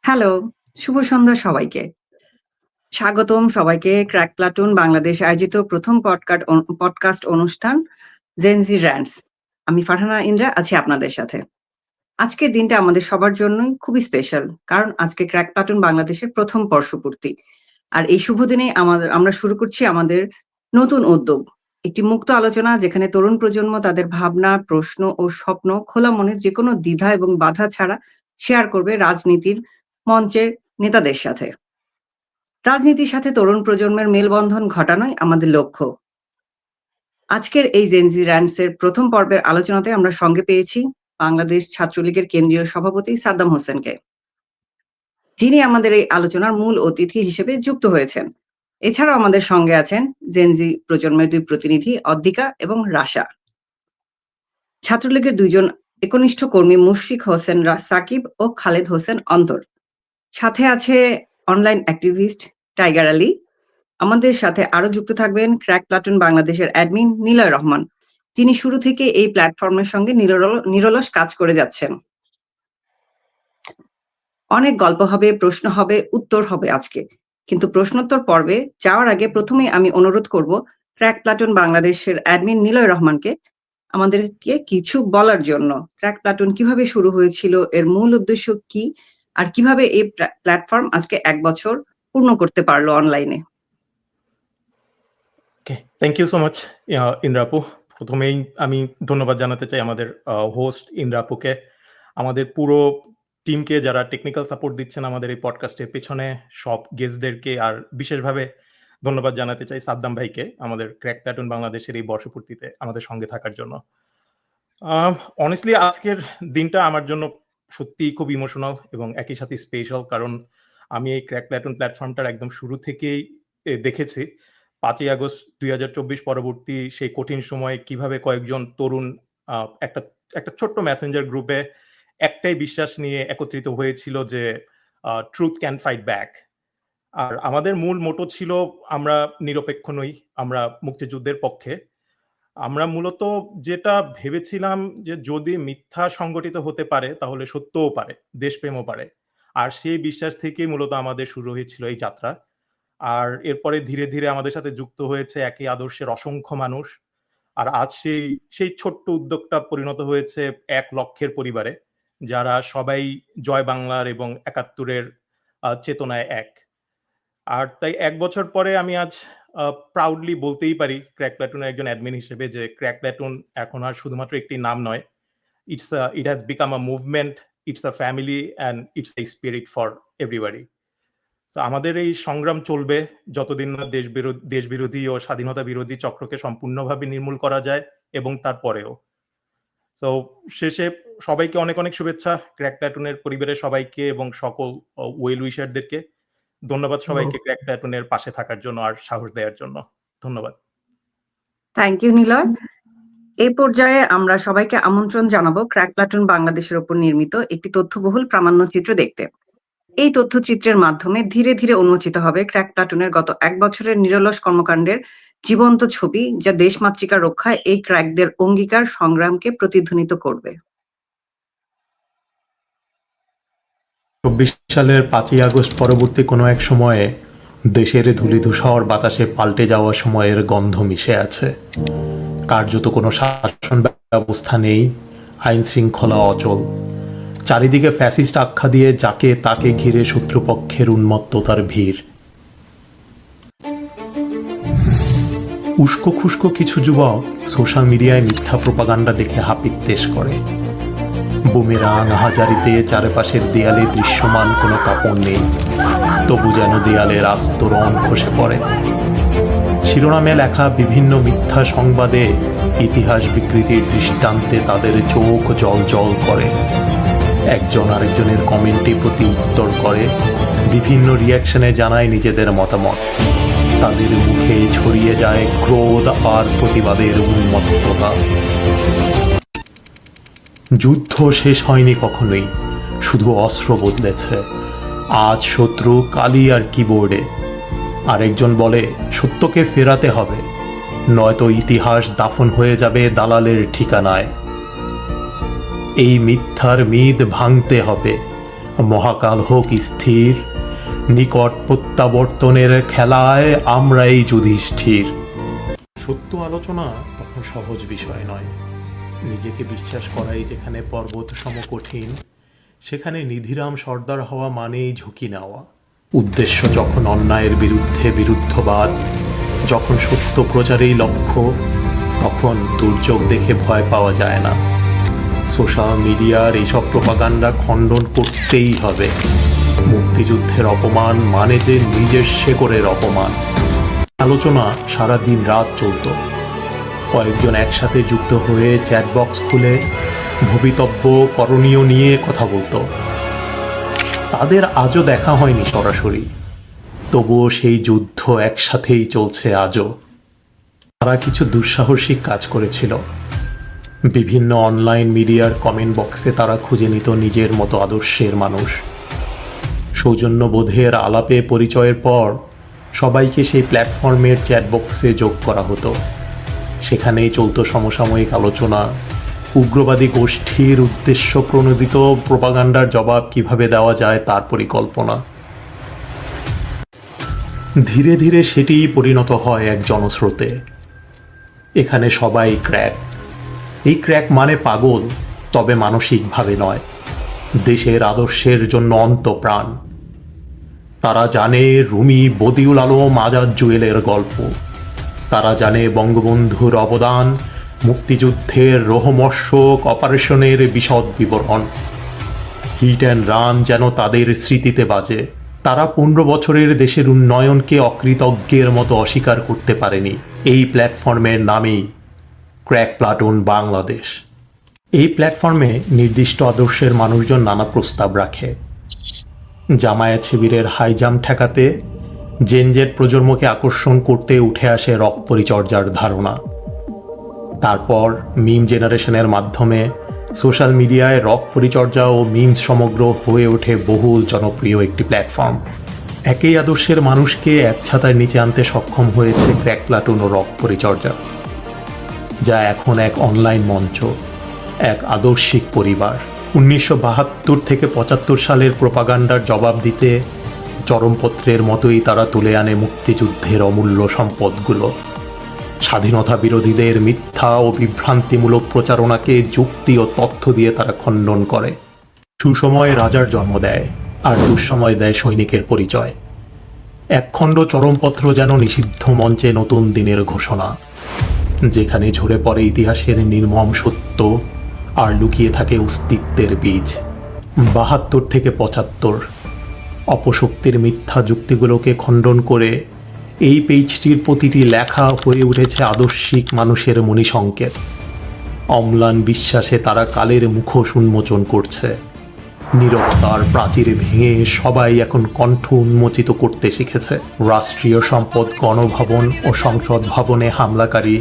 Hello, শুভ সন্ধ্যা সবাইকে। স্বাগতম সবাইকে ক্র্যাক প্লাটুন বাংলাদেশ আয়োজিত প্রথম পডকাস্ট অনুষ্ঠান জেনজি র‍্যান্টস। আমি ফারহানা ইন্দ্রা আছি আপনাদের সাথে। আজকের দিনটা আমাদের সবার জন্যই খুবই স্পেশাল। কারণ আজকে ক্র্যাক প্লাটুন বাংলাদেশের প্রথম বর্ষপূর্তি। আর এই শুভ দিনে আমরা শুরু করছি আমাদের নতুন উদ্যোগ। একটি মুক্ত আলোচনা যেখানে তরুণ প্রজন্ম তাদের ভাবনা, প্রশ্ন ও স্বপ্ন খোলা মনে যেকোনো দ্বিধা এবং বাধা ছাড়া শেয়ার করবে রাজনীতির মঞ্চের নেতাদের সাথে। রাজনীতির সাথে তরুণ প্রজন্মের মেলবন্ধন ঘটানোই আমাদের লক্ষ্য। আজকের এই জেনজি র‍্যান্টস এর প্রথম পর্বের আলোচনাতে আমরা সঙ্গে পেয়েছি বাংলাদেশ ছাত্রলীগের কেন্দ্রীয় সভাপতি সাদ্দাম হোসেনকে, যিনি আমাদের এই আলোচনার মূল অতিথি হিসেবে যুক্ত হয়েছেন। এছাড়াও আমাদের সঙ্গে আছেন জেনজি প্রজন্মের দুই প্রতিনিধি অদ্দিকা এবং রাশা। ছাত্রলীগের দুইজন একনিষ্ঠ কর্মী মুশফিক হোসেন সাকিব ও খালেদ হোসেন অন্তর। সাথে আছে অনলাইন অ্যাক্টিভিস্ট টাইগার আলী। আমাদের সাথে আরো যুক্ত থাকবেন ক্র্যাক প্লাটুন বাংলাদেশের অ্যাডমিন নিলয় রহমান, যিনি শুরু থেকে এই প্ল্যাটফর্মের সঙ্গে নিরলস কাজ করে যাচ্ছেন। অনেক গল্প হবে, প্রশ্ন হবে, উত্তর হবে আজকে। কিন্তু প্রশ্নোত্তর পর্বে যাওয়ার আগে প্রথমেই আমি অনুরোধ করব ক্র্যাক প্লাটুন বাংলাদেশের অ্যাডমিন নিলয় রহমানকে আমাদেরকে কিছু বলার জন্য। ক্র্যাক প্লাটুন কিভাবে শুরু হয়েছিল, এর মূল উদ্দেশ্য কি, আর কিভাবে এই প্ল্যাটফর্ম আজকে 1 বছর পূর্ণ করতে পারলো অনলাইনে। Thank you so much Indra আপু। প্রথমেই আমি ধন্যবাদ জানাতে চাই আমাদের হোস্ট ইন্দ্রা আপুকে, আমাদের পুরো টিমকে যারা টেকনিক্যাল সাপোর্ট দিচ্ছেন আমাদের এই পডকাস্টের পেছনে, সব গেস্টদেরকে, আর বিশেষভাবে ধন্যবাদ জানাতে চাই সাদ্দাম ভাইকে আমাদের ক্র্যাক প্লাটুন বাংলাদেশের এই বর্ষপূর্তিতে আমাদের সঙ্গে থাকার জন্য। অনেস্টলি আজকের দিনটা আমার জন্য সত্যি খুব ইমোশনাল এবং একই সাথে স্পেশাল, কারণ আমি এই ক্র্যাক প্লাটুন প্ল্যাটফর্মটার একদম শুরু থেকেই দেখেছি 5ই আগস্ট 2024 পরবর্তী সেই কঠিন সময়ে কিভাবে কয়েকজন তরুণ একটা ছোট্ট মেসেঞ্জার গ্রুপে একটাই বিশ্বাস নিয়ে একত্রিত হয়েছিল যে ট্রুথ ক্যান ফাইট ব্যাক। আর আমাদের মূল মোটো ছিল আমরা নিরপেক্ষ নই, আমরা মুক্তিযুদ্ধের পক্ষে। আমরা মূলত যেটা ভেবেছিলাম যে যদি মিথ্যা সংগঠিত হতে পারে তাহলে সত্যও পারে, দেশপ্রেমও পারে। আর সেই বিশ্বাস থেকেই মূলত আমাদের শুরু হয়েছিল এই যাত্রা। আর এরপরে ধীরে ধীরে আমাদের সাথে যুক্ত হয়েছে একই আদর্শের অসংখ্য মানুষ। আর আজ সেই ছোট্ট উদ্যোগটা পরিণত হয়েছে 1 লক্ষের পরিবারে, যারা সবাই জয় বাংলার এবং 71-এর চেতনায় এক। আর তাই 1 বছর পরে আমি আজ প্রাউডলি বলতেই পারি ক্র্যাক প্লাটুনের একজন অ্যাডমিন হিসেবে যে ক্র্যাক প্লাটুন এখন আর শুধুমাত্র একটি নাম নয়, it has become a movement, it's a family and it's a spirit for everybody. তো আমাদের এই সংগ্রাম চলবে যতদিন না দেশবিরোধী ও স্বাধীনতা বিরোধী চক্রকে সম্পূর্ণভাবে নির্মূল করা যায় এবং তারপরেও। তো শেষে সবাইকে অনেক অনেক শুভেচ্ছা, ক্র্যাক প্লাটুনের পরিবারের সবাইকে এবং সকল ওয়েল উইশারদেরকে ধন্যবাদ সবাইকে ক্র্যাক প্লাটুনের পাশে থাকার জন্য আর সাহস দেওয়ার জন্য। ধন্যবাদ। Thank you Niloy. এই পর্যায়ে আমরা সবাইকে আমন্ত্রণ জানাবো ক্র্যাক প্লাটুন বাংলাদেশের উপর নির্মিত একটি তথ্যবহুল প্রামাণ্যচিত্র দেখতে। এই তথ্যচিত্রের মাধ্যমে ধীরে ধীরে উন্মোচিত হবে ক্র্যাক প্লাটুনের গত 1 বছরের নিরলস কর্মকাণ্ডের জীবন্ত ছবি, যা দেশমাতৃকা রক্ষায় এই ক্র্যাকদের অঙ্গীকার সংগ্রামকে প্রতিধ্বনিত করবে। 24 সালের 5ই আগস্ট পরবর্তী কোনো এক সময়ে দেশের ধূলিধূসর বাতাসে পাল্টে যাওয়া সময়ের গন্ধ মিশে আছে। কার্যত কোনো শাসন ব্যবস্থা নেই, আইন শৃঙ্খলা অচল। চারিদিকে ফ্যাসিস্ট আখ্যা দিয়ে যাকে তাকে ঘিরে শত্রুপক্ষের উন্মত্ততার ভিড়। উস্কো খুস্কো কিছু যুবক সোশ্যাল মিডিয়ায় মিথ্যা প্রোপাগান্ডা দেখে হাপিত্তেশ করে। বুমেরাং হাজারিতে চারপাশের দেয়ালে দৃশ্যমান কোনো কাপড় নেই, তবু যেন দেয়ালের আস্তরণ খসে পড়ে। শিরোনামে লেখা বিভিন্ন মিথ্যা সংবাদে ইতিহাস বিকৃতির দৃষ্টান্তে তাদের চোখ জল জল করে। একজন আরেকজনের কমেন্টে প্রতি উত্তর করে, বিভিন্ন রিয়াকশনে জানায় নিজেদের মতামত। তাদের মুখে ছড়িয়ে যায় ক্রোধ আর প্রতিবাদের উন্মত্ততা। যুদ্ধ শেষ হয়নি কখনোই, শুধু অস্ত্র বদলেছে। আজ শত্রু কালি আর কিবোর্ডে। আরেকজন বলে সত্যকে ফেরাতে হবে, নয়তো ইতিহাস দাফন হয়ে যাবে দালালের ঠিকানায়। এই মিথ্যার মিথ ভাঙতে হবে, মহাকাল হোক স্থির, নিকট প্রত্যাবর্তনের খেলায় আমরাই যুধিষ্ঠির। সত্য আলোচনা তখন সহজ বিষয় নয়। নিজেকে বিশ্বাস করাই যেখানে পর্বত সম কঠিন, সেখানে নিধিরাম সর্দার হওয়া মানেই ঝুঁকি নেওয়া। উদ্দেশ্য যখন অন্যায়ের বিরুদ্ধে বিরুদ্ধবাদ, যখন সত্য প্রচারেই লক্ষ্য, তখন দুর্যোগ দেখে ভয় পাওয়া যায় না। সোশ্যাল মিডিয়ার এইসব প্রপাগান্ডা খণ্ডন করতেই হবে। মুক্তিযুদ্ধের অপমান মানে যে নিজের শেকড়ের অপমান। আলোচনা সারা দিন রাত চলত। কয়েকজন একসাথে যুক্ত হয়ে চ্যাটবক্স খুলে ভবিতব্য করণীয় নিয়ে কথা বলতো। তাদের আজও দেখা হয়নি সরাসরি, তবুও সেই যুদ্ধ একসাথেই চলছে আজও। তারা কিছু দুঃসাহসিক কাজ করেছিল। বিভিন্ন অনলাইন মিডিয়ার কমেন্ট বক্সে তারা খুঁজে নিত নিজের মতো আদর্শের মানুষ। সৌজন্যবোধের আলাপে পরিচয়ের পর সবাইকে সেই প্ল্যাটফর্মের চ্যাটবক্সে যোগ করা হতো। সেখানেই চলত সমসাময়িক আলোচনা, উগ্রবাদী গোষ্ঠীর উদ্দেশ্য প্রণোদিত প্রপাগান্ডার জবাব কিভাবে দেওয়া যায় তার পরিকল্পনা। ধীরে ধীরে সেটিই পরিণত হয় এক জনস্রোতে। এখানে সবাই ক্র্যাক। এই ক্র্যাক মানে পাগল, তবে মানসিকভাবে নয়, দেশের আদর্শের জন্য অন্তপ্রাণ। তারা জানে রুমি, বদিউল আলম, আজাদ জুয়েলের গল্প। তারা জানে বঙ্গবন্ধুর অবদান, মুক্তিযুদ্ধের রোহমর্ষক অপারেশনের বিশদ বিবরণ। হিট অ্যান্ড রান যেন তাদের স্মৃতিতে বাজে। তারা 15 বছরের দেশের উন্নয়নকে অকৃতজ্ঞের মতো অস্বীকার করতে পারেনি। এই প্ল্যাটফর্মের নামেই ক্র্যাক প্লাটুন বাংলাদেশ। এই প্ল্যাটফর্মে নির্দিষ্ট আদর্শের মানুষজন নানা প্রস্তাব রাখে। জামায়াত শিবিরের হাইজাম্প ঠেকাতে জেনজের প্রজন্মকে আকর্ষণ করতে উঠে আসে রক পরিচর্যার ধারণা। তারপর মিম জেনারেশনের মাধ্যমে সোশ্যাল মিডিয়ায় রক পরিচর্যা ও মিমস সমগ্র হয়ে ওঠে বহুল জনপ্রিয় একটি প্ল্যাটফর্ম। একই আদর্শের মানুষকে এক ছাতার নিচে আনতে সক্ষম হয়েছে ক্র্যাক প্লাটুন ও রক পরিচর্যা, যা এখন এক অনলাইন মঞ্চ, এক আদর্শিক পরিবার। 1972 থেকে 75 সালের প্রপাগান্ডার জবাব দিতে চরমপত্রের মতোই তারা তুলে আনে মুক্তিযুদ্ধের অমূল্য সম্পদগুলো। স্বাধীনতা বিরোধীদের মিথ্যা ও বিভ্রান্তিমূলক প্রচারণাকে যুক্তি ও তথ্য দিয়ে তারা খণ্ডন করে। সুসময় রাজার জন্ম দেয়, আর দুঃসময় দেয় সৈনিকের পরিচয়। একখণ্ড চরমপত্র যেন নিষিদ্ধ মঞ্চে নতুন দিনের ঘোষণা, যেখানে ঝরে পড়ে ইতিহাসের নির্মম সত্য আর লুকিয়ে থাকে অস্তিত্বের বীজ। 72 থেকে 75 অপশক্তির মিথ্যা যুক্তিগুলোকে খণ্ডন করে এই পেজটির প্রতিটি লেখা হয়ে উঠেছে আদর্শিক মানুষের মণিসংকেত। অম্লান বিশ্বাসে তারা কালের মুখোশ উন্মোচন করছে। নীরবতার প্রাচীর ভেঙে সবাই এখন কণ্ঠ উন্মোচিত করতে শিখেছে। রাষ্ট্রীয় সম্পদ গণভবন ও সংসদ ভবনে হামলাকারী,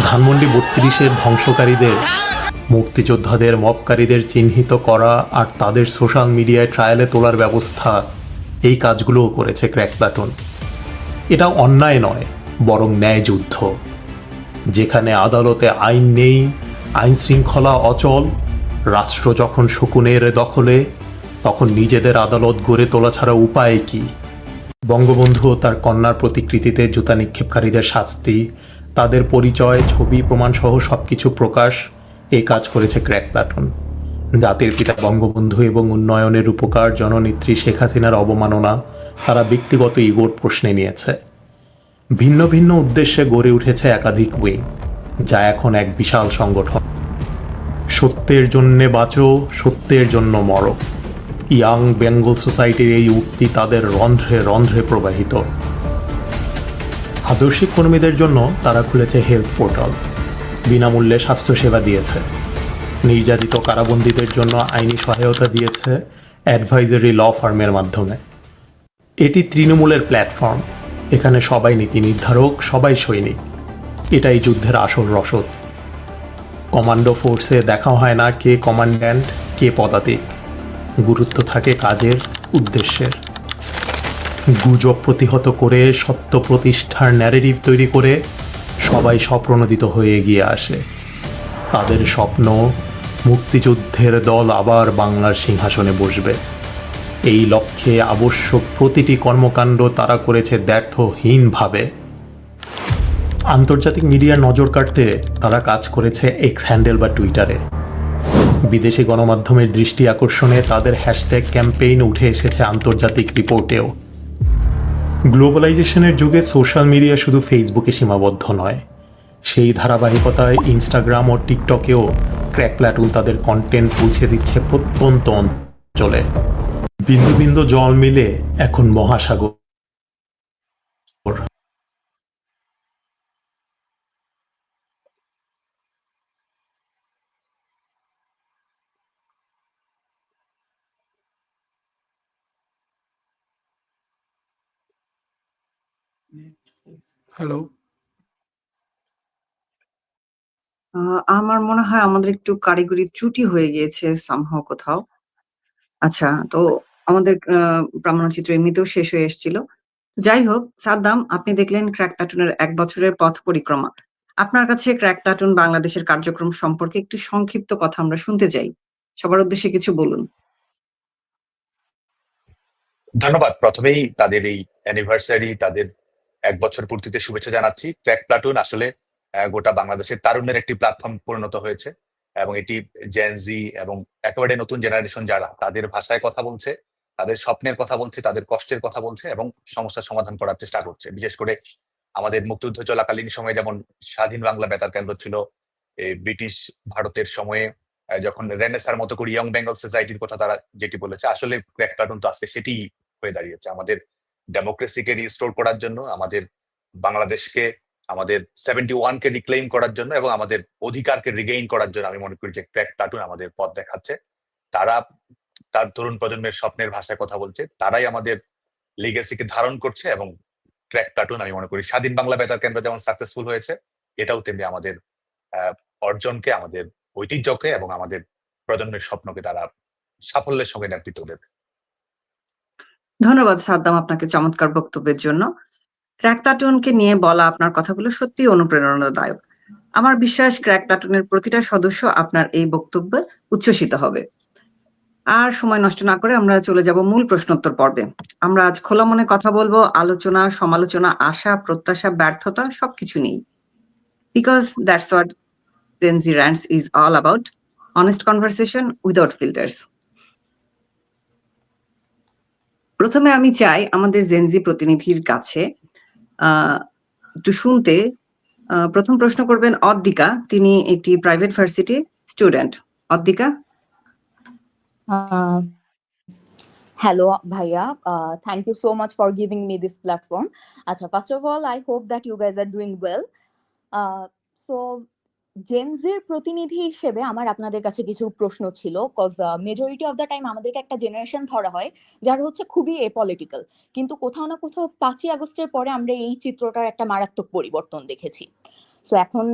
ধানমন্ডি 32-এর ধ্বংসকারীদের, মুক্তিযোদ্ধাদের মবকারীদের চিহ্নিত করা আর তাদের সোশ্যাল মিডিয়ায় ট্রায়ালে তোলার ব্যবস্থা, এই কাজগুলোও করেছে ক্র্যাক প্লাটুন। এটা অন্যায় নয়, বরং ন্যায় যুদ্ধ। যেখানে আদালতে আইন নেই, আইন শৃঙ্খলা অচল, রাষ্ট্র যখন শকুনের দখলে, তখন নিজেদের আদালত গড়ে তোলা ছাড়া উপায় কি? বঙ্গবন্ধু ও তার কন্যার প্রতিকৃতিতে জুতা নিক্ষেপকারীদের শাস্তি, তাদের পরিচয়, ছবি, প্রমাণসহ সবকিছু প্রকাশ, এই কাজ করেছে ক্র্যাক প্লাটুন। জাতির পিতা বঙ্গবন্ধু এবং উন্নয়নের উপকার জননেত্রী শেখ হাসিনার অবমাননা তারা ব্যক্তিগত ইগোর প্রশ্নে নিয়েছে। ভিন্ন ভিন্ন উদ্দেশ্যে গড়ে উঠেছে একাধিক উইং, যা এখন এক বিশাল সংগঠন। সত্যের জন্যে বাঁচো, সত্যের জন্য মরো, ইয়াং বেঙ্গল সোসাইটির এই উক্তি তাদের রন্ধ্রে রন্ধ্রে প্রবাহিত। আদর্শিক কর্মীদের জন্য তারা খুলেছে হেলথ পোর্টাল, বিনামূল্যে স্বাস্থ্যসেবা দিয়েছে। নির্যাতিত কারাবন্দীদের জন্য আইনি সহায়তা দিয়েছে অ্যাডভাইজারি ল ফার্মের মাধ্যমে। এটি তৃণমূলের প্ল্যাটফর্ম, এখানে সবাই নীতি নির্ধারক, সবাই সৈনিক। এটাই যুদ্ধের আসল রসদ। কমান্ডো ফোর্সে দেখা হয় না কে কমান্ড্যান্ট কে পদাতিক, গুরুত্ব থাকে কাজের, উদ্দেশ্যের। গুজব প্রতিহত করে, সত্য প্রতিষ্ঠার ন্যারেটিভ তৈরি করে সবাই স্বপ্রণোদিত হয়ে এগিয়ে আসে। তাদের স্বপ্ন, মুক্তিযুদ্ধের দল আবার বাংলার সিংহাসনে বসবে। এই লক্ষ্যে আবশ্যক প্রতিটি কর্মকাণ্ড তারা করেছে দ্ব্যর্থহীনভাবে। আন্তর্জাতিক মিডিয়ার নজর কাটতে তারা কাজ করেছে এক্স হ্যান্ডেল বা টুইটারে। বিদেশি গণমাধ্যমের দৃষ্টি আকর্ষণে তাদের হ্যাশট্যাগ ক্যাম্পেইন উঠে এসেছে আন্তর্জাতিক রিপোর্টেও। গ্লোবালাইজেশনের যুগে সোশ্যাল মিডিয়া শুধু ফেসবুকে সীমাবদ্ধ নয়, সেই ধারাবাহিকতায় ইনস্টাগ্রাম ও টিকটকেও ক্র্যাক প্ল্যাটুন তাদের কন্টেন্ট পৌঁছে দিচ্ছে প্রত্যন্ত অঞ্চলে। বিন্দু বিন্দু জল মিলে এখন মহাসাগর। হ্যালো। আমার মনে হয় আমাদের একটু কারিগরি ত্রুটি হয়ে গিয়েছে সামহাও কোথাও। আচ্ছা, তো আমাদের প্রামাণ্যচিত্র এমনিতেও শেষ হয়ে এসেছিল। যাই হোক, সাদ্দাম, আপনি দেখলেন ক্র্যাক প্লাটুনের ১ বছরের পথ পরিক্রমা। আপনার কাছে ক্র্যাক প্লাটুন বাংলাদেশের কার্যক্রম সম্পর্কে একটু সংক্ষিপ্ত কথা আমরা শুনতে চাই। সবার উদ্দেশ্যে কিছু বলুন। ধন্যবাদ। প্রথমেই তাদের এই অ্যানিভার্সারি, তাদের ১ বছর পূর্তিতে শুভেচ্ছা জানাচ্ছি। ক্র্যাক প্লাটুন আসলে গোটা বাংলাদেশের তারুণ্যের একটি প্ল্যাটফর্ম পরিণত হয়েছে এবং এটি জেন জি এবং একেবারে নতুন জেনারেশন যারা তাদের ভাষায় কথা বলছে, তাদের স্বপ্নের কথা বলছে, তাদের কষ্টের কথা বলছে এবং সমস্যার সমাধান করার চেষ্টা করছে। বিশেষ করে আমাদের মুক্তিযুদ্ধ চলাকালীন সময়ে যেমন স্বাধীন বাংলা বেতার কেন্দ্র ছিল, ব্রিটিশ ভারতের সময়ে যখন রেনেসার মতো করে ইয়ং বেঙ্গল সোসাইটির কথা তারা যেটি বলেছে, আসলে ক্র্যাক প্লাটুন তো আজকে সেটি হয়ে দাঁড়িয়েছে। আমাদের ডেমোক্রেসিকে রিস্টোর করার জন্য, আমাদের বাংলাদেশকে, আমাদের 71 কে রিক্লেইম করার জন্য এবং আমাদের অধিকারকে রিগেইন করার জন্য আমি মনে করি যে ক্র্যাক প্লাটুন আমাদের পথ দেখাচ্ছে। তারা তার তরুণ প্রজন্মের স্বপ্নের ভাষায় কথা বলছে, তারাই আমাদের লিগেসিকে ধারণ করছে এবং ক্র্যাক প্লাটুন আমি মনে করি স্বাধীন বাংলা বেতার কেন্দ্র যেমন সাকসেসফুল হয়েছে, এটাও তেমনি আমাদের অর্জনকে, আমাদের ঐতিহ্যকে এবং আমাদের প্রজন্মের স্বপ্নকে তারা সাফল্যের সঙ্গে নেতৃত্ব দেবে। ধন্যবাদ সাদ্দাম আপনাকে চমৎকার বক্তব্যের জন্য। ক্র্যাক প্লাটুনকে নিয়ে বলা আপনার কথাগুলো সত্যিই অনুপ্রেরণাদায়ক। আমার বিশ্বাস ক্র্যাক প্লাটুনের প্রতিটা সদস্য আপনার এই বক্তব্যে উচ্ছ্বসিত হবে। আর সময় নষ্ট না করে আমরা চলে যাব মূল প্রশ্নোত্তর পর্বে। আমরা আজ খোলা মনে কথা বলবো আলোচনা, সমালোচনা, আশা, প্রত্যাশা, ব্যর্থতা সবকিছু নিয়েই। Because that's what Gen Z Rants is all about. Honest conversation without filters. প্রথমে আমি চাই আমাদের জেনজি প্রতিনিধির কাছে একটু শুনতে। প্রথম প্রশ্ন করবেন অদ্দিকা, তিনি একটি প্রাইভেট ভার্সিটির student. অদ্দিকা। Hello, Bhaiya. Thank you so much for giving me this platform. First of all, I hope that you guys are doing well. So, জেনজির প্রতিনিধি হিসেবে আমার আপনাদের কাছে কিছু প্রশ্ন ছিল, cause majority of the time আমাদেরকে একটা জেনারেশন ধরা হয় যারা হচ্ছে খুবই এপলিটিক্যাল, কিন্তু কোথাও না কোথাও 5ই আগস্টের পরে আমরা এই চিত্রটার একটা মারাত্মক পরিবর্তন দেখেছি। সো এখন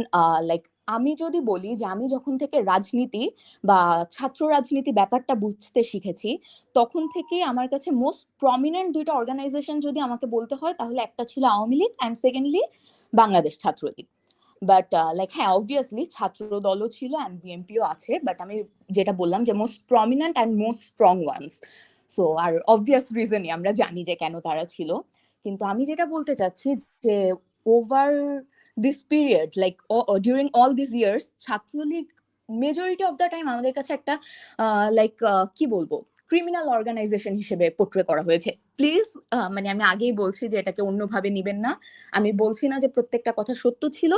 আমি যদি বলি যে আমি যখন থেকে রাজনীতি বা ছাত্র রাজনীতি ব্যাপারটা বুঝতে শিখেছি, তখন থেকে আমার কাছে মোস্ট প্রমিনেন্ট 2টা অর্গানাইজেশন যদি আমাকে বলতে হয়, তাহলে একটা ছিল Awami League and secondly Bangladesh Chhatra League. But হ্যাঁ, অবভিয়াসলি ছাত্র দলও ছিল অ্যান্ড বিএনপিও আছে, বাট আমি যেটা বললাম যে most prominent and most strong ones. So আর অবভিয়াস রিজনই আমরা জানি যে কেন তারা ছিল। কিন্তু আমি যেটা বলতে চাচ্ছি যে over this period, during all these years, Chhatra League majority of the time আমাদের কাছে একটা কি বলবো, ক্রিমিনাল অর্গানাইজেশন হিসেবে পোট্রে করা হয়েছে। প্লিজ আমি আগেই বলছি যে এটাকে অন্যভাবে নিবেন না। আমি বলছি না যে প্রত্যেকটা কথা সত্য ছিল,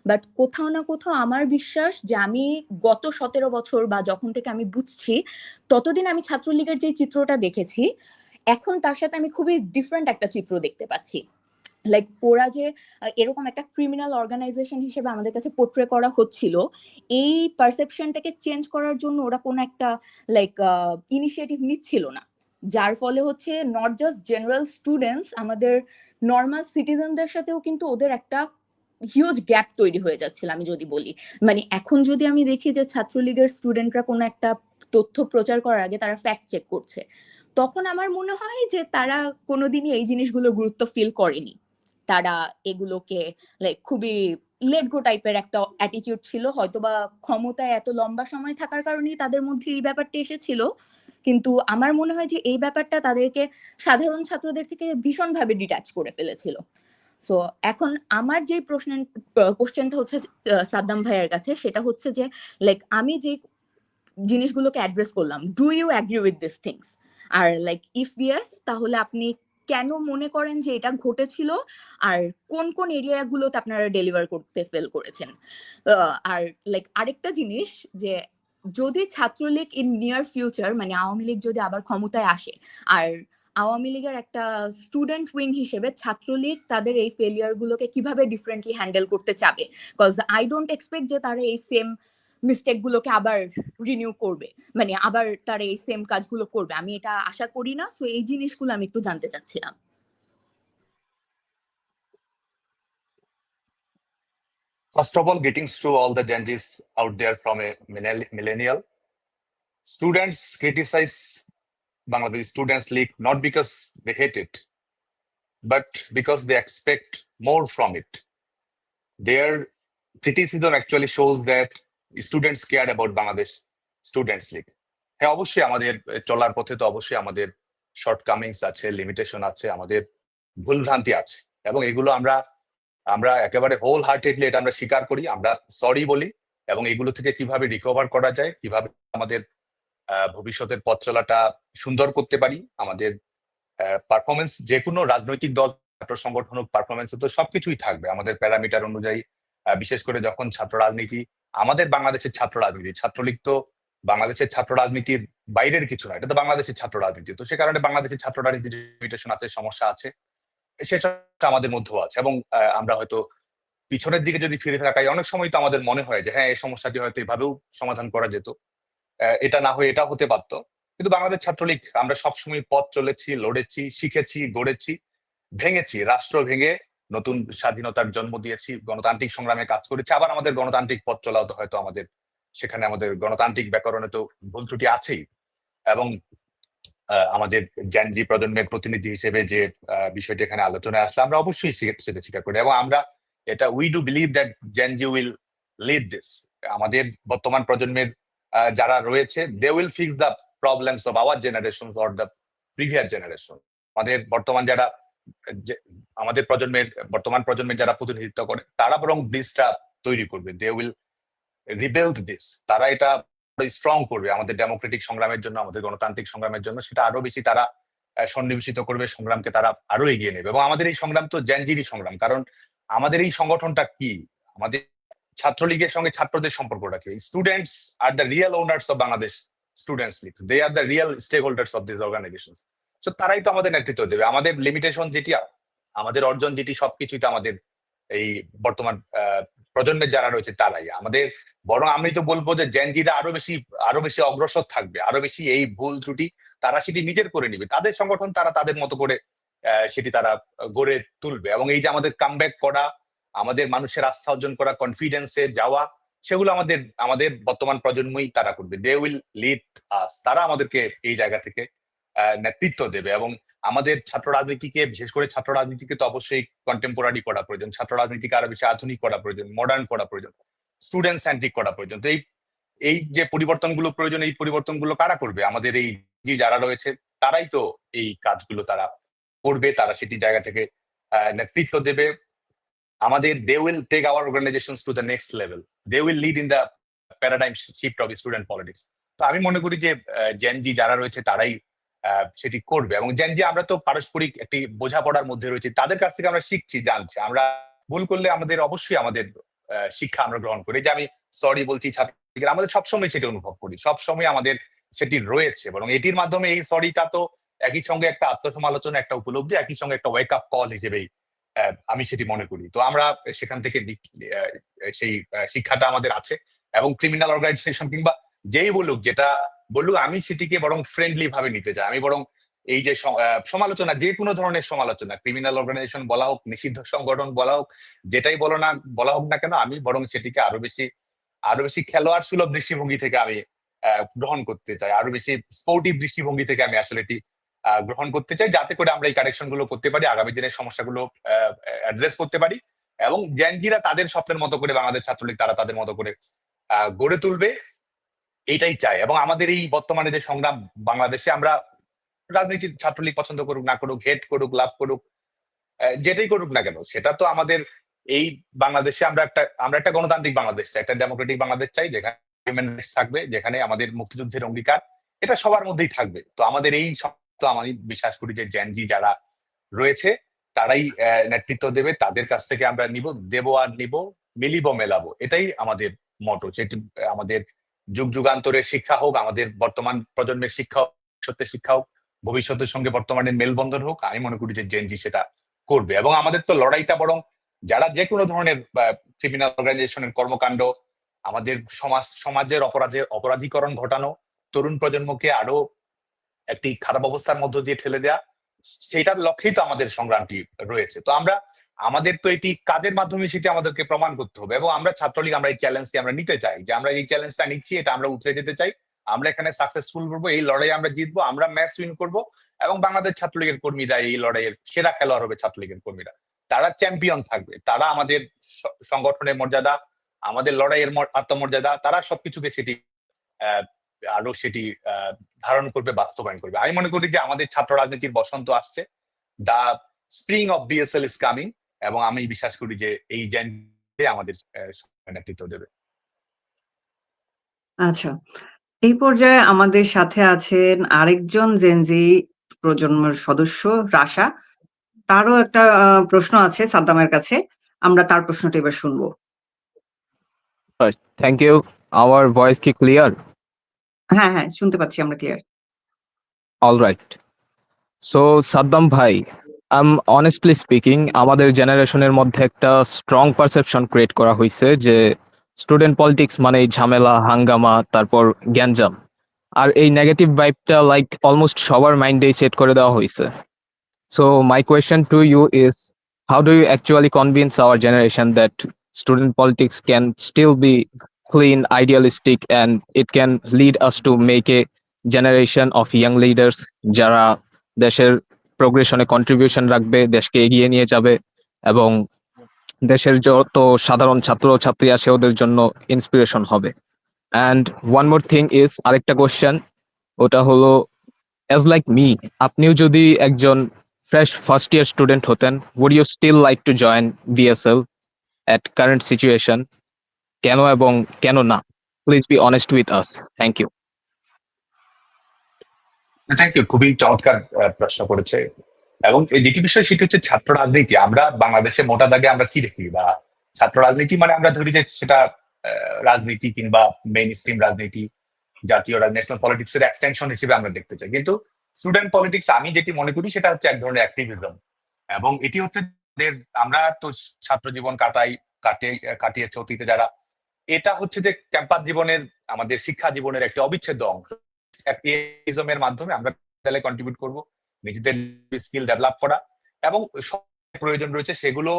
বাট কোথাও না কোথাও আমার বিশ্বাস যে আমি গত 17 বছর বা যখন থেকে আমি বুঝছি, ততদিন আমি ছাত্রলীগের যে চিত্রটা দেখেছি, এখন তার সাথে আমি খুবই ডিফারেন্ট একটা চিত্র দেখতে পাচ্ছি। লাইক ওরা যে এরকম একটা ক্রিমিনাল অর্গানাইজেশন হিসেবে আমাদের কাছে পোর্ট্রে করা হচ্ছিল, এই পারসেপশনটাকে চেঞ্জ করার জন্য ওরা কোনো একটা লাইক ইনিশিয়েটিভ নিচ্ছিল না, যার ফলে হচ্ছে নট জাস্ট জেনারেল স্টুডেন্টস, আমাদের নর্মাল সিটিজেনদের সাথেও কিন্তু ওদের একটা হিউজ গ্যাপ তৈরি হয়ে যাচ্ছিল। আমি যদি বলি, মানে এখন যদি আমি দেখি যে ছাত্রলীগের স্টুডেন্টরা কোনো একটা তথ্য প্রচার করার আগে তারা ফ্যাক্ট চেক করছে, তখন আমার মনে হয় যে তারা কোনোদিনই এই জিনিসগুলোর গুরুত্ব ফিল করেনি। তারা এগুলোকে লাইক খুবই লেট গো টাইপের একটা অ্যাটিটিউড ছিল, হয়তোবা ক্ষমতায় এত লম্বা সময় থাকার কারণেই তাদের মধ্যে এই ব্যাপারটা এসেছিল। কিন্তু আমার মনে হয় যে এই ব্যাপারটা তাদেরকে সাধারণ ছাত্রদের থেকে ভীষণভাবে ডিট্যাচ করে ফেলেছিল। সো এখন আমার যে কোশ্চেনটা হচ্ছে সাদ্দাম ভাইয়ের কাছে, সেটা হচ্ছে যে লাইক আমি যে জিনিসগুলোকে অ্যাড্রেস করলাম, do you agree with this things? আর লাইক ইফ ইয়েস, তাহলে আপনি কেন মনে করেন যে এটা ঘটেছিল, আর কোন কোন এরিয়াগুলোতে আপনারা ডেলিভার করতে ফেল করেছেন? আর লাইক আরেকটা জিনিস, যে যদি ছাত্রলীগ ইন নিয়ার ফিউচার, মানে আওয়ামী লীগ যদি আবার ক্ষমতায় আসে, আর আওয়ামী লীগের একটা স্টুডেন্ট উইং হিসেবে ছাত্রলীগ তাদের এই ফেলিয়ার গুলোকে কিভাবে ডিফারেন্টলি হ্যান্ডেল করতে চাবে, বিকজ আই ডোন্ট এক্সপেক্ট যে তারা এই সেম মিস্টেক গুলোকে আবার রিনিউ করবে, মানে আবার তারা এই সেম কাজগুলো করবে, আমি এটা আশা করি না। সো এই জিনিসগুলো আমি একটু জানতে চাচ্ছিলাম। First of all, greetings to all the Gen Zs out there from a millennial. Students criticize Bangladesh Students League not because they hate it, but because they expect more from it. Their criticism actually shows that students care about Bangladesh Students League. হ্যাঁ, অবশ্যই আমাদের চলার পথে তো অবশ্যই আমাদের shortcomings আছে, limitation আছে, আমাদের ভুলভ্রান্তি আছে, এবং এগুলো আমরা একেবারে হোল হার্টেডলি এটা আমরা স্বীকার করি, আমরা সরি বলি, এবং এগুলো থেকে কিভাবে রিকভার করা যায়, কিভাবে আমাদের ভবিষ্যতের পথ চলাটা সুন্দর করতে পারি, আমাদের পারফরমেন্স যে কোনো রাজনৈতিক দল, ছাত্র সংগঠন হোক, পারফরমেন্স তো সবকিছুই থাকবে আমাদের প্যারামিটার অনুযায়ী। বিশেষ করে যখন ছাত্র রাজনীতি, আমাদের বাংলাদেশের ছাত্র রাজনীতি, ছাত্রলীগ তো বাংলাদেশের ছাত্র রাজনীতির বাইরের কিছু না, এটা তো বাংলাদেশের ছাত্র রাজনীতি। তো সে কারণে বাংলাদেশের ছাত্র রাজনীতির লিমিটেশন আছে, সমস্যা আছে, সেটা আমাদের মধ্যেও আছে। এবং আমরা হয়তো পিছনের দিকে যদি ফিরে থাকাই, অনেক সময় তো আমাদের মনে হয় যে হ্যাঁ, এই সমস্যাটি হয়তো এভাবেও সমাধান করা যেত, এটা না হয়ে এটা হতে পারত। কিন্তু বাংলাদেশ ছাত্রলীগ আমরা সবসময় পথ চলেছি, লড়েছি, শিখেছি, গড়েছি, ভেঙেছি, রাষ্ট্র ভেঙে নতুন স্বাধীনতার জন্ম দিয়েছি, গণতান্ত্রিক সংগ্রামে কাজ করেছি। আবার আমাদের গণতান্ত্রিক পথ চলাও তো হয়তো আমাদের সেখানে আমাদের গণতান্ত্রিক ব্যাকরণে তো ভুল ত্রুটি আছেই। এবং আমাদের জেন জি প্রজন্মের প্রতিনিধি হিসেবে যে বিষয়টি এখানে আলোচনায় আসলে, আমরা অবশ্যই সেটা স্বীকার করি, এবং আমরা এটা we do believe that Gen Z will lead this. আমাদের বর্তমান প্রজন্মের যারা রয়েছে, they will fix the problems of our generation or the previous generation. আমাদের বর্তমান প্রজন্মের যারা প্রতিনিধিত্ব করে, তারা বরং দিসটা তৈরি করবে, দে উইল রিবিল্ড দিস। তারা এটা স্ট্রং করবে আমাদের ডেমোক্রেটিক সংগ্রামের জন্য, আমাদের গণতান্ত্রিক সংগ্রামের জন্য, সেটা আরো বেশি তারা সন্নিবেশিত করবে, সংগ্রামকে তারা আরো এগিয়ে নেবে। এবং আমাদের এই সংগ্রাম তো জেনজিরই সংগ্রাম, কারণ আমাদের এই সংগঠনটা কি, আমাদের ছাত্রলীগের সঙ্গে ছাত্রদের সম্পর্কটা কি? Students are the real owners of Bangladesh students league, they are the real stake holders of this organization. So তারাই তো আমাদের নেতৃত্ব দেবে। আমাদের লিমিটেশন যেটি, আমাদের অর্জন যেটি, সবকিছুই তো আমাদের এই বর্তমান প্রজন্মের যারা রয়েছে তারাই আমাদের। বরং আমি তো বলবো যে জেনজিরা আরো বেশি অগ্রসর থাকবে, আরো বেশি এই ভুল ত্রুটি তারা সেটি নিজের করে নিবে, তাদের সংগঠন তারা তাদের মতো করে সেটি তারা গড়ে তুলবে। এবং এই যে আমাদের কামব্যাক করা, আমাদের মানুষের আস্থা অর্জন করা, কনফিডেন্সে যাওয়া, সেগুলো আমাদের বর্তমান প্রজন্মই তারা করবে। দে উইল লিড আস। তারা আমাদেরকে এই জায়গা থেকে নেতৃত্ব দেবে। এবং আমাদের ছাত্র রাজনীতিকে, বিশেষ করে ছাত্র রাজনীতিকে তো অবশ্যই কন্টেম্পোরারি করা প্রয়োজন, ছাত্র রাজনীতিকে আরো বেশি আধুনিক করা প্রয়োজন, মডার্ন করা প্রয়োজন, স্টুডেন্ট সেন্ট্রিক করা প্রয়োজন। তো এই যে পরিবর্তনগুলো প্রয়োজন, এই পরিবর্তনগুলো কারা করবে? আমাদের এই যে যারা রয়েছে তারাই তো এই কাজগুলো তারা করবে, তারা সেটি জায়গা থেকে নেতৃত্ব দেবে আমাদের। They will take our organizations to the next level, they will lead in the paradigm shift of student politics. তো আমি মনে করি যে জেন জি যারা রয়েছে তারাই সেটি করবে। এবং জেন জি, আমরা তো পারস্পরিক একটি বোঝাপড়ার মধ্যে রয়েছে, তাদের কাছ থেকে আমরা শিখছি, জানছি। আমরা ভুল করলে অবশ্যই আমাদের শিক্ষা আমরা গ্রহণ করি, যে আমি সরি বলছি ছাত্রীদের, আমাদের সবসময় সেটি অনুভব করি, সবসময় আমাদের সেটি রয়েছে। বরং এটির মাধ্যমে এই সরিটা তো একই সঙ্গে একটা আত্মসমালোচনা, একটা উপলব্ধি, একই সঙ্গে একটা ওয়েক আপ কল হিসেবেই আমি সেটি মনে করি। তো আমরা সেখান থেকে সেই শিক্ষাটা আমাদের আছে, এবং ক্রিমিনাল অর্গানাইজেশন কিংবা যেই বলুক যেটা বলুক, আমি সেটিকে বরং ফ্রেন্ডলি ভাবে নিতে চাই। আমি বরং এই যে সমালোচনা, যে কোনো ধরনের সমালোচনা, ক্রিমিনাল অর্গানাইজেশন বলা হোক, নিষিদ্ধ সংগঠন বলা হোক, যেটাই বলা হোক না কেন, আমি বরং সেটিকে আরো বেশি খেলোয়াড় সুলভ দৃষ্টিভঙ্গি থেকে আমি গ্রহণ করতে চাই, আরো বেশি স্পোর্টিভ দৃষ্টিভঙ্গি থেকে আমি আসলে এটি গ্রহণ করতে চাই, যাতে করে আমরা এই কারেকশন গুলো করতে পারি, আগামী দিনের সমস্যাগুলো অ্যাড্রেস করতে পারি, এবং জেনজিরা তাদের স্বপ্নের মতো করে, বাংলাদেশ ছাত্রলীগ তারা তাদের মতো করে গড়ে তুলবে, এইটাই চাই। এবং আমাদের এই বর্তমানে যে সংগ্রাম, বাংলাদেশে আমরা রাজনীতি, ছাত্রলীগ পছন্দ করুক না করুক, হেট করুক লাভ করুক, যেটাই করুক না কেন, সেটা তো আমাদের এই বাংলাদেশে আমরা একটা গণতান্ত্রিক বাংলাদেশ চাই, একটা ডেমোক্রেটিক বাংলাদেশ চাই, যেখানে হিউম্যান রাইটস থাকবে, যেখানে আমাদের মুক্তিযুদ্ধের অঙ্গীকার এটা সবার মধ্যেই থাকবে। তো আমাদের এই তো আমি বিশ্বাস করি যে জেনজি যারা রয়েছে তারাই নেতৃত্ব দেবে, তাদের কাছ থেকে আমরা দেবো আর নিব, মিলিব মেলাবো, এটাই আমাদের মটো। সেটি আমাদের যুগ যুগান্তরের শিক্ষা হোক, আমাদের বর্তমান প্রজন্মের শিক্ষা হোক, ভবিষ্যতের শিক্ষা হোক, ভবিষ্যতের সঙ্গে বর্তমানের মেলবন্ধন হোক, আমি মনে করি যে জেনজি সেটা করবে। এবং আমাদের তো লড়াইটা বরং যারা যে কোনো ধরনের ক্রিমিনাল অর্গানাইজেশনের কর্মকাণ্ড, আমাদের সমাজের অপরাধীকরণ ঘটানো, তরুণ প্রজন্মকে আরো একটি খারাপ অবস্থার মধ্য দিয়ে ঠেলে দেয়া, সেটার লক্ষ্যেই তো আমাদের সংগ্রামটি রয়েছে। তো আমাদের তো এটি কাজের মাধ্যমে সেটি আমাদেরকে প্রমাণ করতে হবে, এবং আমরা ছাত্রলীগ আমরা এই চ্যালেঞ্জটি আমরা নিতে চাই, যে আমরা এই চ্যালেঞ্জটা নিচ্ছি, এটা আমরা উঠে যেতে চাই, আমরা এখানে সাকসেসফুল করবো, এই লড়াই আমরা জিতবো, আমরা ম্যাচ উইন করবো, এবং বাংলাদেশ ছাত্রলীগের কর্মীরা এই লড়াইয়ের সেরা খেলোয়াড় হবে। ছাত্রলীগের কর্মীরা তারা চ্যাম্পিয়ন থাকবে, তারা আমাদের সংগঠনের মর্যাদা, আমাদের লড়াইয়ের আত্মমর্যাদা, তারা সবকিছুকে সেটি আরো সেটি ধারণ করবে, বাস্তবায়ন করবে। আমি মনে করি যে আমাদের ছাত্র রাজনীতির বসন্ত আসছে, the spring of BSL is coming, এবং আমি বিশ্বাস করি যে এই জেনজি আমাদের নেতৃত্ব দেবে। আচ্ছা, এই পর্যায়ে আমাদের সাথে আছেন আরেকজন জেনজি প্রজন্মের সদস্য রাশা। তারও একটা প্রশ্ন আছে সাদ্দামের কাছে। আমরা তার প্রশ্নটা এবার শুনবো। Right. Thank you. Our voice ki clear? হ্যাঁ, হ্যাঁ, শুনতে পাচ্ছি আমরা clear. All right. So Saddam ভাই, honestly speaking, আমাদের জেনারেশনের মধ্যে একটা স্ট্রং পারসেপশন ক্রিয়েট করা হয়েছে যে স্টুডেন্ট পলিটিক্স মানে ঝামেলা, হাঙ্গামা, তারপর গ্যাঞ্জাম, আর এই নেগেটিভ ভাইবটা লাইক অলমোস্ট সবার মাইন্ডেই সেট করে দেওয়া হয়েছে। So my question to you is, how do you actually convince our generation that student politics can still be clean, idealistic, and it can lead us to make a generation of young leaders যারা দেশের প্রোগ্রেশনে contribution রাখবে, দেশকে এগিয়ে নিয়ে যাবে, এবং দেশের যত সাধারণ ছাত্র ছাত্রী আছে ওদের জন্য ইন্সপিরেশন হবে? And one more thing is, আরেকটা কোয়েশ্চেন, ওটা হলো, as like me, আপনিও যদি একজন fresh first year student হতেন, would you still like to join BSL at current situation? কেন এবং কেন না? Please be honest with us. Thank you. Thank you, খুবই চমৎকার প্রশ্ন করেছে। এবং এই যেটি বিষয় সেটি হচ্ছে ছাত্র রাজনীতি। আমরা বাংলাদেশে মোটা দাগে আমরা কি দেখি, বা ছাত্র রাজনীতি মানে আমরা ধরি যে সেটা রাজনীতি কিংবা মেইন স্ট্রিম রাজনীতি, জাতীয় ন্যাশনাল পলিটিক্স এর এক্সটেনশন হিসেবে আমরা দেখতে চাই। কিন্তু স্টুডেন্ট পলিটিক্স আমি যেটি মনে করি সেটা হচ্ছে এক ধরনের অ্যাক্টিভিজম, এবং এটি হচ্ছে আমরা তো ছাত্র জীবন কাটিয়েছে অতীতে যারা, এটা হচ্ছে যে ক্যাম্পাস জীবনের, আমাদের শিক্ষা জীবনের একটা অবিচ্ছেদ্য অংশ। অ্যাক্টিভিজমের মাধ্যমে আমরা কন্ট্রিবিউট করব, নিজেদের স্কিল ডেভেলপ করা, এবং প্রয়োজন রয়েছে সেগুলো,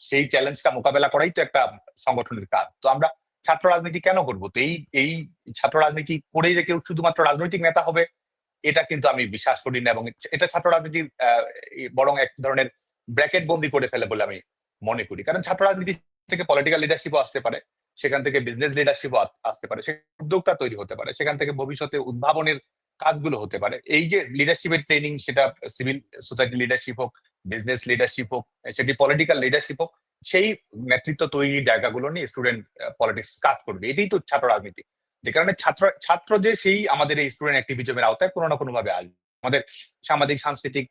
সেই চ্যালেঞ্জটা মোকাবেলা করাই তো একটা সংগঠনের কাজ। তো আমরা ছাত্র রাজনীতি কেন করবো? তো এই ছাত্র রাজনীতি করেই যে কেউ শুধুমাত্র রাজনৈতিক নেতা হবে, এটা কিন্তু আমি বিশ্বাস করি না, এবং এটা ছাত্র রাজনীতির বরং এক ধরনের ব্র্যাকেট বন্দি করে ফেলে বলে আমি মনে করি। কারণ ছাত্র রাজনীতি থেকে পলিটিক্যাল লিডারশিপও আসতে পারে, সেখান থেকে বিজনেস লিডারশিপও আসতে পারে, উদ্যোক্তা তৈরি হতে পারে, সেখান থেকে ভবিষ্যতে উদ্ভাবনের কাজগুলো হতে পারে। এই যে লিডারশিপের ট্রেনিং, সেটা সিভিল সোসাইটি লিডারশিপ হোক, বিজনেস লিডারশিপ হোক, সেটি পলিটিক্যাল লিডারশিপ হোক, সেই নেতৃত্ব তৈরির জায়গাগুলো নিয়ে স্টুডেন্ট পলিটিক্স কাজ করবে। এটাই তো ছাত্র রাজনীতি। যে কারণে ছাত্র যে সেই আমাদের এই স্টুডেন্ট অ্যাক্টিভিজমের আওতায় কোনো না কোনো ভাবে আসবে। আমাদের সামাজিক সাংস্কৃতিক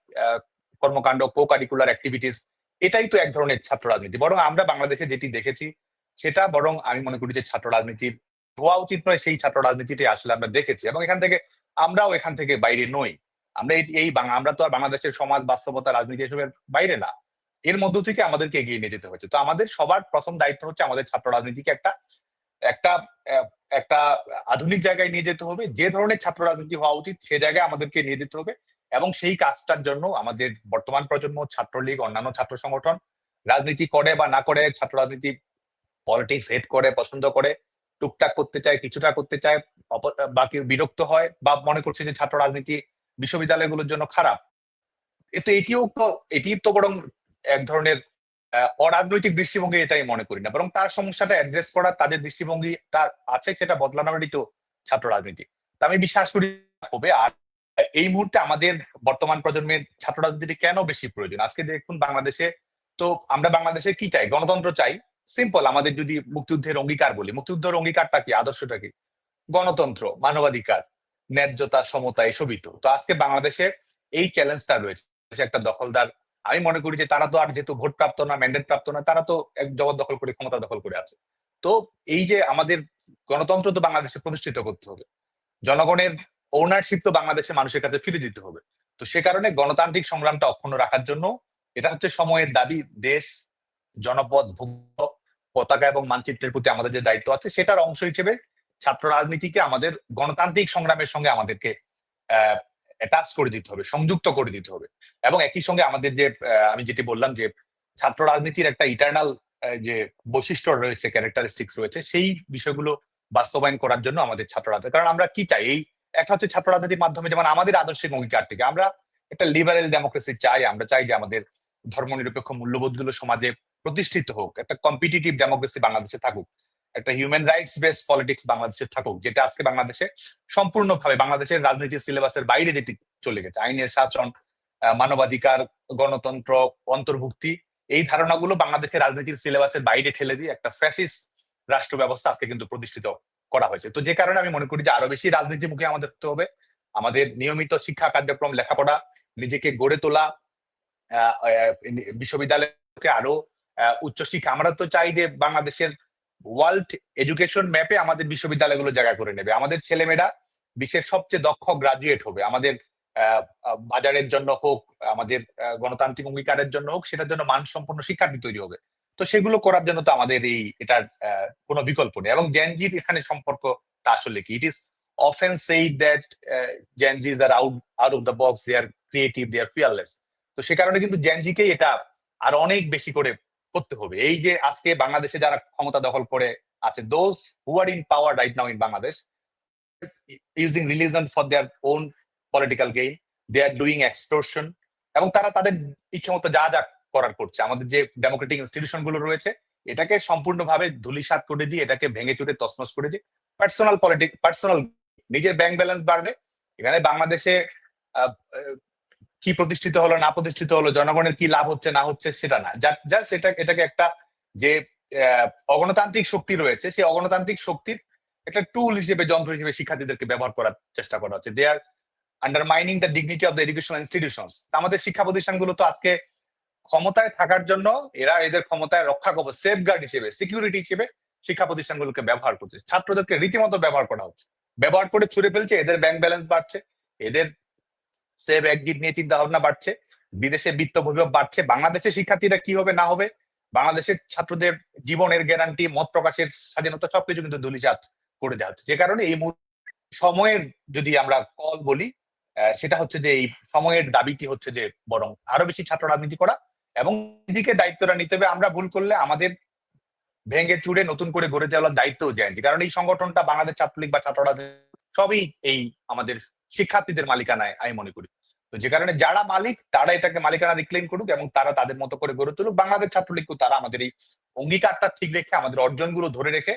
কর্মকাণ্ড, কো কারিকুলার অ্যাক্টিভিটিস, এটাই তো এক ধরনের ছাত্র রাজনীতি। বরং আমরা বাংলাদেশে যেটি দেখেছি সেটা বরং আমি মনে করি যে ছাত্র রাজনীতির হওয়া উচিত নয়, সেই ছাত্র রাজনীতিটাই আসলে আমরা দেখেছি, এবং আমরাও এখান থেকে বাইরে নই। আমরা আমরা তো আর বাংলাদেশের সমাজ বাস্তবতা রাজনীতি এসবের বাইরে না। এর মধ্য থেকে আমাদেরকে এগিয়ে নিয়ে যেতে হয়েছে। তো আমাদের সবার প্রথম দায়িত্ব হচ্ছে আমাদের ছাত্র রাজনীতিকে একটা একটা একটা আধুনিক জায়গায় নিয়ে যেতে হবে। যে ধরনের ছাত্র রাজনীতি হওয়া উচিত সে জায়গায় আমাদেরকে নিয়ে যেতে হবে, এবং সেই কাজটার জন্য আমাদের বর্তমান প্রজন্ম, ছাত্রলীগ, অন্যান্য ছাত্র সংগঠন রাজনীতি করে বা না করে, ছাত্র রাজনীতি পলিটিক্স হেট করে, পছন্দ করে, টুকটাক করতে চায়, কিছুটা করতে চায়, বাকি বিরক্ত হয় বা মনে করছে যে ছাত্র রাজনীতি বিশ্ববিদ্যালয়গুলোর জন্য খারাপ। এটি তো বরং এক ধরনের অরাজনৈতিক দৃষ্টিভঙ্গি, এটাই মনে করি না, বরং তার সমস্যাটা অ্যাড্রেস করা, তাদের দৃষ্টিভঙ্গি তার আছে সেটা বদলানোরই তো ছাত্র রাজনীতি। তা আমি বিশ্বাস করি হবে। আর এই মুহূর্তে আমাদের বর্তমান প্রজন্মের ছাত্র রাজনীতি কেন বেশি প্রয়োজন? আজকে দেখুন বাংলাদেশে, তো আমরা বাংলাদেশে কি চাই? গণতন্ত্র চাই। সিম্পল। আমাদের যদি মুক্তিযুদ্ধের অঙ্গীকার বলি, মুক্তিযুদ্ধের অঙ্গীকারটা কি, আদর্শটা কি? গণতন্ত্র, মানবাধিকার, ন্যায্যতা, সমতা, এসবই তো। তো আজকে বাংলাদেশে এই চ্যালেঞ্জটা রয়েছে। একটা দখলদার, আমি মনে করি যে তারা তো আর যেহেতু ভোট প্রাপ্ত না, ম্যান্ডেট প্রাপ্ত না, তারা তো এক জবরদখল করে, ক্ষমতা দখল করে আছে। তো এই যে আমাদের গণতন্ত্র তো বাংলাদেশে প্রতিষ্ঠিত করতে হবে, জনগণের ওনারশিপ তো বাংলাদেশে মানুষের কাছে ফিরে দিতে হবে। তো সে কারণে গণতান্ত্রিক সংগ্রামটা অক্ষুণ্ণ রাখার জন্য এটা হচ্ছে সময়ের দাবি। দেশ, জনপদ, পতাকা এবং মানচিত্রের প্রতি আমাদের যে দায়িত্ব আছে, সেটার অংশ হিসেবে ছাত্র রাজনীতিকে আমাদের গণতান্ত্রিক সংগ্রামের সঙ্গে আমাদেরকে অ্যাটাচ করে দিতে হবে, সংযুক্ত করে দিতে হবে। এবং একই সঙ্গে আমাদের যে আমি যেটি বললাম যে ছাত্র রাজনীতির একটা ইটার্নাল যে বৈশিষ্ট্য রয়েছে, ক্যারেক্টারিস্টিক্স রয়েছে, সেই বিষয়গুলো বাস্তবায়ন করার জন্য আমাদের ছাত্র রাজনীতি। কারণ আমরা কি চাই? এই একটা হচ্ছে ছাত্র রাজনীতির মাধ্যমে, যেমন আমাদের আদর্শিক অঙ্গীকার থেকে আমরা একটা লিবারেল ডেমোক্রেসি চাই। আমরা চাই যে আমাদের ধর্মনিরপেক্ষ মূল্যবোধগুলো সমাজে প্রতিষ্ঠিত হোক, একটা কম্পিটিটিভ ডেমোক্রেসি বাংলাদেশে থাকুক, একটা হিউম্যান রাইটস বেস পলিটিক্স বাংলাদেশে থাকুক, যেটা আজকে বাংলাদেশে সম্পূর্ণভাবে বাংলাদেশের রাজনীতির সিলেবাসের বাইরে যেটি চলে গেছে। আইনের শাসন, মানবাধিকার, গণতন্ত্র, অন্তর্ভুক্তি, এই ধারণাগুলো বাংলাদেশের রাজনীতির সিলেবাসের বাইরে ঠেলে দিয়ে একটা ফ্যাসিস্ট রাষ্ট্র ব্যবস্থা আজকে কিন্তু প্রতিষ্ঠিত করা হয়েছে। তো যে কারণে আমি মনে করি যে আরো বেশি রাজনীতিমুখী আমাদের হতে হবে। আমাদের নিয়মিত শিক্ষা কার্যক্রম, লেখাপড়া, নিজেকে গড়ে তোলা, বিশ্ববিদ্যালয়কে আরো উচ্চশিক্ষা, আমরা তো চাই যে বাংলাদেশের ওয়ার্ল্ড এডুকেশন ম্যাপে আমাদের বিশ্ববিদ্যালয়গুলো জায়গা করে নেবে। আমাদের ছেলেমেয়েরা বিশ্বের সবচেয়ে দক্ষ গ্রাজুয়েট হবে। আমাদের বাজারের জন্য হোক, আমাদের গণতান্ত্রিক অঙ্গীকারের জন্য হোক, সেটার জন্য মানসম্পন্ন শিক্ষার্থী তৈরি হবে। তো সেগুলো করার জন্য তো আমাদের এটার কোনো বিকল্প নেই। এবং জেনজির এখানে সম্পর্কটা আসলে কি? It is often said that Gen Zs are out of the box, they are creative, they are fearless. তো সে কারণে কিন্তু জেনজিকেই এটা আর অনেক বেশি করে করতে হবে। এই যে আজকে বাংলাদেশে যারা ক্ষমতা দখল করে আছে, those who are in power right now in Bangladesh, using religion for their own political gain, they are doing extortion, এবং তারা তাদের ইচ্ছে মতো যা যা করার করছে। আমাদের যে ডেমোক্রেটিক ইনস্টিটিউশন গুলো রয়েছে, এটাকে সম্পূর্ণভাবে ধূলিসাৎ করে দিয়ে, এটাকে ভেঙে চুরে তছনছ করে দিয়ে পার্সোনাল নিজের ব্যাংক ব্যালেন্স বাড়বে। এখানে বাংলাদেশে কি প্রতিষ্ঠিত হলো না প্রতিষ্ঠিত হলো, জনগণের কি লাভ হচ্ছে না হচ্ছে সেটা না, জাস্ট এটাকে একটা যে অগণতান্ত্রিক শক্তি রয়েছে, সেই অগণতান্ত্রিক শক্তির একটা টুল হিসেবে, যন্ত্র হিসেবে শিক্ষার্থীদেরকে ব্যবহার করার চেষ্টা করা হচ্ছে। They are undermining the dignity of the educational institutions. আমাদের শিক্ষা প্রতিষ্ঠানগুলো তো আজকে ক্ষমতায় থাকার জন্য এরা এদের ক্ষমতায় রক্ষা কবচ, সেফগার্ড হিসেবে, সিকিউরিটি হিসেবে শিক্ষা প্রতিষ্ঠানগুলোকে ব্যবহার করছে। ছাত্রদেরকে রীতিমতো ব্যবহার করা হচ্ছে, ব্যবহার করে ছুড়ে ফেলছে। এদের ব্যাংক ব্যালেন্স বাড়ছে, এদের সেভ এক্সিট নিয়ে চিন্তা ভাবনা বাড়ছে, বিদেশে বিত্ত বৈভব বাড়ছে। বাংলাদেশের শিক্ষার্থীরা কি হবে না হবে, বাংলাদেশের ছাত্রদের জীবনের গ্যারান্টি, মত প্রকাশের স্বাধীনতা, সবকিছু কিন্তু ধূলিসাৎ করে দেওয়া হচ্ছে। যে কারণে এই সময়ের যদি আমরা কল বলি, সেটা হচ্ছে যে এই সময়ের দাবিটি হচ্ছে যে বরং আরো বেশি ছাত্র রাজনীতি করা, এবং এদিকে দায়িত্বটা নিতে হবে। আমরা ভুল করলে আমাদের ভেঙে চুরে নতুন করে গড়ে দেওয়ার দায়িত্ব জেনজি, কারণ এই সংগঠনটা বাংলাদেশ ছাত্রলীগ বা ছাত্র রাজনীতি সবই এই আমাদের শিক্ষার্থীদের মালিকানায় আমি মনে করি। তো যে কারণে যারা মালিক, তারা এটাকে মালিকানা রিক্লেম করুক এবং তারা তাদের মতো করে গড়ে তুলুক। বাংলাদেশ ছাত্রলীগকে তারা আমাদের এই অঙ্গীকারটা ঠিক রেখে, আমাদের অর্জনগুলো ধরে রেখে,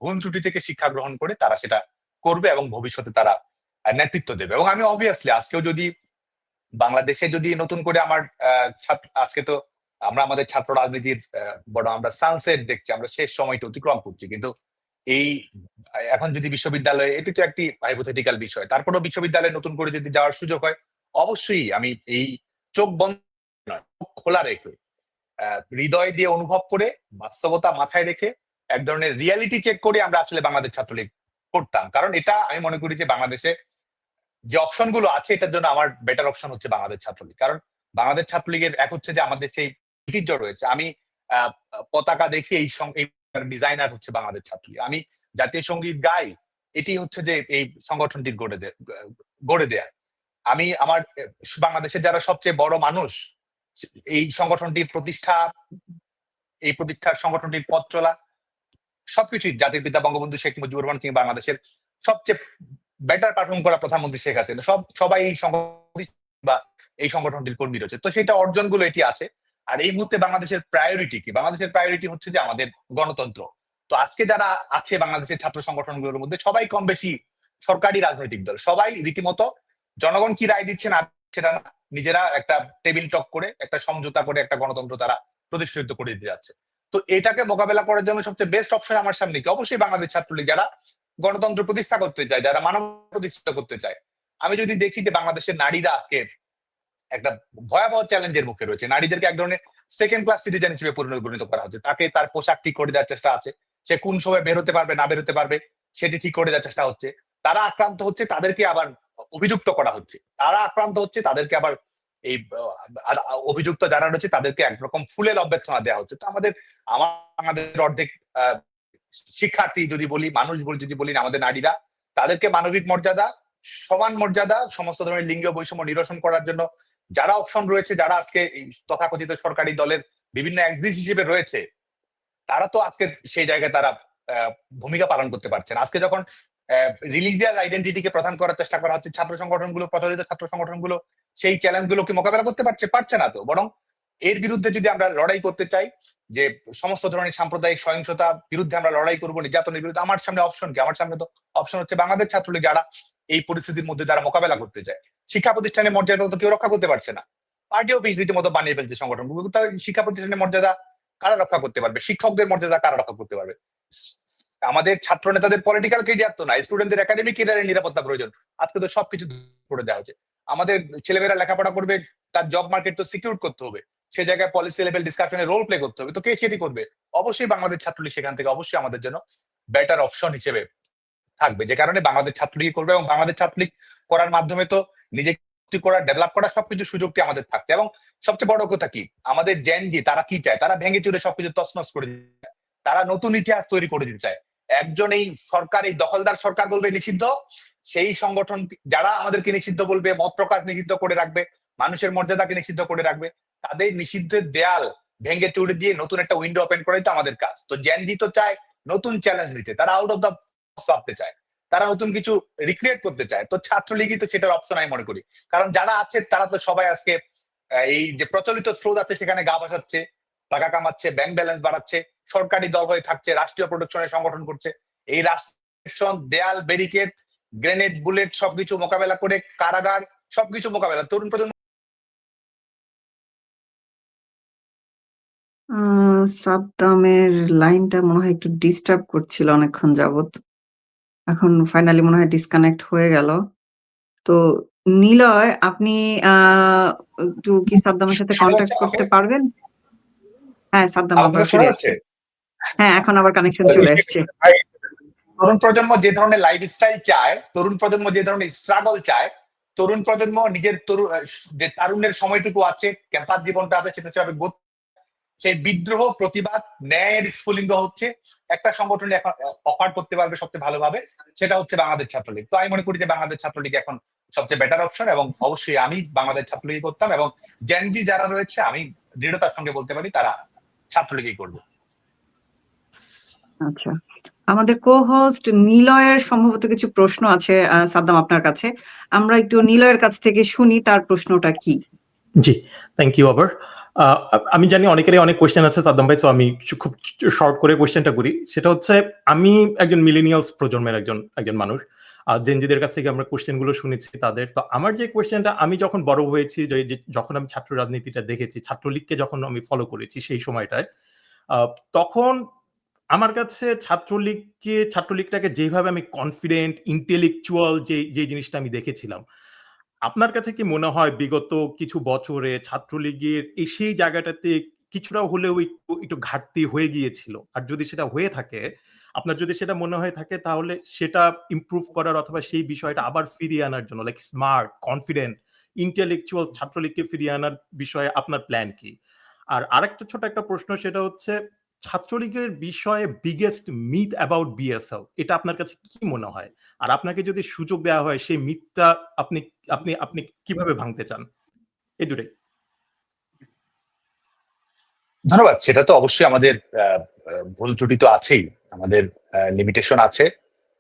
ভুল ত্রুটি থেকে শিক্ষা গ্রহণ করে তারা সেটা করবে এবং ভবিষ্যতে তারা নেতৃত্ব দেবে। এবং আমি অবভিয়াসলি আজকেও যদি বাংলাদেশে যদি নতুন করে আমার আজকে তো আমরা আমাদের ছাত্র রাজনীতির বড় আমরা সানসেট দেখছি, আমরা শেষ সময়টা অতিক্রম করছি, কিন্তু এই এখন যদি বিশ্ববিদ্যালয়ে, এটি তো একটি হাইপোথেটিক্যাল বিষয়, তারপরেও বিশ্ববিদ্যালয়ে নতুন করে যদি যাওয়ার সুযোগ হয়, অবশ্যই আমি এই চোখ বন্ধ নয়, চোখ খোলা রেখে, হৃদয় দিয়ে অনুভব করে, বাস্তবতা মাথায় রেখে, এক ধরনের রিয়ালিটি চেক করে আমরা আসলে বাংলাদেশ ছাত্রলীগ করতাম। কারণ এটা আমি মনে করি যে বাংলাদেশে যে অপশন গুলো আছে, এটার জন্য আমার বেটার অপশন হচ্ছে বাংলাদেশ ছাত্রলীগ। কারণ বাংলাদেশ ছাত্রলীগের এক হচ্ছে যে আমাদের সেই ঐতিহ্য রয়েছে। আমি পতাকা দেখি এই ডিজাইনার হচ্ছে বাংলাদেশ ছাত্রলীগ। আমি জাতীয় সঙ্গীত গাই, এটি হচ্ছে যে এই সংগঠনটির গড়ে দেয়া। আমি আমার বাংলাদেশের যারা সবচেয়ে বড় মানুষ, এই সংগঠনটির প্রতিষ্ঠার সংগঠনটির পথ চলা সবকিছুই জাতির পিতা বঙ্গবন্ধু শেখ মুজিবুর রহমান কিংবা বাংলাদেশের সবচেয়ে বেটার পারফর্ম করা প্রধানমন্ত্রী শেখ হাসিনা সবাই এই সংগঠনটির কর্মী রয়েছে। তো সেটা অর্জনগুলো এটি আছে। আর এই মুহূর্তে বাংলাদেশের প্রায়োরিটি কি? বাংলাদেশের প্রায়োরিটি হচ্ছে যে আমাদের গণতন্ত্র। তো আজকে যারা আছে বাংলাদেশের ছাত্র সংগঠনগুলোর মধ্যে সবাই কম বেশি সরকারি রাজনৈতিক দল, সবাই রীতিমতো জনগণ কি রায় দিচ্ছে না সেটা না, নিজেরা একটা টেবিল টক করে একটা সমঝোতা করে একটা গণতন্ত্র তারা প্রতিষ্ঠিত করে দিতে যাচ্ছে। তো এটাকে মোকাবেলা করার জন্য সবচেয়ে বেস্ট অপশন আমার সামনে কি? অবশ্যই বাংলাদেশ ছাত্রলীগ, যারা গণতন্ত্র প্রতিষ্ঠা করতে চায়, যারা মানব প্রতিষ্ঠা করতে চায়। আমি যদি দেখি যে বাংলাদেশের নারীরা আজকে একটা ভয়াবহ চ্যালেঞ্জের মুখে রয়েছে, নারীদেরকে এক ধরনের সেকেন্ড ক্লাস সিটিজেন হিসেবে পরিণত করা হচ্ছে। তাকে তার পোশাক ঠিক করে দেওয়ার চেষ্টা আছে, সে কোন সময় বের হতে পারবে না বের হতে পারবে সেটি ঠিক করে দেওয়ার চেষ্টা হচ্ছে। তারা আক্রান্ত হচ্ছে, তাদেরকে আবার অভিযুক্ত করা হচ্ছে। তারা আক্রান্ত হচ্ছে, তাদেরকে আবার এই অভিযুক্ত যারা রয়েছে তাদেরকে একরকম ফুলের অভ্যর্থনা দেওয়া হচ্ছে। তো আমাদের অর্ধেক শিক্ষার্থী যদি বলি, মানুষ যদি বলি, আমাদের নারীরা, তাদেরকে মানবিক মর্যাদা, সমান মর্যাদা, সমস্ত ধরনের লিঙ্গীয় বৈষম্য নিরসন করার জন্য যারা অপশন রয়েছে, যারা আজকে এই তথাকথিত সরকারি দলের বিভিন্ন এক্সিস হিসেবে রয়েছে, তারা তো আজকে সেই জায়গায় তারা ভূমিকা পালন করতে পারছেন। আজকে যখন রিলিজিয়াস আইডেন্টিটিকে প্রধান করার চেষ্টা করা হচ্ছে, ছাত্র সংগঠনগুলো, প্রচলিত ছাত্র সংগঠনগুলো সেই চ্যালেঞ্জগুলোকে মোকাবেলা করতে পারছে না। তো বরং এর বিরুদ্ধে যদি আমরা লড়াই করতে চাই, যে সমস্ত ধরনের সাম্প্রদায়িক সহিংসতা বিরুদ্ধে আমরা লড়াই করবো, নির্যাতনের বিরুদ্ধে, আমার সামনে অপশন কি? আমার সামনে তো অপশন হচ্ছে বাংলাদেশ ছাত্রলীগ, যারা এই পরিস্থিতির মধ্যে যারা মোকাবেলা করতে চায়। শিক্ষা প্রতিষ্ঠানের মর্যাদা তো কেউ রক্ষা করতে পারছে না, পার্টি অফিস রীতিমতো বানিয়ে ফেলছে সংগঠনগুলো। শিক্ষা প্রতিষ্ঠানের মর্যাদা কারা রক্ষা করতে পারবে? শিক্ষকদের মর্যাদা কারা রক্ষা করতে পারবে? আমাদের ছাত্র নেতাদের পলিটিক্যাল কেরিয়ার তো নাই, স্টুডেন্টদের একাডেমিক কেরিয়ারের নিরাপত্তা প্রয়োজন। আজকে তো সবকিছু করে দেওয়া হচ্ছে। আমাদের ছেলেমেয়েরা লেখাপড়া করবে, তার জব মার্কেট তো সিকিউর করতে হবে, সে জায়গায় পলিসি লেভেল ডিসকাশনে রোল প্লে করতে হবে। তো কে সেটি করবে? অবশ্যই বাংলাদেশ ছাত্রলীগ সেখান থেকে অবশ্যই আমাদের জন্য বেটার অপশন হিসেবে থাকবে, যে কারণে বাংলাদেশ ছাত্রলীগ করবে। এবং বাংলাদেশ ছাত্রলীগ করার মাধ্যমে তো নিজেকে করার, ডেভেলপ করার সবকিছু সুযোগটি আমাদের থাকছে। এবং সবচেয়ে বড় কথা কি, আমাদের জেন জি তারা কি চায়? তারা ভেঙে চুরে সবকিছু তছনছ করে দিতে চায়, তারা নতুন ইতিহাস তৈরি করে দিতে চায়। একজন এই সরকার, এই দখলদার সরকার বলবে নিষিদ্ধ, সেই সংগঠন যারা আমাদেরকে নিষিদ্ধ বলবে, মত প্রকাশ নিষিদ্ধ করে রাখবে, মানুষের মর্যাদাকে নিষিদ্ধ করে রাখবে, তাদের নিষিদ্ধের দেয়াল ভেঙে চুরে দিয়ে নতুন একটা উইন্ডো ওপেন করাই তো আমাদের কাজ। তো জেনজি তো চায় নতুন চ্যালেঞ্জ নিতে, তারা আউট অফ দ্য ভাবতে চায়, তারা নতুন কিছু রিক্রিয়েট করতে চায়। তো ছাত্রলীগই তো সেটার অপশন আমি মনে করি। কারণ যারা আছে তারা তো সবাই আজকে এই যে প্রচলিত স্রোত আছে সেখানে গা ভাসাচ্ছে, টাকা কামাচ্ছে, ব্যাংক ব্যালেন্স বাড়াচ্ছে, সরকারি দল হয়ে থাকছে, রাষ্ট্রীয় প্রোডাকশনের সংগঠন করছে। এই রাষ্ট্র দেয়াল, ব্যারিকেড, গ্রেনেড, বুলেট সবকিছু মোকাবেলা করে, কারাগার সবকিছু মোকাবেলা তরুণ প্রজন্ম। সাদ্দামের লাইনটা মনে হয় একটু ডিস্টার্ব করছিল অনেকক্ষণ যাবত। এখন ফাইনালি মনে হয় ডিসকানেক্ট হয়ে গেল। তো নিলয়, আপনি একটু কি সাদ্দামের সাথে কন্ট্যাক্ট করতে পারবেন? হ্যাঁ, সাদ্দাম আবার ফিরে আসছে। হ্যাঁ, এখন আবার কানেকশন চলে আসছে। তরুণ প্রজন্ম যে ধরনের লাইফস্টাইল চায়, তরুণ প্রজন্ম যে ধরনের স্ট্রাগল চায়, তরুণ প্রজন্ম নিজের যে তারুণ্যের সময়টুকু আছে, ক্যাম্পাস জীবনটা আছে, সেটা হিসাবে সেই বিদ্রোহ, প্রতিবাদ, ন্যায়ের স্ফুলিঙ্গ হচ্ছে একটা সংগঠনে এখন অফার করতে পারবে সবচেয়ে ভালোভাবে, সেটা হচ্ছে বাংলাদেশ ছাত্রলীগ। তো আমি মনে করি যে বাংলাদেশ ছাত্রলীগ এখন সবচেয়ে বেটার অপশন, এবং অবশ্যই আমি বাংলাদেশ ছাত্রলীগ করতাম, এবং জেনজি যারা রয়েছে আমি দৃঢ়তার সঙ্গে বলতে পারি তারা ছাত্রলীগই করবে। আচ্ছা, আমাদের কো-হোস্ট নিলয়ের সম্ভবত কিছু প্রশ্ন আছে সাদ্দাম আপনার কাছে। আমরা একটু নিলয়ের কাছ থেকে শুনি তার প্রশ্নটা কি। জি, থ্যাংক ইউ আবার। আমি জানি অনেকেরই অনেক কোয়েশ্চেন আছে সাদ্দাম ভাই, সো আমি খুব শর্ট করে কোয়েশ্চেনটা করি। সেটা হচ্ছে, আমি একজন মিলেনিয়ালস প্রজন্মের একজন মানুষ, জেনজিদের কাছ থেকে আমরা কোয়েশ্চেন গুলো শুনেছি তাদের। তো আমার যে কোয়েশ্চেনটা, আমি যখন বড় হয়েছি, যখন আমি ছাত্র রাজনীতিটা দেখেছি, ছাত্রলীগকে যখন আমি ফলো করেছি সেই সময়টায়, তখন আমার কাছে ছাত্রলীগটাকে যেভাবে আমি কনফিডেন্ট, ইন্টেলেকচুয়াল যে জিনিসটা আমি দেখেছিলাম, আপনার কাছে কি মনে হয় বিগত কিছু বছরে ছাত্রলীগের সেই জায়গাটাতে কিছুটা হলেও একটু ঘাটতি হয়ে গিয়েছিল? আর যদি সেটা হয়ে থাকে, আপনার যদি সেটা মনে হয়ে থাকে, তাহলে সেটা ইমপ্রুভ করার অথবা সেই বিষয়টা আবার ফিরিয়ে আনার জন্য, লাইক স্মার্ট, কনফিডেন্ট, ইন্টেলেকচুয়াল ছাত্রলীগকে ফিরিয়ে আনার বিষয়ে আপনার প্ল্যান কি? আর আরেকটা ছোট একটা প্রশ্ন, সেটা হচ্ছে ছাত্রলীগের বিষয়ে বিগেস্ট মিথ অ্যাবাউট বিএসএল, এটা আপনার কাছে কি মনে হয়? আর আপনাকে যদি সুযোগ দেওয়া হয় সেই মিথটা আপনি আপনি আপনি কিভাবে ভাঙতে চান? এই দুটাই। ধন্যবাদ। সেটা তো অবশ্যই আমাদের ভুল ত্রুটি তো আছেই, আমাদের লিমিটেশন আছে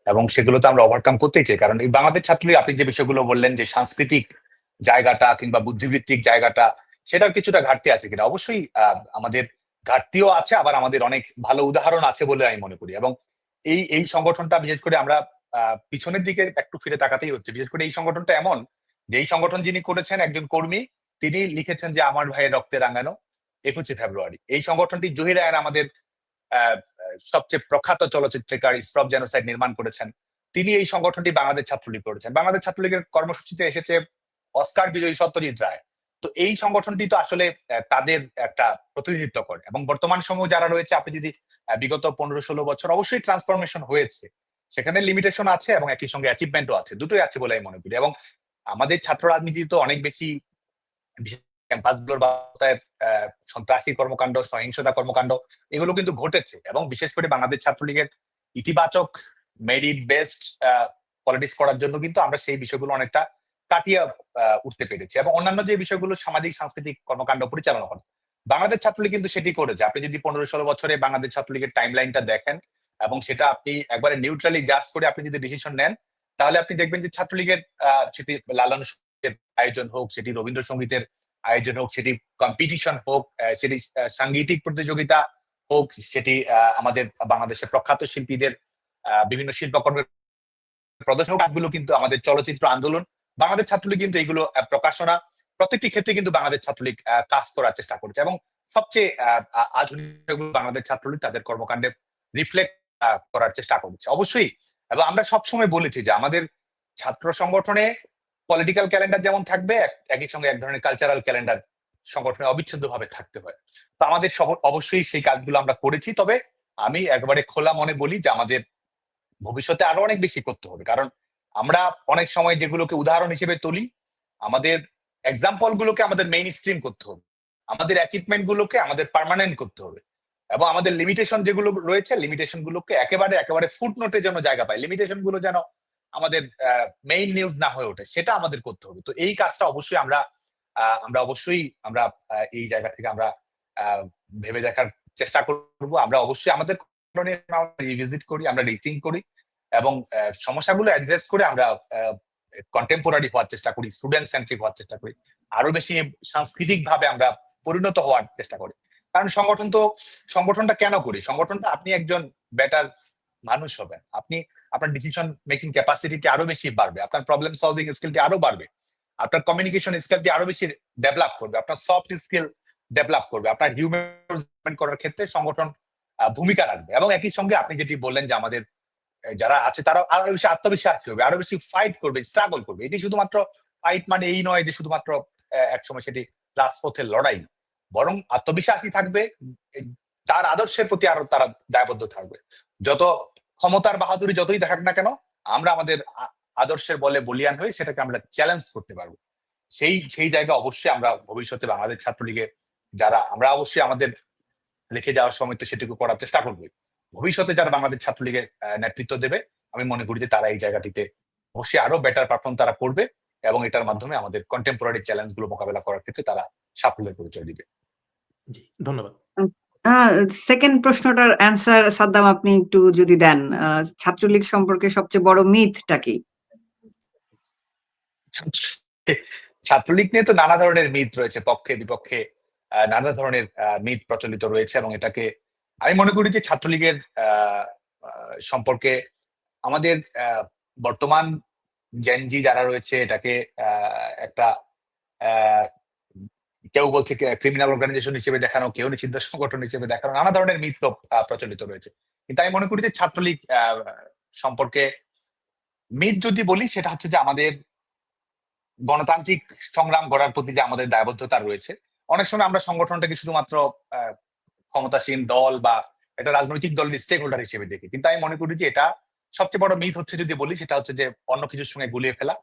এবং সেগুলো তো আমরা ওভারকাম করতেই চাই। কারণ এই বাংলাদেশ ছাত্রলীগ, আপনি যে বিষয়গুলো বললেন যে সাংস্কৃতিক জায়গাটা কিংবা বুদ্ধিবৃত্তিক জায়গাটা, সেটার কিছুটা ঘাটতি আছে কিনা, অবশ্যই আমাদের ঘাটতিও আছে, আবার আমাদের অনেক ভালো উদাহরণ আছে বলে আমি মনে করি। এবং এই সংগঠনটা বিশেষ করে আমরা পিছনের দিকে একটু ফিরে তাকাতেই হচ্ছে। বিশেষ করে এই সংগঠনটা এমন যে এই সংগঠন যিনি করেছেন একজন কর্মী, তিনি লিখেছেন যে আমার ভাইয়ের রক্তে রাঙানো 21শে ফেব্রুয়ারি। এই সংগঠনটি জহির রায়হান, আমাদের আহ, সবচেয়ে প্রখ্যাত চলচ্চিত্রকার স্টপ জেনোসাইড নির্মাণ করেছেন, তিনি এই সংগঠনটি বাংলাদেশ ছাত্রলীগ করেছেন। বাংলাদেশ ছাত্রলীগের কর্মসূচিতে এসেছে অস্কার বিজয়ী সত্যজিৎ রায়। তো এই সংগঠনটি তো আসলে তাদের একটা প্রতিনিধিত্ব করে। এবং বর্তমান সময় যারা রয়েছে, আপনি যদি বিগত 15-16 বছর অবশ্যই ট্রান্সফরমেশন হয়েছে, সেখানে লিমিটেশন আছে এবং একই সঙ্গে অ্যাচিভমেন্টও আছে, দুটোই আছে বলে আমি মনে করি। এবং আমাদের ছাত্র রাজনীতি তো অনেক বেশি ক্যাম্পাসগুলোর বাতায় সন্ত্রাসী কর্মকাণ্ড, সহিংসতা কর্মকাণ্ড, এগুলো কিন্তু ঘটেছে। এবং বিশেষ করে বাংলাদেশ ছাত্রলীগের ইতিবাচক মেরিট বেসড পলিটিক্স করার জন্য কিন্তু আমরা সেই বিষয়গুলো অনেকটা কাটিয়ে উঠতে পেরেছি। এবং অন্যান্য যে বিষয়গুলো সামাজিক সাংস্কৃতিক কর্মকাণ্ড পরিচালনা করে, বাংলাদেশ ছাত্রলীগ কিন্তু সেটি করেছে। আপনি যদি 15-16 বছরে বাংলাদেশ ছাত্রলীগের টাইম লাইনটা দেখেন এবং সেটা আপনি একবারে নিউট্রালি জাজ করে আপনি যদি ডিসিশন নেন, তাহলে আপনি দেখবেন যে ছাত্রলীগের সেটি লালন সংগীতের আয়োজন হোক, সেটি রবীন্দ্রসঙ্গীতের আয়োজন হোক, সেটি কম্পিটিশন হোক, সেটি সাংগীতিক প্রতিযোগিতা হোক, সেটি আমাদের বাংলাদেশের প্রখ্যাত শিল্পীদের বিভিন্ন শিল্পকর্মের প্রদর্শনগুলো, কিন্তু আমাদের চলচ্চিত্র আন্দোলন, বাংলাদেশ ছাত্রলীগ কিন্তু এগুলো প্রকাশনা, প্রত্যেকটি ক্ষেত্রে কিন্তু বাংলাদেশ ছাত্রলীগ কাজ করার চেষ্টা করেছে। এবং সবচেয়ে আধুনিক বাংলাদেশ ছাত্রলীগ তাদের কর্মকাণ্ডে রিফ্লেক্ট করার চেষ্টা করেছে অবশ্যই। এবং আমরা সবসময় বলেছি যে আমাদের ছাত্র সংগঠনে পলিটিক্যাল ক্যালেন্ডার যেমন থাকবে, একই সঙ্গে এক ধরনের কালচারাল ক্যালেন্ডার সংগঠনে অবিচ্ছেদ্য ভাবে থাকতে হয়। তো আমাদের অবশ্যই সেই কাজগুলো আমরা করেছি। তবে আমি একবারে খোলা মনে বলি যে আমাদের ভবিষ্যতে আরো অনেক বেশি করতে হবে। কারণ আমরা অনেক সময় যেগুলোকে উদাহরণ হিসেবে তুলি, আমাদের এক্সাম্পল গুলোকে আমাদের মেইন স্ট্রিম করতে হবে, আমাদের অ্যাচিভমেন্ট গুলোকে আমাদের পার্মানেন্ট করতে হবে, এবং আমাদের লিমিটেশন যেগুলো রয়েছে, লিমিটেশন গুলোকে একেবারে ফুটনোটে যেন জায়গা পায়, লিমিটেশন গুলো যেন আমাদের মেইন নিউজ না হয়ে ওঠে, সেটা আমাদের করতে হবে। তো এই কাজটা অবশ্যই আমরা এই জায়গা থেকে আমরা ভেবে দেখার চেষ্টা করব। আমরা অবশ্যই আমাদের রিভিজিট করি, আমরা রিথিং করি এবং সমস্যাগুলো অ্যাড্রেস করে আমরা কন্টেম্পোরারি হওয়ার চেষ্টা করি, স্টুডেন্ট সেন্ট্রিক হওয়ার চেষ্টা করি, আরো বেশি সাংস্কৃতিক ভাবে আমরা পরিণত হওয়ার চেষ্টা করি। কারণ সংগঠনটা কেন করি? সংগঠনটা আপনি একজন বেটার মানুষ হবেন, আপনি আপনার ডিসিশন মেকিং ক্যাপাসিটিটি আরো বেশি বাড়বে, আপনার প্রবলেম সলভিং স্কিলটি আরো বাড়বে, আপনার কমিউনিকেশন স্কিলটি আরো বেশি ডেভেলপ করবে, আপনার সফট স্কিল ডেভেলপ করবে, আপনার হিউম্যান করার ক্ষেত্রে সংগঠন ভূমিকা রাখবে। এবং একই সঙ্গে আপনি যেটি বললেন যে আমাদের যারা আছে তারা আরো বেশি আত্মবিশ্বাসী হবে, আরো বেশি ফাইট করবে, স্ট্রাগল করবে। এটি শুধুমাত্র ফাইট মানে এই নয় যে শুধুমাত্র একসময় সেটি রাজপথের লড়াই, বরং আত্মবিশ্বাসী থাকবে, তার আদর্শের প্রতি আরো তারা দায়বদ্ধ থাকবে। যত ক্ষমতার বাহাদুরি যতই দেখাক না কেন, আমরা আমাদের আদর্শের বলে বলিয়ান হয়ে সেটাকে আমরা চ্যালেঞ্জ করতে পারবো। সেই জায়গা অবশ্যই আমরা ভবিষ্যতে বাংলাদেশ ছাত্রলীগের যারা, আমরা অবশ্যই আমাদের লিখে যাওয়ার সময় তো সেটুকু করার চেষ্টা করবো। ভবিষ্যতে যারা বাংলাদেশ ছাত্রলীগের নেতৃত্ব দেবে, আমি মনে করি যে তারা এই জায়গাটিতে অবশ্যই আরো বেটার পারফর্ম তারা করবে এবং এটার মাধ্যমে আমাদের কন্টেম্পোরারি চ্যালেঞ্জ গুলো মোকাবেলা করার ক্ষেত্রে তারা সাফল্যের পরিচয় দিবে। জি, ধন্যবাদ। সেকেন্ড প্রশ্নটার অ্যান্সার সাদ্দাম আপনি একটু যদি দেন, ছাত্রলীগ সম্পর্কে সবচেয়ে বড় মিথটা কি? ছাত্রলীগ নিয়ে তো নানা ধরনের মিথ রয়েছে, পক্ষে বিপক্ষে নানা ধরনের মিথ প্রচলিত রয়েছে, এবং এটাকে আমি মনে করি যে ছাত্রলীগের সম্পর্কে আমাদের বর্তমান জেনজি যারা রয়েছে এটাকে একটা কেউ বলছে ক্রিমিনাল অর্গানাইজেশন হিসেবে দেখানো, কেউ নিষিদ্ধ সংগঠন হিসেবে দেখানো, নানা ধরনের মিথ প্রচলিত রয়েছে। কিন্তু আমি মনে করি যে ছাত্রলীগ সম্পর্কে মিথ যদি বলি, সেটা হচ্ছে যে আমাদের গণতান্ত্রিক সংগ্রাম গড়ার প্রতি যে আমাদের দায়বদ্ধতা রয়েছে। অনেক সময় আমরা সংগঠনটাকে শুধুমাত্র ক্ষমতাসীন দল বা একটা রাজনৈতিক দলের স্টেক হোল্ডার হিসেবে দেখি, কিন্তু আমি মনে করি যে এটা সবচেয়ে বড় মিথ হচ্ছে যদি বলি, সেটা হচ্ছে যে অন্য কিছুর সঙ্গে গুলিয়ে ফেলা,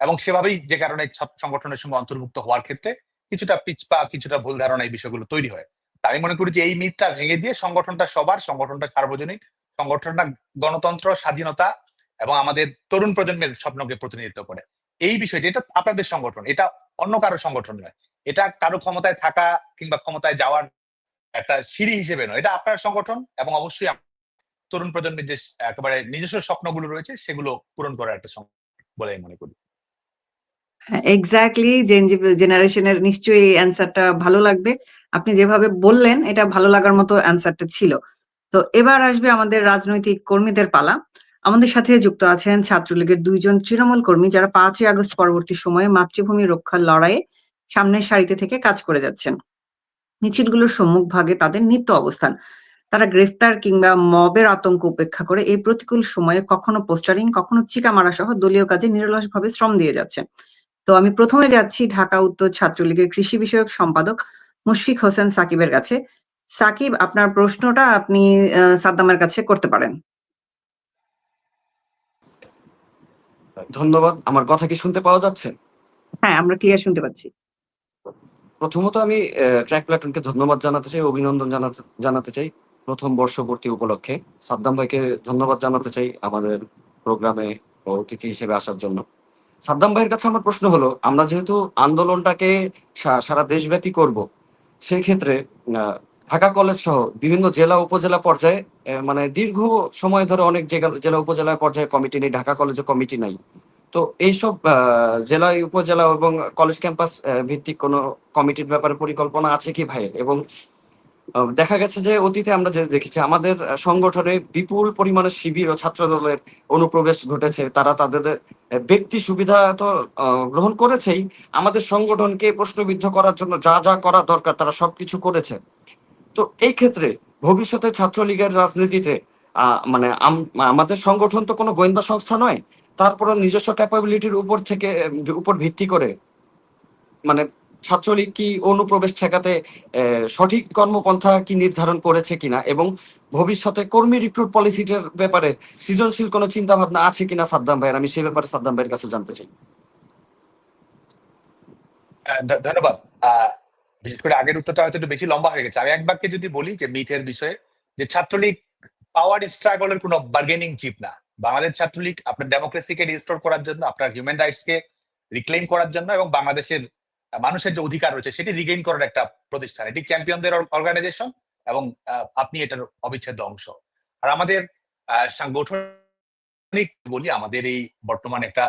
এবং সেভাবেই যে কারণে সংগঠনের সঙ্গে অন্তর্ভুক্ত হওয়ার ক্ষেত্রে কিছুটা পিছপা, কিছুটা ভুল ধারণা এই বিষয়গুলো তৈরি হয়। তা আমি মনে করি যে এই মিথটা ভেঙে দিয়ে সংগঠনটা সবার, সংগঠনটা সার্বজনীন, সংগঠনটা গণতন্ত্র, স্বাধীনতা এবং আমাদের তরুণ প্রজন্মের স্বপ্নকে প্রতিনিধিত্ব করে। এই বিষয়টি, এটা আপনাদের সংগঠন, এটা অন্য কারো সংগঠন নয়, এটা কারো ক্ষমতায় থাকা কিংবা ক্ষমতায় যাওয়ার একটা সিঁড়ি হিসেবে নয়, এটা আপনার সংগঠন এবং অবশ্যই তরুণ প্রজন্মের যে একেবারে নিজস্ব স্বপ্নগুলো রয়েছে সেগুলো পূরণ করার একটা সংগঠন বলে আমি মনে করি। হ্যাঁ, এক্সাক্টলি জেনজি জেনারেশনের নিশ্চয়ই এই অ্যান্সারটা ভালো লাগবে। আপনি যেভাবে বললেন এটা ভালো লাগার মতো অ্যান্সারটা ছিল। তো এবার আসবে আমাদের রাজনৈতিক কর্মীদের পালা। আমাদের সাথে যুক্ত আছেন ছাত্রলীগের ২ জন তৃণমূল কর্মী যারা ৫ই আগস্ট পরবর্তী সময়ে মাতৃভূমি রক্ষার লড়াইয়ে সামনের সারিতে থেকে কাজ করে যাচ্ছেন। মিছিলগুলোর সম্মুখভাগে তাদের নিত্য অবস্থান। তারা গ্রেফতার কিংবা মবের আতঙ্ক উপেক্ষা করে এই প্রতিকূল সময়ে কখনো পোস্টারিং, কখনো চিকা মারা সহ দলীয় কাজে নিরলসভাবে শ্রম দিয়ে যাচ্ছেন। তো আমি প্রথমে যাচ্ছি ঢাকা উত্তর ছাত্রলীগের কৃষি বিষয়ক সম্পাদক মুশফিক হোসেন সাকিবের কাছে। সাকিব, আপনার প্রশ্নটা আপনি সাদ্দামের কাছে করতে পারেন। ধন্যবাদ। আমার কথা কি শুনতে পাওয়া যাচ্ছে? হ্যাঁ, আমরা ক্লিয়ার শুনতে পাচ্ছি। প্রথমত আমি ট্র্যাক প্ল্যাটুনকে ধন্যবাদ জানাতে চাই, অভিনন্দন জানাতে চাই প্রথম বর্ষপূর্তি উপলক্ষে। সাদ্দাম ভাইকে ধন্যবাদ জানাতে চাই আমাদের প্রোগ্রামে অতিথি হিসেবে আসার জন্য। সাদ্দাম ভাইয়ের কাছে আমার প্রশ্ন হলো, আমরা যেহেতু আন্দোলনটাকে সারা দেশব্যাপী করব, সেক্ষেত্রে ঢাকা কলেজ সহ বিভিন্ন জেলা উপজেলা পর্যায়ে মানে দীর্ঘ সময় ধরে অনেক জেলা উপজেলা পর্যায়ে কমিটি নেই, ঢাকা কলেজে কমিটি নাই। তো এইসব জেলা উপজেলা এবং কলেজ ক্যাম্পাস ভিত্তিক কোনো কমিটির ব্যাপারে পরিকল্পনা আছে কি ভাইয়ের? এবং দেখা গেছে যে অতীতে আমরা যে দেখেছি আমাদের সংগঠনে বিপুল পরিমাণে শিবির ও ছাত্র দলের অনুপ্রবেশ ঘটেছে। তারা তাদের ব্যক্তি সুবিধা তো গ্রহণ করেছেই, আমাদের সংগঠনকে প্রশ্নবিদ্ধ করার জন্য যা যা করা দরকার তারা সবকিছু করেছে। তো এই ক্ষেত্রে ভবিষ্যতে ছাত্রলীগের রাজনীতিতে মানে আমাদের সংগঠন তো কোনো গোয়েন্দা সংস্থা নয়, তারপরে নিজস্ব ক্যাপাবিলিটির উপর ভিত্তি করে মানে ছাত্রলীগ কি অনুপ্রবেশ ঠেকাতে সঠিক কর্মপন্থা কি নির্ধারণ করেছে কিনা, এবং ভবিষ্যতে কর্মী রিক্রুট পলিসিটার ব্যাপারে সৃজনশীল কোনো চিন্তা ভাবনা আছে কিনা সাদ্দাম ভাইয়ের, আমি সে ব্যাপারে সাদ্দাম ভাইয়ের কাছে জানতে চাই। ধন্যবাদ। বিশেষ করে আগের উত্তরটা হয়তো একটু বেশি লম্বা হয়ে গেছে। আমি এক বাক্যে যদি বলি যে মিথের বিষয়ে, যে ছাত্রলীগ পাওয়ার স্ট্রাগলের কোনো বার্গেনিং চিপ না। বাংলাদেশ ছাত্রলীগ আপনার ডেমোক্রেসিকে রিস্টোর করার জন্য, আপনার হিউম্যান রাইটস কে রিক্লেইম করার জন্য এবং বাংলাদেশের মানুষের যে অধিকার রয়েছে সেটি রিগেইন করার একটা প্রতিষ্ঠান। এটি চ্যাম্পিয়নদের অর্গানাইজেশন এবং আপনি এটার অবিচ্ছেদ্য অংশ। আর আমাদের সাংগঠনিক বলি, আমাদের এই বর্তমান একটা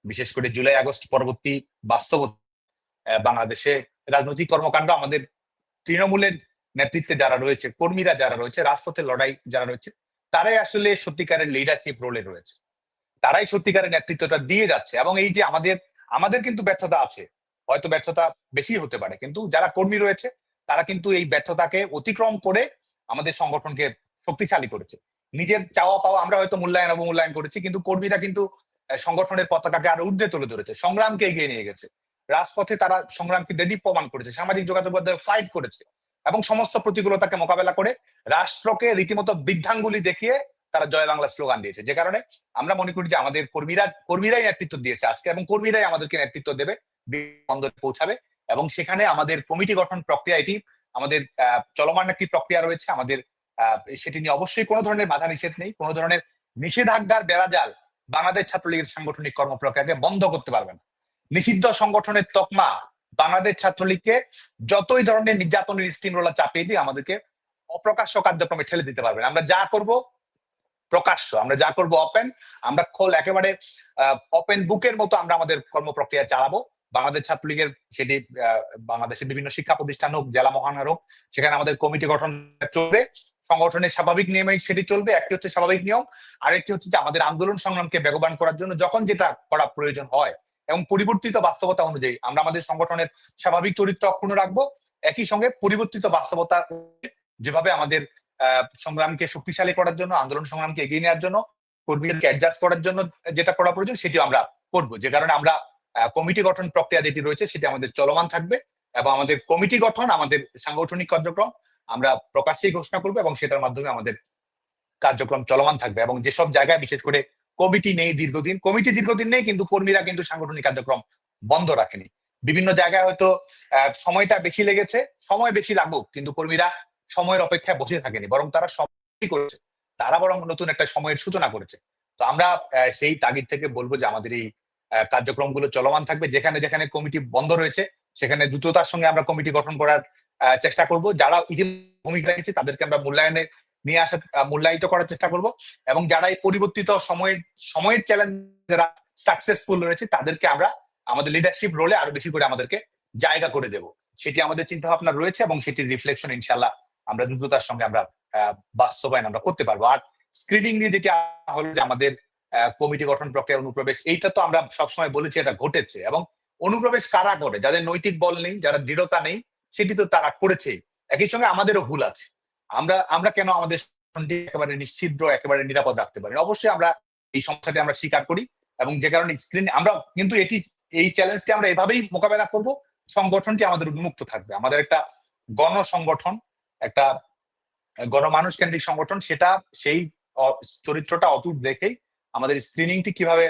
বিশেষ করে জুলাই আগস্ট পরবর্তী বাস্তবতা বাংলাদেশে রাজনৈতিক কর্মকাণ্ড, আমাদের তৃণমূলের নেতৃত্বে যারা রয়েছে, কর্মীরা যারা রয়েছে, রাজপথের লড়াই যারা রয়েছে, তারাই আসলে সত্যিকারের লিডারশিপ রোলে রয়েছে, তারাই সত্যিকারের নেতৃত্বটা দিয়ে যাচ্ছে। এবং এই যে আমাদের কিন্তু ব্যর্থতা আছে, হয়তো ব্যর্থতা বেশি হতে পারে, কিন্তু যারা কর্মী রয়েছে তারা কিন্তু এই ব্যর্থতাকে অতিক্রম করে আমাদের সংগঠনকে শক্তিশালী করেছে। নিজের চাওয়া পাওয়া আমরা হয়তো মূল্যায়ন অবমূল্যায়ন করেছি, কিন্তু কর্মীরা কিন্তু সংগঠনের পতাকাকে আরো ঊর্ধ্বে তুলে ধরেছে, সংগ্রামকে এগিয়ে নিয়ে গেছে, রাজপথে তারা সংগ্রামকে দেদীপ্যমান করেছে, সামাজিক যোগাযোগ মাধ্যমে ফাইট করেছে এবং সমস্ত প্রতিকূলতাকে মোকাবেলা করে রাষ্ট্রকে রীতিমতো বৃদ্ধাঙ্গুলি দেখিয়ে তারা জয় বাংলা স্লোগান দিয়েছে। যে কারণে আমরা মনে করি যে আমাদের কর্মীরাই নেতৃত্ব দিয়েছে আজকে, এবং কর্মীরাই আমাদেরকে নেতৃত্ব দেবে, বন্দরে পৌঁছাবে। এবং সেখানে আমাদের কমিটি গঠন প্রক্রিয়া, এটি আমাদের চলমান একটি প্রক্রিয়া রয়েছে। আমাদের সেটি নিয়ে অবশ্যই কোনো ধরনের বাধা নিষেধ নেই, কোনো ধরনের নিষেধাজ্ঞার বেড়াজাল বাংলাদেশ ছাত্রলীগের সাংগঠনিক কর্মপ্রক্রিয়াকে বন্ধ করতে পারবে না। নিষিদ্ধ সংগঠনের তকমা বাংলাদেশ ছাত্রলীগকে যতই ধরনের নির্যাতনের স্টিম রোলার চাপিয়ে দিয়ে আমাদেরকে অপ্রকাশ্য কার্যক্রমে ঠেলে দিতে পারবে না। আমরা যা করব প্রকাশ্য, আমরা যা করব ওপেন, আমরা খোল একেবারে ওপেন বুকের মতো আমরা আমাদের কর্মপ্রক্রিয়া চালাবো। বাংলাদেশ ছাত্রলীগের সেটি বাংলাদেশের বিভিন্ন শিক্ষা প্রতিষ্ঠান হোক, জেলা মহানগর হোক, সেখানে আমাদের কমিটি গঠন চলবে, সংগঠনের স্বাভাবিক নিয়মে সেটি চলবে। একটি হচ্ছে স্বাভাবিক নিয়ম, আরেকটি হচ্ছে যে আমাদের আন্দোলন সংগ্রামকে বেগবান করার জন্য যখন যেটা করা প্রয়োজন হয় এবং পরিবর্তিত বাস্তবতা অনুযায়ী আমরা আমাদের সংগঠনের স্বাভাবিক চরিত্র অক্ষুণ্ণ রাখবো, একই সঙ্গে পরিবর্তিত বাস্তবতা যেভাবে আমাদের সংগ্রামকে শক্তিশালী করার জন্য, আন্দোলন সংগ্রামকে এগিয়ে নেওয়ার জন্য, কর্মীদেরকে অ্যাডজাস্ট করার জন্য যেটা করা প্রয়োজন সেটিও আমরা করবো। যে কারণে আমরা কমিটি গঠন প্রক্রিয়া যেটি রয়েছে সেটি আমাদের চলমান থাকবে এবং আমাদের কমিটি গঠন, আমাদের সাংগঠনিক কার্যক্রম আমরা প্রকাশ্যেই ঘোষণা করবো এবং সেটার মাধ্যমে আমাদের কার্যক্রম চলমান থাকবে। এবং যেসব জায়গায় বিশেষ করে কমিটি নেই দীর্ঘদিন, কমিটি দীর্ঘদিন নেই কিন্তু কর্মীরা কিন্তু সাংগঠনিক কার্যক্রম বন্ধ রাখেনি, বিভিন্ন জায়গায় হয়তো সময়টা বেশি লেগেছে, সময় বেশি লাগুক, কিন্তু কর্মীরা সময়ের অপেক্ষায় বসে থাকেনি, বরং তারা সময় করেছে, তারা বরং নতুন একটা সময়ের সূচনা করেছে। তো আমরা সেই তাগিদ থেকে বলবো যে আমাদের এই কার্যক্রমগুলো চলমান থাকবে। যেখানে যেখানে কমিটি বন্ধ রয়েছে সেখানে দ্রুততার সঙ্গে আমরা কমিটি গঠন করার চেষ্টা করব। যারা ইতিমধ্যে ভূমিকা রেখেছে তাদেরকে আমরা মূল্যায়নে নিয়ে আসা, মূল্যায়িত করার চেষ্টা করব, এবং যারা এই পরিবর্তিত সময়ের চ্যালেঞ্জ যারা সাকসেসফুল রয়েছে তাদেরকে আমরা আমাদের লিডারশিপ রোলে আরো বেশি করে আমাদেরকে জায়গা করে দেব। সেটি আমাদের চিন্তা ভাবনা রয়েছে এবং সেটির রিফ্লেকশন ইনশাল্লাহ আমরা দ্রুততার সঙ্গে আমরা বাস্তবায়ন আমরা করতে পারবো। আর স্ক্রিনিং নিয়ে যেটি হলো যে আমাদের কমিটি গঠন প্রক্রিয়া অনুপ্রবেশ, এইটা তো আমরা সবসময় বলেছি এটা ঘটেছে, এবং অনুপ্রবেশ কারা করে? যাদের নৈতিক বল নেই, যারা দৃঢ়তা নেই, সেটি তো তারা করেছে। একই সঙ্গে আমাদেরও ভুল আছে। আমরা কেন আমাদের একেবারে নিশ্চিদ্র, একেবারে নিরাপদ রাখতে পারি? অবশ্যই আমরা এই সমস্যাটি আমরা স্বীকার করি, এবং যে কারণে স্ক্রিন আমরা কিন্তু এই চ্যালেঞ্জটি আমরা এভাবেই মোকাবেলা করব। সংগঠনটি আমাদের উন্মুক্ত থাকবে, আমাদের একটা গণসংগঠন, একটা গণমানুষ কেন্দ্রিক সংগঠন, সেটা সেই চরিত্রটা অটুট রেখেই আমাদের স্ক্রিনিংটি কিভাবে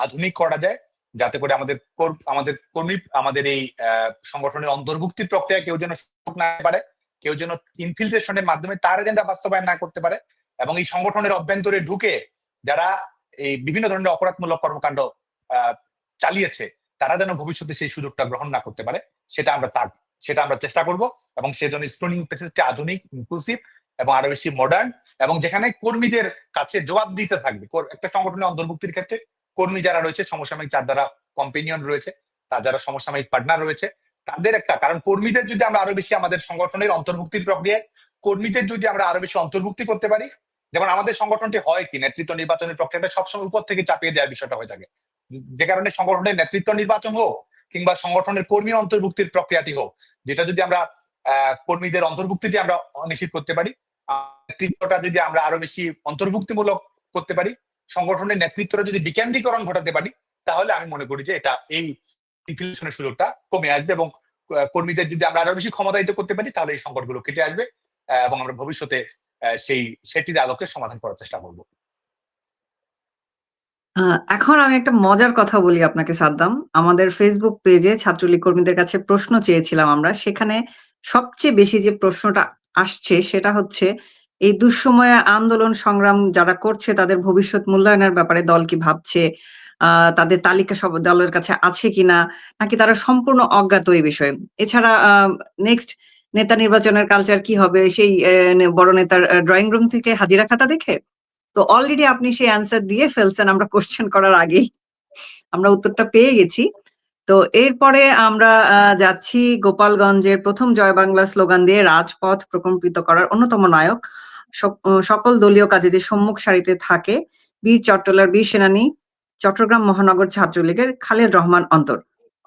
আধুনিক করা যায়, যাতে করে আমাদের কর্মী আমাদের এই সংগঠনের অন্তর্ভুক্তির প্রক্রিয়া কেউ যেন না পারে, কেউ যেন ইনফিলট্রেশনের মাধ্যমে তার এজেন্ডা বাস্তবায়ন না করতে পারে, এবং এই সংগঠনের অভ্যন্তরে ঢুকে যারা এই বিভিন্ন ধরনের অপরাধমূলক কর্মকাণ্ড চালিয়েছে তারা যেন ভবিষ্যতে সেই সুযোগটা গ্রহণ না করতে পারে, সেটা আমরা চেষ্টা করব। এবং সেজন্য স্ক্রিনিং প্রসেসটি আধুনিক, ইনক্লুসিভ এবং আরো বেশি মডার্ন, এবং যেখানে কর্মীদের কাছে জবাব দিতে থাকবে। একটা সংগঠনের অন্তর্ভুক্তির ক্ষেত্রে কর্মী যারা রয়েছে, সমসাময়িক যার দ্বারা কম্পেনিয়ন রয়েছে, তার যারা সমসাময়িক পার্টনার রয়েছে, তাদের কারণ কর্মীদের যদি আমরা আরো বেশি আমাদের সংগঠনের অন্তর্ভুক্তির প্রক্রিয়ায় কর্মীদের যদি আমরা আরো বেশি অন্তর্ভুক্তি করতে পারি, যেমন আমাদের সংগঠনটি হয় কি নেতৃত্ব নির্বাচনের প্রক্রিয়াটা সবসময় উপর থেকে চাপিয়ে দেওয়ার বিষয়টা হয়ে থাকে, যে কারণে সংগঠনের নেতৃত্ব নির্বাচন হোক কিংবা সংগঠনের কর্মী অন্তর্ভুক্তির প্রক্রিয়াটি হোক, যেটা যদি আমরা কর্মীদের অন্তর্ভুক্তি দিয়ে আমরা নিশ্চিত করতে পারি, নেতৃত্বটা যদি আমরা আরো বেশি অন্তর্ভুক্তিমূলক করতে পারি, সংগঠনের নেতৃত্বটা যদি বিকেন্দ্রীকরণ ঘটাতে পারি, তাহলে আমি মনে করি যে এটা এই ইনফিলট্রেশনের সুযোগটা কমে আসবে, এবং কর্মীদের যদি আমরা আরো বেশি ক্ষমতায়িত করতে পারি তাহলে এই সংকটগুলো কেটে আসবে, এবং আমরা ভবিষ্যতে সেটির আলোকে সমাধান করার চেষ্টা করব। এখন আমি একটা মজার কথা বলি আপনাকে সাদ্দাম। আমাদের ফেসবুক পেজে ছাত্রলীগ কর্মীদের কাছে প্রশ্ন চেয়েছিলাম আমরা। সেখানে সবচেয়ে বেশি যে প্রশ্নটা আসছে সেটা হচ্ছে এই দুঃসময়ে আন্দোলন সংগ্রাম যারা করছে তাদের ভবিষ্যৎ মূল্যায়নের ব্যাপারে দল কি ভাবছে? তাদের তালিকা সব দলের কাছে আছে কিনা? নাকি তারা সম্পূর্ণ অজ্ঞাত এই বিষয়ে? এছাড়া নেক্সট নেতা নির্বাচনের কালচার কি হবে? সেই বড় নেতার ড্রয়িং রুম থেকে হাজিরা খাতা দেখে? তো অলরেডি আপনি সেই অ্যান্সার দিয়ে ফেলছেন আমরা কোয়েশ্চেন করার আগেই। আমরা উত্তরটা পেয়ে গেছি। তো এরপরে আমরা যাচ্ছি গোপালগঞ্জের ১ম জয় বাংলা স্লোগান দিয়ে রাজপথ প্রকম্পিত করার অন্যতম নায়ক, সকল দলীয় কাজে যে সম্মুখ সারিতে থাকে বীর চট্টলার বীর সেনানী চট্টগ্রাম মহানগর ছাত্রলীগের খালেদ রহমান অন্তর।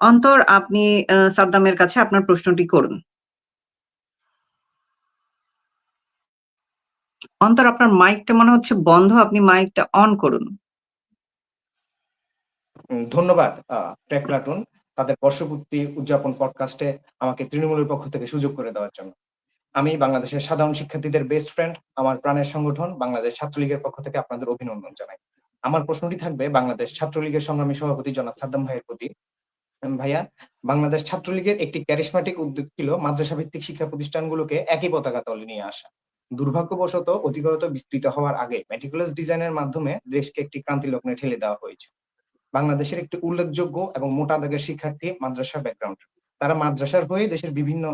অন্তর, আপনি সাদ্দামের কাছে আপনার প্রশ্নটি করুন। অন্তর, আপনার মাইকটা মনে হচ্ছে বন্ধ, আপনি মাইকটা অন করুন। ধন্যবাদ ট্র্যাক প্লাটুন তাদের বর্ষপূর্তি উদযাপন পডকাস্টে আমাকে তৃণমূলের পক্ষ থেকে সুযোগ করে দেওয়ার জন্য। আমি বাংলাদেশের সাধারণ শিক্ষার্থীদের বেস্ট ফ্রেন্ড, আমার প্রাণের সংগঠন বাংলাদেশ ছাত্রলীগের পক্ষ থেকে আপনাদের অভিনন্দন জানাই। আমার প্রশ্নটি থাকবে বাংলাদেশ ছাত্রলীগের সংগ্রামী সভাপতি জনাব সাদ্দাম ভাইয়ের প্রতি। ভাইয়া, বাংলাদেশ ছাত্রলীগের একটি ক্যারিসম্যাটিক উদ্যোগ ছিল মাদ্রাসা ভিত্তিক শিক্ষা প্রতিষ্ঠানগুলোকে একই পতাকা তলে নিয়ে আসা। দুর্ভাগ্যবশত অধিকতর বিস্তৃত হওয়ার আগে মেটিকুলাস ডিজাইনের মাধ্যমে দেশকে একটি ক্রান্তি লগ্নে ঠেলে দেওয়া হয়েছে। বাংলাদেশের একটি উল্লেখযোগ্য এবং মোটা দাগের শিক্ষার্থী মাদ্রাসা ব্যাকগ্রাউন্ড, তারা মাদ্রাসার হয়ে দেশের বিভিন্ন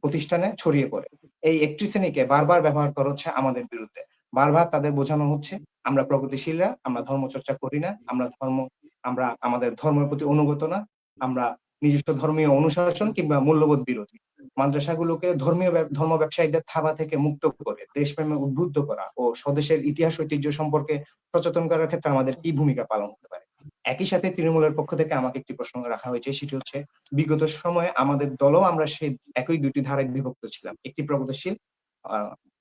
প্রতিষ্ঠানে ছড়িয়ে পড়ে। এই একটি শ্রেণীকে বারবার ব্যবহার করা হচ্ছে আমাদের বিরুদ্ধে। বারবার তাদের বোঝানো হচ্ছে আমরা প্রগতিশীলরা, আমরা ধর্ম চর্চা করি না, আমরা আমাদের ধর্মের প্রতি অনুগত না, আমরা নিজস্ব ধর্মীয় অনুশাসন কিংবা মূল্যবোধ বিরোধী। মাদ্রাসাগুলোকে ধর্ম ব্যবসায়ীদের থাবা থেকে মুক্ত করে দেশপ্রেমে উদ্বুদ্ধ করা ও স্বদেশের ইতিহাস ঐতিহ্য সম্পর্কে সচেতন করার ক্ষেত্রে আমাদের কি ভূমিকা পালন হতে পারে? একই সাথে তৃণমূলের পক্ষ থেকে আমাকে একটি প্রশ্ন রাখা হয়েছে, সেটি হচ্ছে বিগত সময়ে আমাদের দলও আমরা সেই একই দুটি ধারায় বিভক্ত ছিলাম। একটি প্রগতিশীল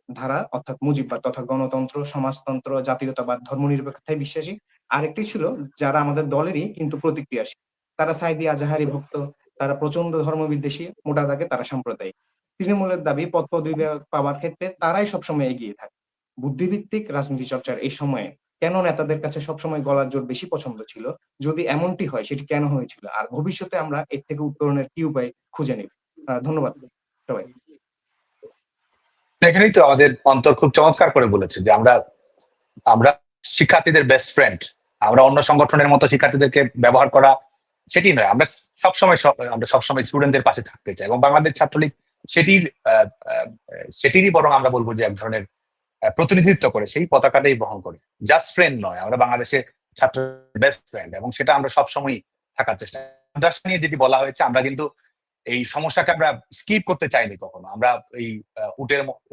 ধারা অর্থাৎ মুজিববাদ তথা গণতন্ত্র, সমাজতন্ত্র, জাতীয়তাবাদ, ধর্মনিরপেক্ষতায় বিশ্বাসী। আরেকটি ছিল যারা আমাদের দলেরই কিন্তু প্রতিক্রিয়াশীল, তারা সাইদি আজাহারি ভক্ত, তারা প্রচন্ড ধর্মবিদ্বেষী, মোটা দাগে তারা সাম্প্রদায়িক। তৃণমূলের দাবি পদ-পদবি পাওয়ার ক্ষেত্রে তারাই সবসময় এগিয়ে থাকে। বুদ্ধিভিত্তিক রাজনীতি চর্চার এই সময়ে কেন নেতাদের কাছে সবসময় গলার জোর বেশি পছন্দ ছিল? যদি এমনটি হয় সেটি কেন হয়েছিল? আর ভবিষ্যতে আমরা এর থেকে উত্তরণের কি উপায় খুঁজে নিব? ধন্যবাদ সবাই। এখানেই তো আমাদের অন্তর খুব চমৎকার করে বলেছে যে আমরা আমরা শিক্ষার্থীদের বেস্ট ফ্রেন্ড। আমরা অন্য সংগঠনের মতো শিক্ষার্থীদেরকে ব্যবহার করা সেটি নয়। আমরা সবসময় স্টুডেন্টদের পাশে থাকতে চাই এবং বাংলাদেশ ছাত্রলীগ সেটির সেটিরই বরং আমরা বলবো যে এক ধরনের প্রতিনিধিত্ব করে, সেই পতাকাটাই বহন করে। জাস্ট ফ্রেন্ড নয়, আমরা বাংলাদেশের ছাত্র বেস্ট ফ্রেন্ড এবং সেটা আমরা সবসময় থাকার চেষ্টা। মাদ্রাসা নিয়ে যেটি বলা হয়েছে, আমরা কিন্তু এই সমস্যাকে আমরা স্কিপ করতে চাইনি কখনো। আমরা এই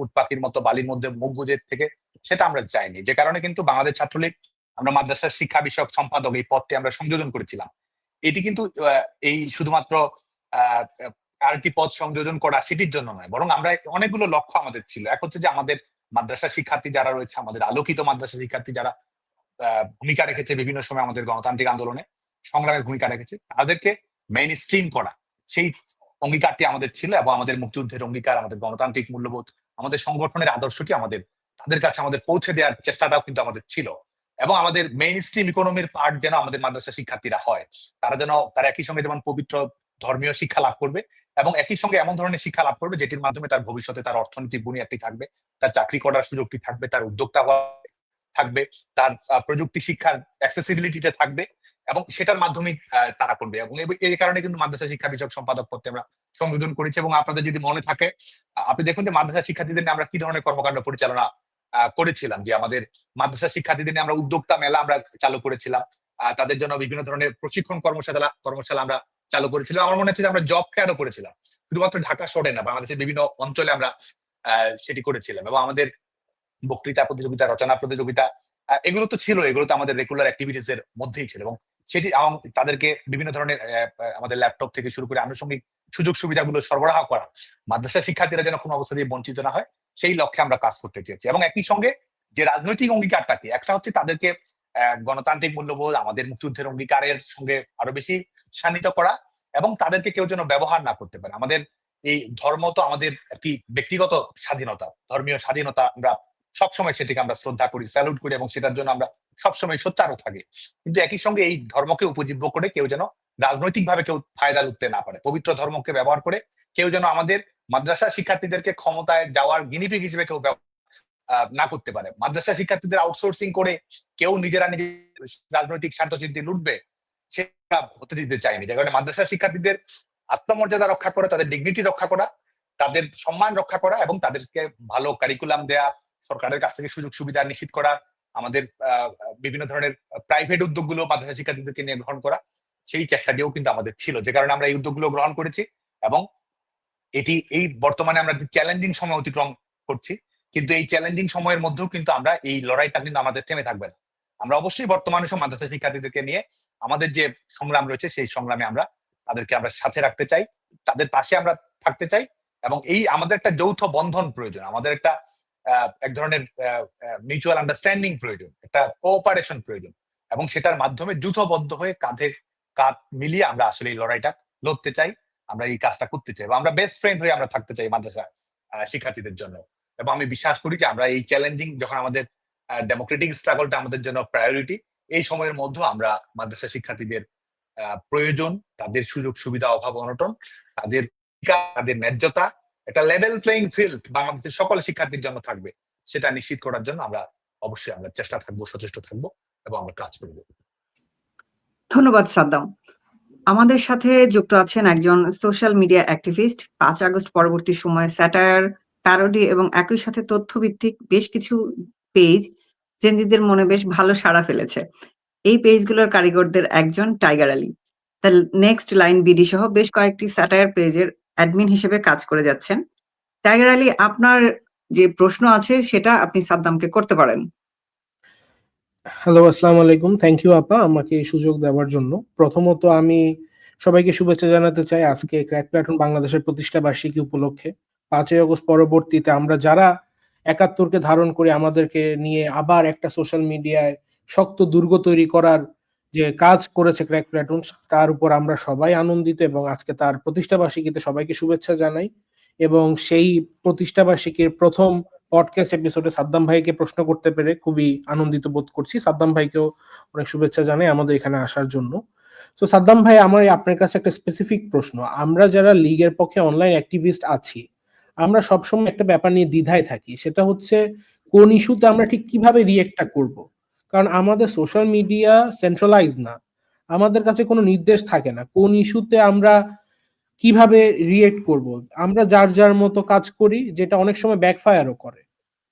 উট পাখির মতো বালির মধ্যে মুখ গুজে থেকে সেটা আমরা চাইনি। যে কারণে কিন্তু বাংলাদেশ ছাত্রলীগ আমরা মাদ্রাসার শিক্ষা বিষয়ক সম্পাদক এই পদটি আমরা সংযোজন করেছিলাম। এটি কিন্তু এই শুধুমাত্র আরেকটি পদ সংযোজন করা সেটির জন্য নয়, বরং আমরা অনেকগুলো লক্ষ্য আমাদের ছিল। এক হচ্ছে যে আমাদের মাদ্রাসা শিক্ষার্থী যারা রয়েছে, আমাদের আলোকিত মাদ্রাসা শিক্ষার্থী যারা ভূমিকা রেখেছে বিভিন্ন সময় আমাদের গণতান্ত্রিক আন্দোলনে সংগ্রামের ভূমিকা রেখেছে, তাদেরকে মেইন স্ট্রিম করা, সেই অঙ্গীকারটি আমাদের ছিল। এবং আমাদের মুক্তিযুদ্ধের অঙ্গীকার, আমাদের গণতান্ত্রিক মূল্যবোধ, আমাদের সংগঠনের আদর্শটি তাদের কাছে আমাদের পৌঁছে দেওয়ার চেষ্টাটাও কিন্তু আমাদের ছিল। এবং আমাদের মেইন স্ট্রিম ইকোনমির পার্ট যেন আমাদের মাদ্রাসা শিক্ষার্থীরা হয়, তারা একই সঙ্গে যেমন পবিত্র ধর্মীয় শিক্ষা লাভ করবে এবং একই সঙ্গে এমন ধরনের শিক্ষা লাভ করবে যেটির মাধ্যমে তার ভবিষ্যতে তার অর্থনৈতিক বুনিয়াদটি থাকবে, তার চাকরি করার সুযোগটি থাকবে, তার উদ্যোক্তা থাকবে, তার প্রযুক্তি শিক্ষার অ্যাক্সেসিবিলিটিতে থাকবে এবং সেটার মাধ্যমে তারা করবে। এবং এই কারণে কিন্তু মাদ্রাসা শিক্ষা বিষয়ক সম্পাদক পদে আমরা সংযোজন করেছি। এবং আপনাদের যদি মনে থাকে, আপনি দেখুন যে মাদ্রাসা শিক্ষার্থীদের নিয়ে আমরা কি ধরনের কর্মকাণ্ড পরিচালনা করেছিলাম। যে আমাদের মাদ্রাসা শিক্ষার্থীদের নিয়ে আমরা উদ্যোক্তা মেলা আমরা চালু করেছিলাম, তাদের জন্য বিভিন্ন ধরনের প্রশিক্ষণ কর্মশালা আমরা চালু করেছিলাম। আমার মনে হচ্ছে যে আমরা জব ফেয়ারও করেছিলাম, শুধুমাত্র ঢাকা শহরে না, বাংলাদেশের বিভিন্ন অঞ্চলে আমরা সেটি করেছিলাম। এবং আমাদের বক্তৃতা প্রতিযোগিতা, রচনা প্রতিযোগিতা, এগুলো তো ছিল, এগুলো তো আমাদের রেগুলার অ্যাক্টিভিটিস এর মধ্যেই ছিল। এবং সেটি তাদেরকে বিভিন্ন ধরনের আমাদের ল্যাপটপ থেকে শুরু করে আনুষঙ্গিক সুযোগ সুবিধাগুলো সরবরাহ করা, মাদ্রাসা শিক্ষার্থীরা যেন কোনো অবস্থা দিয়ে বঞ্চিত না হয়, সেই লক্ষ্যে আমরা কাজ করতে চেয়েছি। এবং একই সঙ্গে যে রাজনৈতিক অঙ্গীকারটাকে, একটা হচ্ছে তাদেরকে গণতান্ত্রিক মূল্যবোধ, আমাদের মুক্তিযুদ্ধের অঙ্গীকারের সঙ্গে আরো বেশি শানিত করা এবং তাদেরকে কেউ যেন ব্যবহার না করতে পারে। আমাদের এই ধর্ম তো আমাদের একটি ব্যক্তিগত স্বাধীনতা, ধর্মীয় স্বাধীনতা, আমরা সবসময় সেটিকে আমরা শ্রদ্ধা করি, স্যালুট করি এবং সেটার জন্য আমরা সবসময় সোচ্চারও থাকি। কিন্তু একই সঙ্গে এই ধর্মকে উপজীব্য করে কেউ যেন রাজনৈতিকভাবে কেউ ফায়দা লুটতে না পারে, পবিত্র ধর্মকে ব্যবহার করে কেউ যেন আমাদের মাদ্রাসা শিক্ষার্থীদেরকে ক্ষমতায় যাওয়ার গিনিপিগ হিসেবে কেউ না করতে পারে। মাদ্রাসা শিক্ষার্থীদের আউটসোর্সিং করে কেউ নিজেরা রাজনৈতিক স্বার্থসিদ্ধি লুটবে, সেটা হতে দিতে চাইনি। যে কারণে মাদ্রাসা শিক্ষার্থীদের আত্মমর্যাদা রক্ষা করা, তাদের ডিগনিটি রক্ষা করা, তাদের সম্মান রক্ষা করা এবং তাদেরকে ভালো কারিকুলাম দেয়া, সরকারের কাছ থেকে সুযোগ সুবিধা নিশ্চিত করা, আমাদের বিভিন্ন ধরনের প্রাইভেট উদ্যোগগুলো মাদ্রাসা শিক্ষার্থীদেরকে নিয়ে গ্রহণ করা, সেই চেষ্টাটিও কিন্তু আমাদের ছিল। যে কারণে আমরা এই উদ্যোগগুলো গ্রহণ করেছি এবং এই বর্তমানে আমরা চ্যালেঞ্জিং সময় অতিক্রম করছি, কিন্তু এই চ্যালেঞ্জিং সময়ের মধ্যেও কিন্তু আমরা এই লড়াইটা কিন্তু আমাদের থেমে থাকবে না। আমরা অবশ্যই বর্তমানে সব মাদ্রাসা শিক্ষার্থীদেরকে নিয়ে আমাদের যে সংগ্রাম রয়েছে সেই সংগ্রামে আমরা তাদেরকে আমরা সাথে রাখতে চাই, তাদের পাশে আমরা থাকতে চাই। এবং আমাদের একটা যৌথ বন্ধন প্রয়োজন, আমাদের একটা এক ধরনের মিউচুয়াল আন্ডারস্ট্যান্ডিং প্রয়োজন, একটা কোঅপারেশন প্রয়োজন এবং সেটার মাধ্যমে যুথবদ্ধ হয়ে কাঁধে কাঁধ মিলিয়ে আমরা আসলে এই লড়াইটা লড়তে চাই, আমরা এই কাজটা করতে চাই এবং আমরা বেস্ট ফ্রেন্ড হয়ে আমরা থাকতে চাই মাদ্রাসা শিক্ষার্থীদের জন্য। এবং আমি বিশ্বাস করি যে আমরা এই চ্যালেঞ্জিং, যখন আমাদের ডেমোক্রেটিক স্ট্রাগলটা আমাদের জন্য প্রায়োরিটি, এই সময়ের মধ্যে আমরা মাদ্রাসা শিক্ষার্থীদের প্রয়োজন, তাদের সুযোগ সুবিধা অভাব অনটন, তাদের ন্যায্যতা, একটা লেভেল প্লেইং ফিল্ড বাংলাদেশের সকল শিক্ষার্থীর জন্য থাকবে, সেটা নিশ্চিত করার জন্য আমরা অবশ্যই আমরা চেষ্টা থাকবো, সচেষ্ট থাকবো এবং আমরা কাজ করবো। ধন্যবাদ সাদ্দাম। আমাদের সাথে যুক্ত আছেন একজন সোশ্যাল মিডিয়া অ্যাক্টিভিস্ট। 5 আগস্ট পরবর্তী সময়ে স্যাটায়ার, প্যারোডি এবং একই সাথে তথ্যভিত্তিক বেশ কিছু পেজ জেনজিদের মনে বেশ ভালো সাড়া ফেলেছে। এই পেজগুলোর কারিগরদের একজন tiger Ali. The next line BD সহ বেশ কয়েকটি স্যাটায়ার পেজের অ্যাডমিন হিসেবে কাজ করে যাচ্ছেন। টাইগার আলী, আপনার যে প্রশ্ন আছে সেটা আপনি সাদ্দামকে করতে পারেন। হ্যালো, আসসালামু আলাইকুম। থ্যাংক ইউ আপা আমাকে এই সুযোগ দেওয়ার জন্য। প্রথমত আমি সবাইকে শুভেচ্ছা জানাতে চাই আজকে ক্র্যাক প্ল্যাটুন বাংলাদেশের প্রতিষ্ঠা বার্ষিকী উপলক্ষে। 5ই আগস্ট পরবর্তীতে আমরা যারা 71কে ধারণ করে আমাদেরকে নিয়ে আবার একটা সোশ্যাল মিডিয়ায় শক্ত দুর্গ তৈরি করার যে কাজ করেছে ক্র্যাক প্ল্যাটুন, তার উপর আমরা সবাই আনন্দিত এবং আজকে তার প্রতিষ্ঠা বার্ষিকীতে সবাইকে শুভেচ্ছা জানাই। এবং সেই প্রতিষ্ঠা বার্ষিকীর প্রথম পডকাস্ট এপিসোডে সাদ্দাম ভাইকে প্রশ্ন করতে পেরে খুবই আনন্দিত বোধ করছি। সাদ্দাম ভাইকেও অনেক শুভেচ্ছা জানাই আমাদের এখানে আসার জন্য। তো সাদ্দাম ভাই, আমার আপনার কাছে একটা স্পেসিফিক প্রশ্ন। আমরা যারা লিগের পক্ষে অনলাইন অ্যাক্টিভিস্ট আছি, আমরা সবসময় একটা ব্যাপার নিয়ে দ্বিধায় থাকি, সেটা হচ্ছে কোন ইস্যুতে আমরা ঠিক কিভাবে রিয়েক্টটা করব। কারণ আমাদের সোশ্যাল মিডিয়া সেন্ট্রালাইজ না, আমাদের কাছে কোনো নির্দেশ থাকে না কোন ইস্যুতে আমরা কিভাবে রিয়েক্ট করব। আমরা যার যার মতো কাজ করি, যেটা অনেক সময় ব্যাকফায়ারও করে।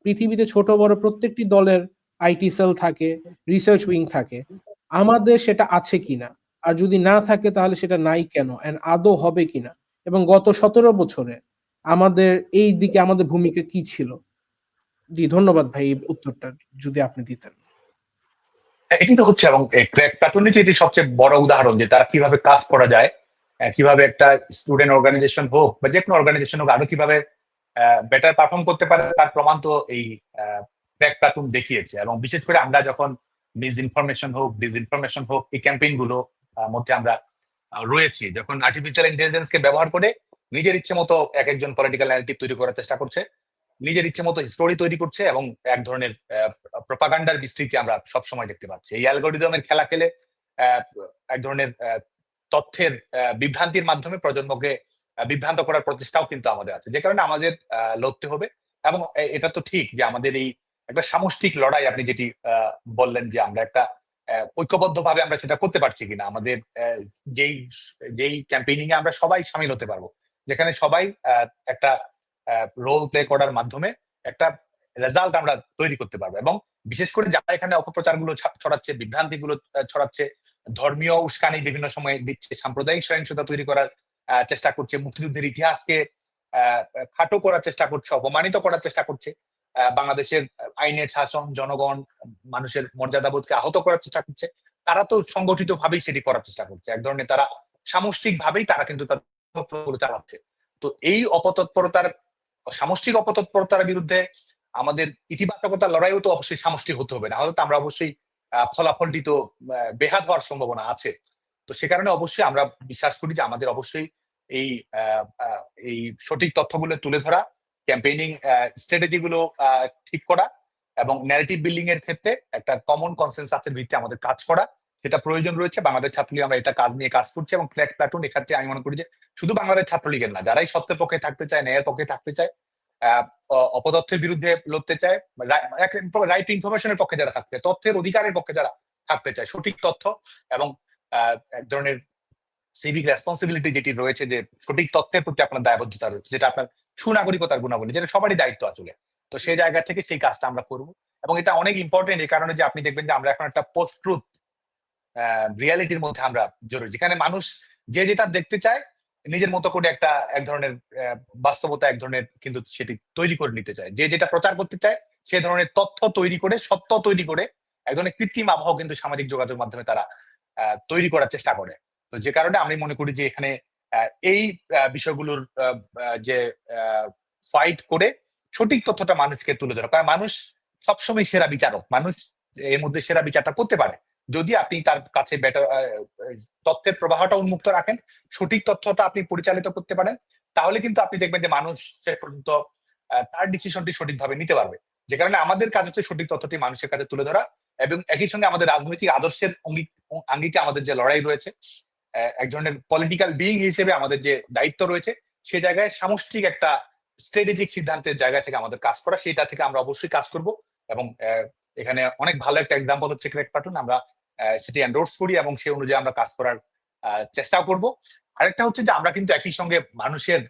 পৃথিবীতে ছোট বড় প্রত্যেকটি দলের আইটি সেল থাকে, রিসার্চ উইং থাকে। আমাদের সেটা আছে কিনা, আর যদি না থাকে তাহলে সেটা নাই কেন, এন্ড আদৌ হবে কিনা, এবং গত 17 বছরে আমাদের এই দিকে আমাদের ভূমিকা কি ছিল। জি ধন্যবাদ ভাই, এই উত্তরটা যদি আপনি দিতেন। এটি তো হচ্ছে, এবং ক্র্যাক প্ল্যাটুন এটি সবচেয়ে বড় উদাহরণ যে তারা কিভাবে কাজ করা যায়, কিভাবে একটা স্টুডেন্ট অর্গানাইজেশন হোক বা যে কোনো অর্গানাইজেশন হোক আরো কিভাবে বেটার পারফর্ম করতে পারে, তার প্রমাণ তো এই ক্র্যাক প্ল্যাটুন দেখিয়েছে। এবং বিশেষ করে আমরা যখন মিস ইনফরমেশন হোক, ডিসইনফরমেশন হোক, এই ক্যাম্পেইন গুলো মধ্যে আমরা রয়েছি, যখন আর্টিফিশিয়াল ইন্টেলিজেন্স কে ব্যবহার করে নিজের ইচ্ছে মতো এক একজন পলিটিক্যাল ন্যারেটিভ তৈরি করার চেষ্টা করছে, নিজের ইচ্ছে মতো স্টোরি তৈরি করছে, এবং এক ধরনের প্রপাগান্ডার বিস্তৃতি আমরা সবসময় দেখতে পাচ্ছি। এই অ্যালগোরিদমের খেলা খেলে এক ধরনের তথ্যের বিভ্রান্তির মাধ্যমে প্রজন্মকে বিভ্রান্ত করার প্রচেষ্টাও কিন্তু আমাদের আছে, যে কারণে আমাদের লড়তে হবে। এবং এটা তো ঠিক যে আমাদের এই একটা সামষ্টিক লড়াই, আপনি যেটি বললেন যে আমরা একটা ঐক্যবদ্ধভাবে আমরা সেটা করতে পারছি কিনা, আমাদের যেই যেই ক্যাম্পেইনিং এ আমরা সবাই সামিল হতে পারবো, যেখানে সবাই একটা রোল প্লে করার মাধ্যমে একটা রেজাল্ট আমরা তৈরি করতে পারবো। এবং বিশেষ করে যারা এখানে অপপ্রচারগুলো ছড়াচ্ছে, বিভ্রান্তিগুলো ছড়াচ্ছে, ধর্মীয় উস্কানি বিভিন্ন সময় দিচ্ছে, সাম্প্রদায়িক সহিংসতা তৈরি করার চেষ্টা করছে, মুক্তিযুদ্ধের ইতিহাসকে খাটো করার চেষ্টা করছে, অপমানিত করার চেষ্টা করছে, বাংলাদেশের আইনের শাসন, জনগণ, মানুষের মর্যাদাবোধকে আহত করার চেষ্টা করছে, তারা তো সংগঠিত ভাবেই সেটি করার চেষ্টা করছে। এক ধরনের তারা সামষ্টিক ভাবেই তারা কিন্তু তাদের চালাচ্ছে। তো এই অপতৎপরতার, সামষ্টিক অপতৎপরতার বিরুদ্ধে আমাদের ইতিবাচকতার লড়াইও তো অবশ্যই সামষ্টিক হতে হবে, না হলে তো আমরা অবশ্যই ফলাফলটি তো বেহাত হওয়ার সম্ভাবনা আছে। তো সে কারণে অবশ্যই আমরা বিশ্বাস করি যে আমাদের অবশ্যই এই এই সঠিক তথ্যগুলো তুলে ধরা, ক্যাম্পেইনিং স্ট্র্যাটেজি গুলো ঠিক করা, এবং ন্যারেটিভ বিল্ডিং এর ক্ষেত্রে একটা কমন কনসেনসাসের ভিত্তিতে আমাদের কাজ করা, সেটা প্রয়োজন রয়েছে। বাংলাদেশ ছাত্রলীগ আমরা এটা কাজ নিয়ে কাজ করছি, এবং ক্র্যাক প্ল্যাটুন এক্ষেত্রে আমি মনে করি যে শুধু বাংলাদেশ ছাত্রলীগের না, যারাই সত্যের পক্ষে থাকতে চায়, ন্যায়ের পক্ষে থাকতে চায়, অপতথ্যের বিরুদ্ধে লড়তে চায়, রাইট ইনফরমেশনের পক্ষে যারা থাকতে চায়, তথ্যের অধিকারের পক্ষে যারা থাকতে চায়, সঠিক তথ্য এবং এক ধরনের সিভিক রেসপন্সিবিলিটি যেটি রয়েছে, যে সঠিক তথ্যের প্রতি আপনার দায়বদ্ধতা রয়েছে, যেটা আপনার সুনাগরিকতার গুণাবলী, যেটা সবারই দায়িত্ব আসলে। তো সেই জায়গা থেকে সেই কাজটা আমরা করব। এবং এটা অনেক ইম্পর্টেন্ট এই কারণে যে আপনি দেখবেন যে আমরা এখন একটা পোস্ট ট্রুথ রিয়ালিটির মধ্যে আমরা জরুরি, যেখানে মানুষ যে যেটা দেখতে চায় নিজের মতো করে একটা এক ধরনের বাস্তবতা, এক ধরনের কিন্তু সেটি তৈরি করে নিতে চায়, যে যেটা প্রচার করতে চায় সে ধরনের তথ্য তৈরি করে, সত্য তৈরি করে, এক ধরনের কৃত্রিম আবহাওয়া কিন্তু সামাজিক যোগাযোগ মাধ্যমে তারা তৈরি করার চেষ্টা করে। তো যে কারণে আমি মনে করি যে এখানে এই বিষয়গুলোর যে ফাইট করে সঠিক তথ্যটা মানুষকে তুলে ধরা, কারণ মানুষ সবসময় সেরা বিচারক, মানুষ এর মধ্যে সেরা বিচারটা করতে পারে যদি আপনি তার কাছে বেটার তথ্যের প্রবাহটা উন্মুক্ত রাখেন, সঠিক তথ্যটা আপনি পরিচালিত করতে পারেন, তাহলে কিন্তু আপনি দেখবেন যে মানুষ শেষ পর্যন্ত তার ডিসিশনটি সঠিকভাবে নিতে পারবে। যে কারণে আমাদের কাজ হচ্ছে সঠিক তথ্যটি মানুষের কাছে তুলে ধরা, এবং একই সঙ্গে আমাদের রাজনৈতিক আদর্শের আঙ্গিকে আমাদের যে লড়াই রয়েছে, এক ধরনের পলিটিক্যাল বিইং হিসেবে আমাদের যে দায়িত্ব রয়েছে, সে জায়গায় সামষ্টিক একটা স্ট্র্যাটেজিক সিদ্ধান্তের জায়গা থেকে আমাদের কাজ করা, সেটা থেকে আমরা অবশ্যই কাজ করব। এবং এখানে অনেক ভালো একটা এক্সাম্পল হচ্ছে ক্র্যাক প্ল্যাটুন, আমরা সেটি এন্ডোর্স করি এবং সে অনুযায়ী আমরা কাজ করার চেষ্টা করব। আরেকটা হচ্ছে যে আমরা কিন্তু একই সঙ্গে মানুষের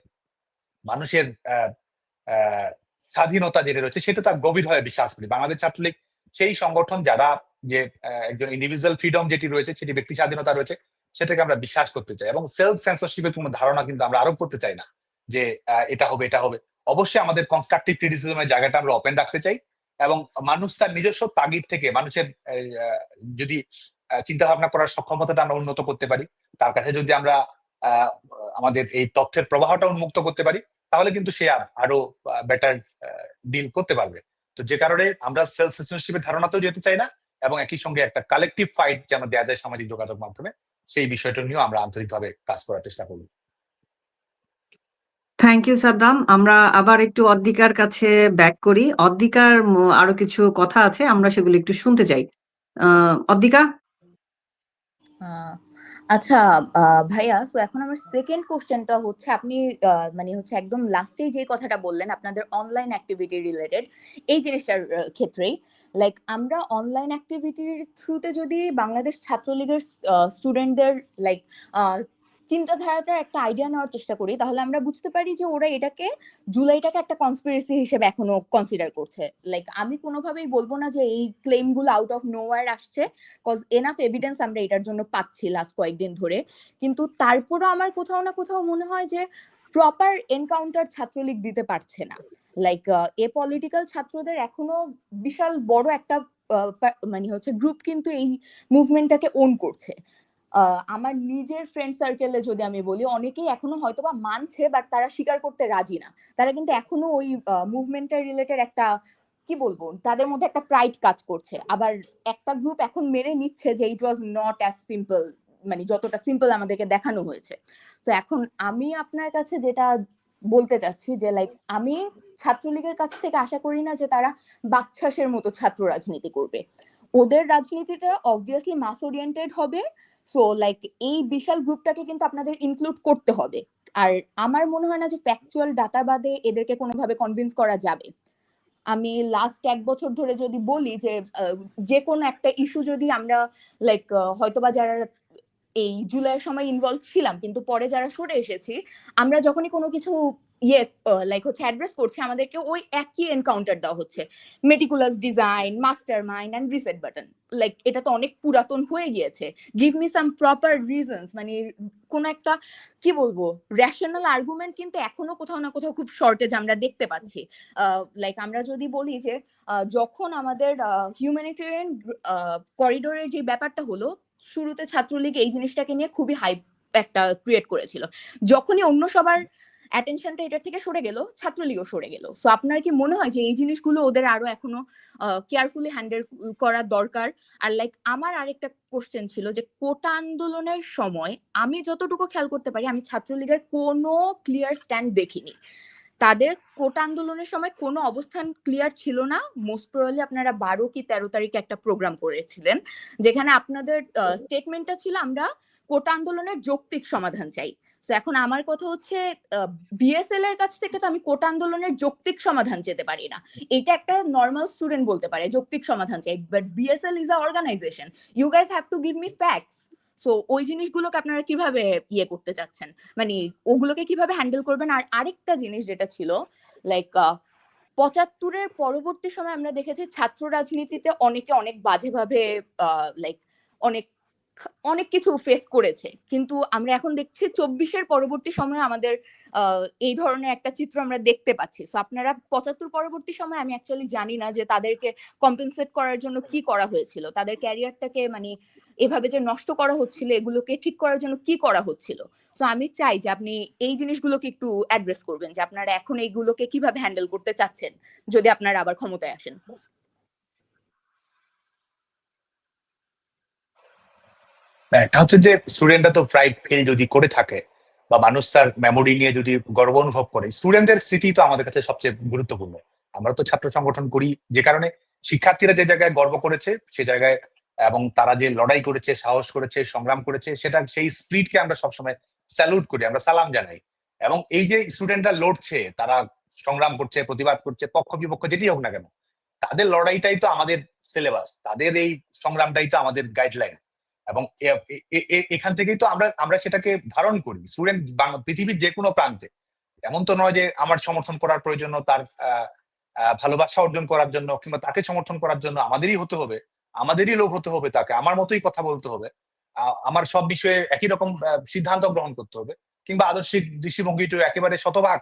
স্বাধীনতা যেটা রয়েছে সেটা তার গভীরভাবে বিশ্বাস করি। বাংলাদেশ ছাত্রলীগ সেই সংগঠন যারা যে একজন ইন্ডিভিজুয়াল ফ্রিডম যেটি রয়েছে, সেটি ব্যক্তি স্বাধীনতা রয়েছে, সেটাকে আমরা বিশ্বাস করতে চাই, এবং সেলফ সেন্সরশিপের কোনো ধারণা কিন্তু আমরা আরোপ করতে চাই না যে এটা হবে এটা হবে। অবশ্যই আমাদের কনস্ট্রাকটিভ ক্রিটিসিজমের জায়গাটা আমরা ওপেন রাখতে চাই, এবং মানুষ তার নিজস্ব তাগিদ থেকে মানুষের যদি চিন্তা ভাবনা করার সক্ষমতাটা আমরা উন্নত করতে পারি, তার কাছে যদি আমরা আমাদের এই তথ্যের প্রবাহটা উন্মুক্ত করতে পারি, তাহলে কিন্তু সে আরো বেটার ডিল করতে পারবে। তো যে কারণে আমরা সেলফ সেন্সরশিপের ধারণাতেও যেতে চাই না, এবং একই সঙ্গে একটা কালেকটিভ ফাইট যেন দেওয়া যায় সামাজিক যোগাযোগ মাধ্যমে, সেই বিষয়টা নিয়েও আমরা আন্তরিকভাবে কাজ করার চেষ্টা করব। Thank you Saddam. আমরা আবার একটু অদ্দিকার কাছে ব্যাক করি। অদ্দিকার আরো কিছু কথা আছে, আমরা সেগুলো একটু শুনতে চাই। অদ্দিকা? আচ্ছা ভাইয়া, সো এখন আমার সেকেন্ড কোশ্চেনটা হচ্ছে, আপনি মানে হচ্ছে একদম লাস্টেই যে কথাটা বললেন আপনাদের অনলাইন অ্যাক্টিভিটি রিলেটেড, এই জিনিসটার ক্ষেত্রেই, লাইক আমরা অনলাইন অ্যাক্টিভিটির থ্রুতে যদি বাংলাদেশ ছাত্রলীগের স্টুডেন্টদের লাইক চিন্তাধারাটার একটা আইডিয়া নেওয়ার চেষ্টা করি, তাহলে আমরা বুঝতে পারি যে ওরা এটাকে জুলাইটাকে একটা কনস্পিরেসি হিসেবে এখনো কনসিডার করছে। লাইক আমি কোনোভাবেই বলবো না যে এই ক্লেমগুলো আউট অফ নোওয়্যার আসছে, কজ এনাফ এভিডেন্স আমরা এটার জন্য পাচ্ছি লাস্ট কয়েকদিন ধরে। কিন্তু তারপরও আমার কোথাও না কোথাও মনে হয় যে প্রপার এনকাউন্টার ছাত্রলীগ দিতে পারছে না। লাইক এ পলিটিক্যাল ছাত্রদের এখনো বিশাল বড় একটা মানে হচ্ছে গ্রুপ কিন্তু এই মুভমেন্টটাকে ওন করছে। আমার নিজের ফ্রেন্ড সার্কেলে যদি আমি বলি, অনেকেই এখনো হয়তোবা মানছে, বাট তারা স্বীকার করতে রাজি না। তারা কিন্তু এখনো ওই মুভমেন্টের রিলেটেড একটা, কি বলবো, তাদের মধ্যে একটা প্রাইড কাজ করছে। আবার একটা গ্রুপ এখন মেনে নিচ্ছে যে ইট ওয়াজ নট অ্যাজ সিম্পল, মানে যতটা সিম্পল আমাদেরকে দেখানো হয়েছে। তো এখন আমি আপনার কাছে যেটা বলতে চাচ্ছি যে লাইক আমি ছাত্রলীগের কাছ থেকে আশা করি না যে তারা বাকছাসের মতো ছাত্র রাজনীতি করবে। ওদের রাজনীতিটা অবভিয়াসলি মাস ওরিয়েন্টেড হবে। সো লাইক এই বিশাল গ্রুপটাকে কিন্তু আপনাদের ইনক্লুড করতে হবে। আর আমার মনে হয় না যে ফ্যাকচুয়াল ডাটা বাদে এদেরকে কোনোভাবে কনভিন্স করা যাবে। আমি লাস্ট 1 বছর ধরে যদি বলি যে যে কোনো একটা ইস্যু যদি আমরা লাইক হয়তোবা যারা এই জুলাইয়ের সময় ইনভলভ ছিলাম কিন্তু পরে যারা সরে এসেছি, আমরা যখনই কোনো কিছু লাইক হচ্ছে অ্যাড্রেস করছি, আমাদেরকে ওই একই এনকাউন্টার দেওয়া হচ্ছে, meticulous design, master mind and reset button. Like এটা তো অনেক পুরাতন হয়ে গিয়েছে, give me some proper reasons, মানে কোন একটা, কি বলবো, র্যাশনাল আর্গুমেন্ট কিন্তু এখনো কোথাও না কোথাও খুব শর্টেজ আমরা দেখতে পাচ্ছি। লাইক আমরা যদি বলি যে যখন আমাদের হিউম্যানিটেরিয়ান করিডোরের যে ব্যাপারটা হলো, শুরুতে ছাত্রলীগ এই জিনিসটাকে নিয়ে খুবই হাইপ একটা ক্রিয়েট করেছিল। যখনই অন্য সবার অ্যাটেনশনটা এটার থেকে সরে গেল, ছাত্রলীগও সরে গেল। সো আপনার কি মনে হয় যে এই জিনিসগুলো ওদের আরো এখনো কেয়ারফুলি হ্যান্ডেল করা দরকার? আর লাইক আমার আরেকটা কোশ্চেন ছিল যে কোটা আন্দোলনের সময় আমি যতটুকু খেয়াল করতে পারি, আমি ছাত্রলীগের কোনো ক্লিয়ার স্ট্যান্ড দেখিনি। তাদের কোটা আন্দোলনের সময় কোনো অবস্থান ক্লিয়ার ছিল না। মোস্ট প্রবাবলি আপনারা 12 কি 13 তারিখে একটা প্রোগ্রাম করেছিলেন, যেখানে আপনাদের স্টেটমেন্টটা ছিল আমরা কোটা আন্দোলনের যৌক্তিক সমাধান চাই। তো এখন আমার কথা হচ্ছে, বিএসএল এর কাছ থেকে তো আমি কোটা আন্দোলনের যৌক্তিক সমাধান চেতে পারি না। এটা একটা নর্মাল স্টুডেন্ট বলতে পারে যৌক্তিক সমাধান চাই, but BSL is a organization, you guys have to give me facts. So ওই জিনিসগুলোকে আপনারা কিভাবে করতে চাচ্ছেন, মানে ওগুলোকে কিভাবে হ্যান্ডেল করবেন? আর আরেকটা জিনিস যেটা ছিল, লাইক 75-এর পরবর্তী সময় আমরা দেখেছি ছাত্র রাজনীতিতে অনেকে অনেক বাজেভাবে লাইক অনেক অনেক কিছু ফেস করেছে, কিন্তু আমরা এখন দেখছি 24-এর পরবর্তী সময়ে আমাদের এই ধরনের একটা চিত্র আমরা দেখতে পাচ্ছি। সো আপনারা 75 পরবর্তী সময়, আমি অ্যাকচুয়ালি জানি না যে তাদেরকে কম্পেনসেট করার জন্য কি করা হয়েছিল, তাদের ক্যারিয়ারটাকে মানে এভাবে যে নষ্ট করা হচ্ছিল, এগুলোকে ঠিক করার জন্য কি করা হচ্ছিল। সো আমি চাই যে আপনি এই জিনিসগুলোকে একটু অ্যাড্রেস করবেন, যে আপনারা এখন এইগুলোকে কিভাবে হ্যান্ডেল করতে চাচ্ছেন যদি আপনারা আবার ক্ষমতায় আসেন। একটা হচ্ছে যে স্টুডেন্টরা তো প্রাইড ফিল যদি করে থাকে বা মানুষ তার মেমোরি নিয়ে যদি গর্ব অনুভব করে, স্টুডেন্টদের স্মৃতি তো আমাদের কাছে সবচেয়ে গুরুত্বপূর্ণ। আমরা তো ছাত্র সংগঠন করি যে কারণে শিক্ষার্থীরা যে জায়গায় গর্ব করেছে সে জায়গায়, এবং তারা যে লড়াই করেছে, সাহস করেছে, সংগ্রাম করেছে, সেটা সেই স্পিরিটকে আমরা সবসময় স্যালুট করি, আমরা সালাম জানাই। এবং এই যে স্টুডেন্টরা লড়ছে, তারা সংগ্রাম করছে, প্রতিবাদ করছে, পক্ষ বিপক্ষ যেটি হোক না কেন, তাদের লড়াইটাই তো আমাদের সিলেবাস, তাদের এই সংগ্রামটাই তো আমাদের গাইডলাইন। এবং এখান থেকেই তো আমরা সেটাকে ধারণ করি। স্টুডেন্ট পৃথিবীর যে কোনো প্রান্তে, এমন তো নয় যে আমার সমর্থন করার প্রয়োজন, তার ভালোবাসা অর্জন করার জন্য কিংবা তাকে সমর্থন করার জন্য আমাদেরই হতে হবে, আমাদেরই লোক হতে হবে, তাকে আমার মতোই কথা বলতে হবে, আমার সব বিষয়ে একই রকম সিদ্ধান্ত গ্রহণ করতে হবে, কিংবা আদর্শিক দৃষ্টিভঙ্গিটা একেবারে শতভাগ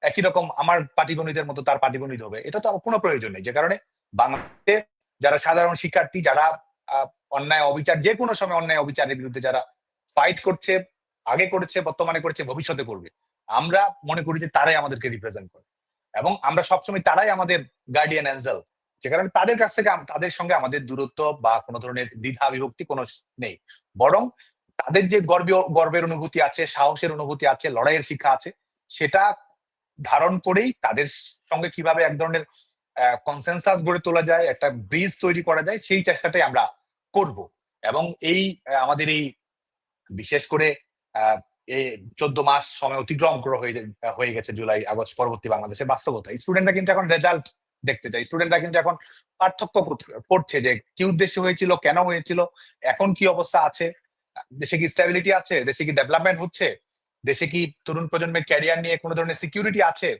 একই রকম, আমার পাটিগণিতের মতো তার পাটিগণিত হবে, এটা তো কোনো প্রয়োজন নেই। যে কারণে বাংলাদেশে যারা সাধারণ শিক্ষার্থী, যারা অন্যায় অবিচার, যে কোনো সময় অন্যায় অবিচারের বিরুদ্ধে যারা ফাইট করছে, আগে করেছে, বর্তমানে করেছে, ভবিষ্যতে করবে, আমরা মনে করি যে তারাই আমাদেরকে রিপ্রেজেন্ট করে, এবং আমরা সবসময় তারাই আমাদের গার্ডিয়ান অ্যাঞ্জেল। যে কারণে তাদের কাছ থেকে, তাদের সঙ্গে আমাদের দূরত্ব বা কোনো ধরনের দ্বিধা বিভক্তি কোনো নেই, বরং তাদের যে গর্বের অনুভূতি আছে, সাহসের অনুভূতি আছে, লড়াইয়ের শিক্ষা আছে, সেটা ধারণ করেই তাদের সঙ্গে কিভাবে এক ধরনের কনসেনসাস গড়ে তোলা যায়, একটা ব্রিজ তৈরি করা যায়, সেই চেষ্টাটাই আমরা করব। এবং এই আমাদের এই বিশেষ করে এই 14 মাস সময় অতিক্রম হয়ে গেছে জুলাই আগস্ট পরবর্তী বাংলাদেশের বাস্তবতা। স্টুডেন্টরা কিন্তু এখন রেজাল্ট দেখতে চায়, স্টুডেন্টরা কিন্তু এখন পার্থক্য করছে যে কি উদ্দেশ্য হয়েছিল, কেন হয়েছিল, এখন কি অবস্থা আছে, দেশে কি স্টেবিলিটি আছে, দেশে কি ডেভেলপমেন্ট হচ্ছে, দেশে কি তরুণ প্রজন্মের ক্যারিয়ার নিয়ে কোনো ধরনের সিকিউরিটি আছে,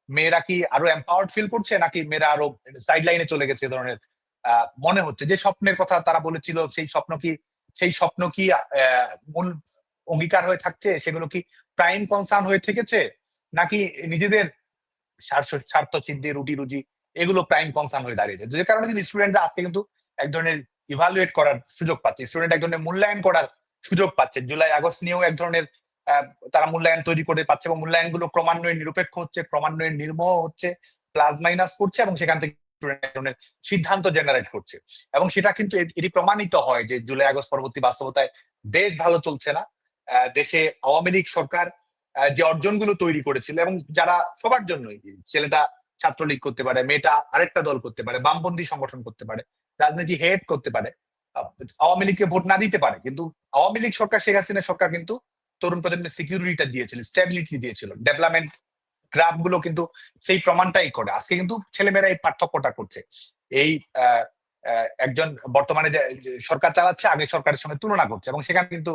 মেয়েরা কি আরো এম্পাওয়ার্ড ফিল করছে, নাকি মেয়েরা আরো সাইড লাইনে চলে গেছে, ধরনের মনে হচ্ছে। যে স্বপ্নের কথা তারা বলেছিল, সেই স্বপ্ন কি মূল অঙ্গীকার হয়ে থাকছে, সেগুলো কি প্রাইম কনসার্ন হয়ে থেকেছে, নাকি নিজেদের স্বার্থ সিদ্ধি, রুটি রুজি, এগুলো প্রাইম কনসার্ন হয়ে দাঁড়িয়েছে। যে কারণে কিন্তু স্টুডেন্টরা আজকে কিন্তু এক ধরনের ইভালুয়েট করার সুযোগ পাচ্ছে, স্টুডেন্ট এক ধরনের মূল্যায়ন করার সুযোগ পাচ্ছে। জুলাই আগস্ট নিয়েও এক ধরনের তারা মূল্যায়ন তৈরি করে পাচ্ছে, এবং মূল্যায়ন গুলো ক্রমান্বয়ে নিরপেক্ষ হচ্ছে, ক্রমান্বয়ে নির্মোহ হচ্ছে, প্লাস মাইনাস করছে, এবং সেখান থেকে সিদ্ধান্ত জেনারেট করছে। এবং সেটা কিন্তু এটি প্রমাণিত হয় যে জুলাই আগস্ট পরবর্তী বাস্তবতায় দেশ ভালো চলছে না। দেশে আওয়ামী লীগ সরকার যে অর্জনগুলো তৈরি করেছিল, এবং যারা সবার জন্যই, ছেলেটা ছাত্রলীগ করতে পারে, মেয়েটা আরেকটা দল করতে পারে, বামপন্থী সংগঠন করতে পারে, রাজনীতি হেড করতে পারে, আওয়ামী লীগকে ভোট না দিতে পারে, কিন্তু আওয়ামী লীগ সরকার, শেখ হাসিনা সরকার কিন্তু তরুণ প্রজন্মের সিকিউরিটিটা দিয়েছিল, স্টেবিলিটি দিয়েছিল, ডেভেলপমেন্ট গ্রাফ গুলো কিন্তু সেই প্রমাণটাই করে। আজকে কিন্তু ছেলেমেয়েরা এই পার্থক্যটা করছে। এই একজন বর্তমানে যে সরকার চালাচ্ছে আগের সরকারের সঙ্গে তুলনা করছে, এবং সেখানে কিন্তু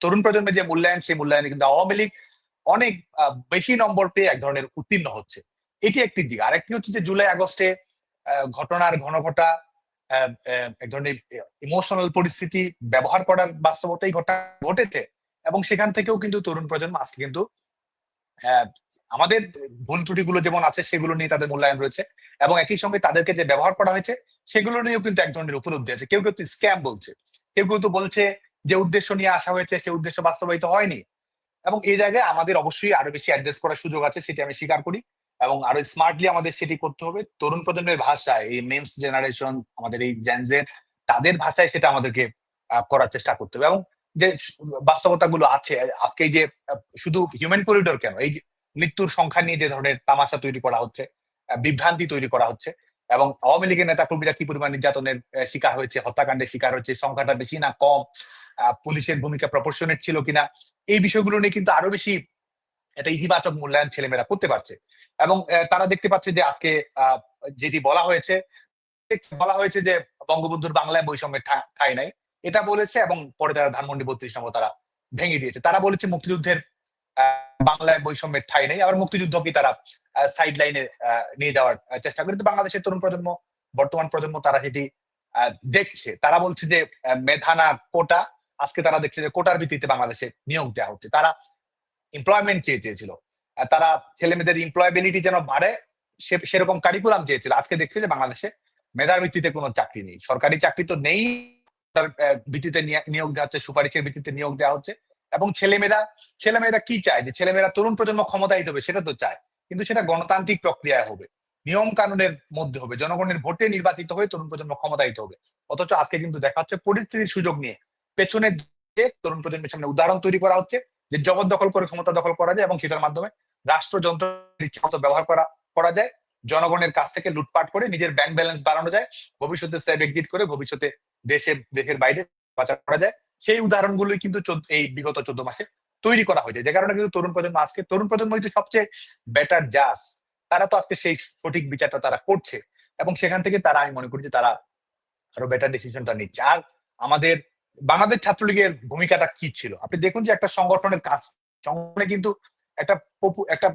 তরুণ প্রজন্মের যে মূল্যায়ন, সেই মূল্যায়নে কিন্তু আওয়ামী লীগ অনেক বেশি নম্বর পেয়ে এক ধরনের উত্তীর্ণ হচ্ছে। এটি একটি দিক। আরেকটি হচ্ছে যে জুলাই আগস্টে ঘটনার ঘনঘটা, এক ধরনের ইমোশনাল পরিস্থিতি ব্যবহার করার বাস্তবতাই ঘটেছে, এবং সেখান থেকেও কিন্তু তরুণ প্রজন্ম আজকে কিন্তু আমাদের ভুল ত্রুটিগুলো যেমন আছে সেগুলো নিয়ে তাদের মূল্যায়ন রয়েছে, এবং একই সঙ্গে তাদেরকে যে ব্যবহার করা হয়েছে সেগুলো নিয়েও কিন্তু এক ধরনের উপলব্ধি আছে। কেউ কেউ তো স্ক্যাম বলছে, কেউ কেউ তো বলছে যে উদ্দেশ্য নিয়ে আসা হয়েছে সে উদ্দেশ্য বাস্তবায়িত হয়নি। এবং এই জায়গায় আমাদের অবশ্যই আরো বেশি অ্যাড্রেস করার সুযোগ আছে, সেটি আমি স্বীকার করি, এবং আরো স্মার্টলি আমাদের সেটি করতে হবে। তরুণ প্রজন্মের ভাষায়, এই মেমস জেনারেশন, আমাদের এই জেনজের, তাদের ভাষায় সেটা আমাদেরকে করার চেষ্টা করতে হবে। এবং যে বাস্তবতা গুলো আছে আজকে, যে শুধু হিউম্যান করিডোর কেন, এই যে মৃত্যুর সংখ্যা নিয়ে যে ধরনের তামাশা তৈরি করা হচ্ছে, বিভ্রান্তি তৈরি করা হচ্ছে, এবং আওয়ামী লীগের নেতা কর্মীরা কি পরিমাণ নির্যাতনের শিকার হয়েছে, হত্যাকাণ্ডের শিকার হয়েছে, সংখ্যাটা বেশি না কম, পুলিশের ভূমিকা প্রপোর্শনেট ছিল কিনা, এই বিষয়গুলো নিয়ে কিন্তু আরো বেশি একটা ইতিবাচক মূল্যায়ন ছেলেমেয়েরা করতে পারছে। এবং তারা দেখতে পাচ্ছে যে আজকে যেটি বলা হয়েছে যে বঙ্গবন্ধুর বাংলায় বৈষম্যের ঠাঁই নাই, এটা বলেছে, এবং পরে তারা ধানমন্ডি 32 নম্বর তারা ভেঙে দিয়েছে। তারা বলেছে মুক্তিযুদ্ধের বাংলায় বৈষম্যের ঠাঁই নেই, আবার মুক্তিযুদ্ধকে তারা সাইড লাইনে নিয়ে যাওয়ার চেষ্টা করে। কিন্তু বাংলাদেশের তরুণ প্রজন্ম, বর্তমান প্রজন্ম, তারা সেটি দেখছে। তারা বলছে যে মেধানা কোটা, আজকে তারা দেখছে যে কোটার ভিত্তিতে বাংলাদেশে নিয়োগ দেওয়া হচ্ছে। তারা এমপ্লয়মেন্ট চেয়েছিল, তারা ছেলে মেয়েদের এমপ্লয়াবিলিটি যেন বাড়ে, সেরকম কারিকুলাম চেয়েছিল। আজকে দেখছে যে বাংলাদেশে মেধার ভিত্তিতে কোনো চাকরি নেই, সরকারি চাকরি তো নেই, তার ভিত্তিতে নিয়োগ দেওয়া হচ্ছে, সুপারিশের ভিত্তিতে নিয়োগ দেওয়া হচ্ছে। এবং ছেলেমেয়েরা কি চায়, যে ছেলেমেয়েরা তরুণ প্রজন্ম ক্ষমতায়িত হবে, সেটা তো চায়, কিন্তু সেটা গণতান্ত্রিক প্রক্রিয়ায় হবে, নিয়ম কানুনের মধ্যে হবে, জনগণের ভোটে নির্বাচিত হয়ে তরুণ প্রজন্ম ক্ষমতায়িত হবে। অথচ আজকে কিন্তু দেখা হচ্ছে পরিস্থিতির সুযোগ নিয়ে পেছনের দিকে তরুণ প্রজন্মের সামনে উদাহরণ তৈরি করা হচ্ছে যে জবরদখল করে ক্ষমতা দখল করা যায়, এবং সেটার মাধ্যমে রাষ্ট্রযন্ত্র ইচ্ছা মতো ব্যবহার করা যায়, জনগণের কাছ থেকে লুটপাট করে নিজের ব্যাংক ব্যালেন্স বাড়ানো যায়, ভবিষ্যতে সেভ এক্সিট করে ভবিষ্যতে দেশের বাইরে পাচার করা যায়। সেই উদাহরণগুলোই কিন্তু এই বিগত 14 মাসে তৈরি করা হয়েছে। যে কারণে কিন্তু তরুণ প্রজন্ম কিন্তু সবচেয়ে বেটার জাজ, তারা তো আজকে সেই সঠিক বিচারটা তারা করছে, এবং সেখান থেকে তারা, আমি মনে করি যে তারা আরো বেটার ডিসিশনটা নিচ্ছে। আর আমাদের বাংলাদেশ ছাত্রলীগের ভূমিকাটা কি ছিল, আপনি দেখুন যে একটা সংগঠনের কাজ, সংগঠনে কিন্তু একটা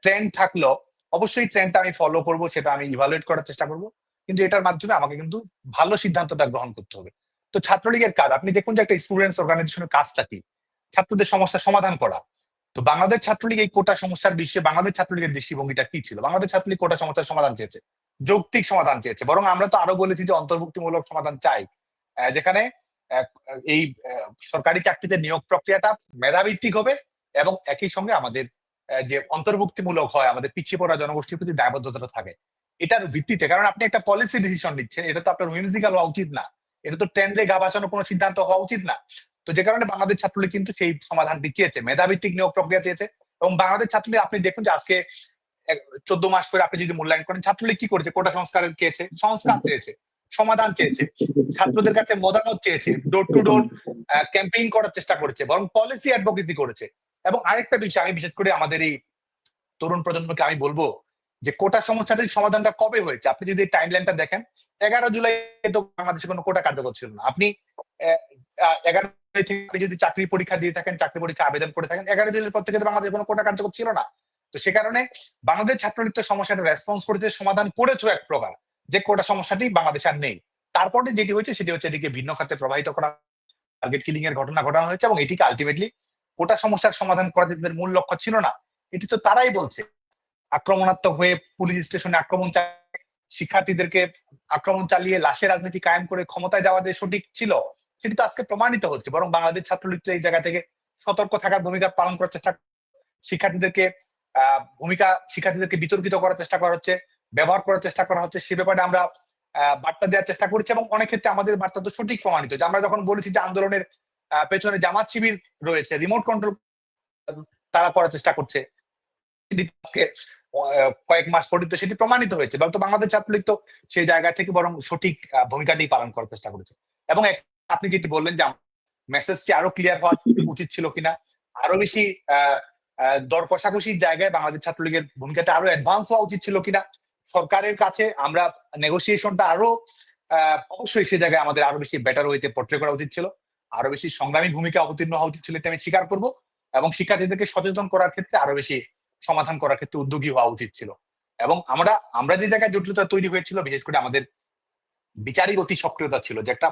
ট্রেন্ড থাকলো, অবশ্যই ট্রেন্ডটা আমি ফলো করব, সেটা আমি ইভালুয়েট করার চেষ্টা করব, কিন্তু এটার মাধ্যমে আমাকে কিন্তু ভালো সিদ্ধান্তটা গ্রহণ করতে হবে। তো ছাত্রলীগের কাজ, আপনি দেখুন যে একটা স্টুডেন্টস অর্গানাইজেশনের কাজটা কি, ছাত্রদের সমস্যার সমাধান করা। তো বাংলাদেশ ছাত্রলীগ এই কোটা সমস্যার বিষয়ে বাংলাদেশ ছাত্রলীগের দৃষ্টিভঙ্গিটা কি ছিল? বাংলাদেশ ছাত্রলীগ কোটা সমস্যার সমাধান চেয়েছে, যৌক্তিক সমাধান চেয়েছে, বরং আমরা তো আরো বলেছি যে অন্তর্ভুক্তিমূলক সমাধান চাই, যেখানে এই সরকারি চাকরিতে নিয়োগ প্রক্রিয়াটা মেধাভিত্তিক হবে, এবং একই সঙ্গে আমাদের যে অন্তর্ভুক্তিমূলক হয়, আমাদের পিছিয়ে পড়া জনগোষ্ঠীর প্রতি দায়বদ্ধতাটা থাকে এটার ভিত্তিতে। কারণ আপনি একটা পলিসি ডিসিশন নিচ্ছেন, এটা তো আপনার হুইমজিক্যাল হওয়া উচিত না, এটা তো ট্রেন্ডে গা বাঁচানো কোনো সিদ্ধান্ত হওয়া উচিত না। তো যে কারণে বাংলাদেশ ছাত্রলীগ কিন্তু সেই সমাধানটি চেয়েছে, মেধাভিত্তিক নিয়োগ প্রক্রিয়া চেয়েছে। এবং বাংলাদেশ ছাত্রলীগ, আপনি দেখুন যে আজকে 14 মাস পরে আপনি যদি মূল্যায়ন করেন, ছাত্রলীগ কি করেছে? কোটা সংস্কার চেয়েছে, সংস্কার চেয়েছে, সমাধান চেয়েছে, ছাত্রদের কাছে মতামত চেয়েছে, ডোর টু ডোর ক্যাম্পেইন করার চেষ্টা করেছে, বরং পলিসি অ্যাডভোকেসি করেছে। এবং আরেকটা বিষয় আমি বিশেষ করে আমাদের এই তরুণ প্রজন্মকে আমি বলবো যে কোটা সমস্যাটার সমাধানটা কবে হয়েছে। আপনি যদি টাইম লাইনটা দেখেন, 11 জুলাই তো বাংলাদেশে কোনো কোটা কার্যকর ছিল না। আপনি 11 জুলাই থেকে আপনি যদি চাকরি পরীক্ষা দিয়ে থাকেন, চাকরি পরীক্ষা আবেদন করে থাকেন, 11 জুলাইয়ের পর থেকে তো বাংলাদেশে কোনো কোটা কার্যকর ছিল না। তো সে কারণে বাংলাদেশ ছাত্রলীগ সমস্যাটা রেসপন্স করেছে, সমাধান করেছে এক প্রকার, যে কোটা সমস্যাটি বাংলাদেশে আর নেই। তারপরে যেটি হয়েছে সেটি হচ্ছে এটিকে ভিন্ন খাতে প্রবাহিত করা, টার্গেট কিলিং এর ঘটনা ঘটানো হয়েছে, এবং এটিকে আলটিমেটলি কোটা সমস্যার সমাধান করা তাদের মূল লক্ষ্য ছিল না। এটি তো তারাই বলছে। আক্রমণাত্মক হয়ে পুলিশ স্টেশনে আক্রমণ চালিয়ে, শিক্ষার্থীদেরকে আক্রমণ চালিয়ে লাশের রাজনীতি কায়েম করে ক্ষমতায় যাওয়া যে সঠিক ছিল, সেটি তো আজকে প্রমাণিত হচ্ছে। বরং বাংলাদেশ ছাত্রলীগ এই জায়গা থেকে সতর্ক থাকার ভূমিকা পালন করার চেষ্টা, শিক্ষার্থীদেরকে শিক্ষার্থীদেরকে বিতর্কিত করার চেষ্টা করা হচ্ছে, ব্যবহার করার চেষ্টা করা হচ্ছে। সে ব্যাপারে আমরা বার্তা দেওয়ার চেষ্টা করছি, এবং অনেক ক্ষেত্রে আমাদের বার্তা তো সঠিক প্রমাণিত। যে আমরা যখন বলেছি যে আন্দোলনের পেছনে জামাত শিবির রয়েছে, রিমোট কন্ট্রোল তারা করার চেষ্টা করছে, কয়েক মাস পর্যন্ত সেটি প্রমাণিত হয়েছে। তো বাংলাদেশ ছাত্রলীগ তো সেই জায়গা থেকে বরং সঠিক ভূমিকাটি পালন করার চেষ্টা করেছে। এবং আপনি যেটি বললেন যে মেসেজটি আরো ক্লিয়ার হওয়া উচিত ছিল কিনা, আরো বেশি দর কষাকষির জায়গায় বাংলাদেশ ছাত্রলীগের ভূমিকাটা আরো অ্যাডভান্স হওয়া উচিত ছিল কিনা, সরকারের কাছে আমরা নেগোসিয়েশনটা আরো অবশ্যই সে জায়গায় আমাদের আরো বেশি বেটার ওয়েতে পোর্ট্রে করা উচিত ছিল, আরো বেশি সংগ্রামী ভূমিকা অবতীর্ণ হওয়া উচিত ছিল, এটা আমি স্বীকার করবো। এবং শিক্ষার্থীদেরকে সচেতন করার ক্ষেত্রে আরো বেশি সমাধান করার ক্ষেত্রে উদ্যোগী হওয়া উচিত ছিল। এবং আমরা যে জায়গায় জটিলতা তৈরি হয়েছিল, বিশেষ করে আমাদের বিচারিক অতি সক্রিয়তা ছিল, যে একটা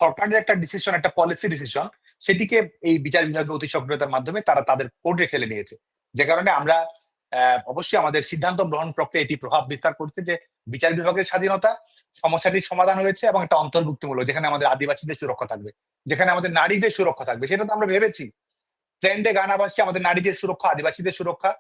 সরকারের একটা ডিসিশন, একটা পলিসি ডিসিশন, সেটিকে এই বিচার বিভাগের অতি সক্রিয়তার মাধ্যমে তারা তাদের কোর্টে ঠেলে নিয়েছে। যে কারণে আমরা অবশ্যই আমাদের সিদ্ধান্ত গ্রহণ প্রক্রিয়া এটি প্রভাব বিস্তার করছে যে বিচার বিভাগের স্বাধীনতা, সমস্যাটির সমাধান হয়েছে, এবং একটা অন্তর্ভুক্তিমূলক, যেখানে আমাদের আদিবাসীদের সুরক্ষা থাকবে, যেখানে আমাদের নারীদের সুরক্ষা থাকবে। সেটা তো আমরা ভেবেছি, ট্রেন্ডে গান আবাসী আমাদের নারীদের সুরক্ষা, আদিবাসীদের সুরক্ষা,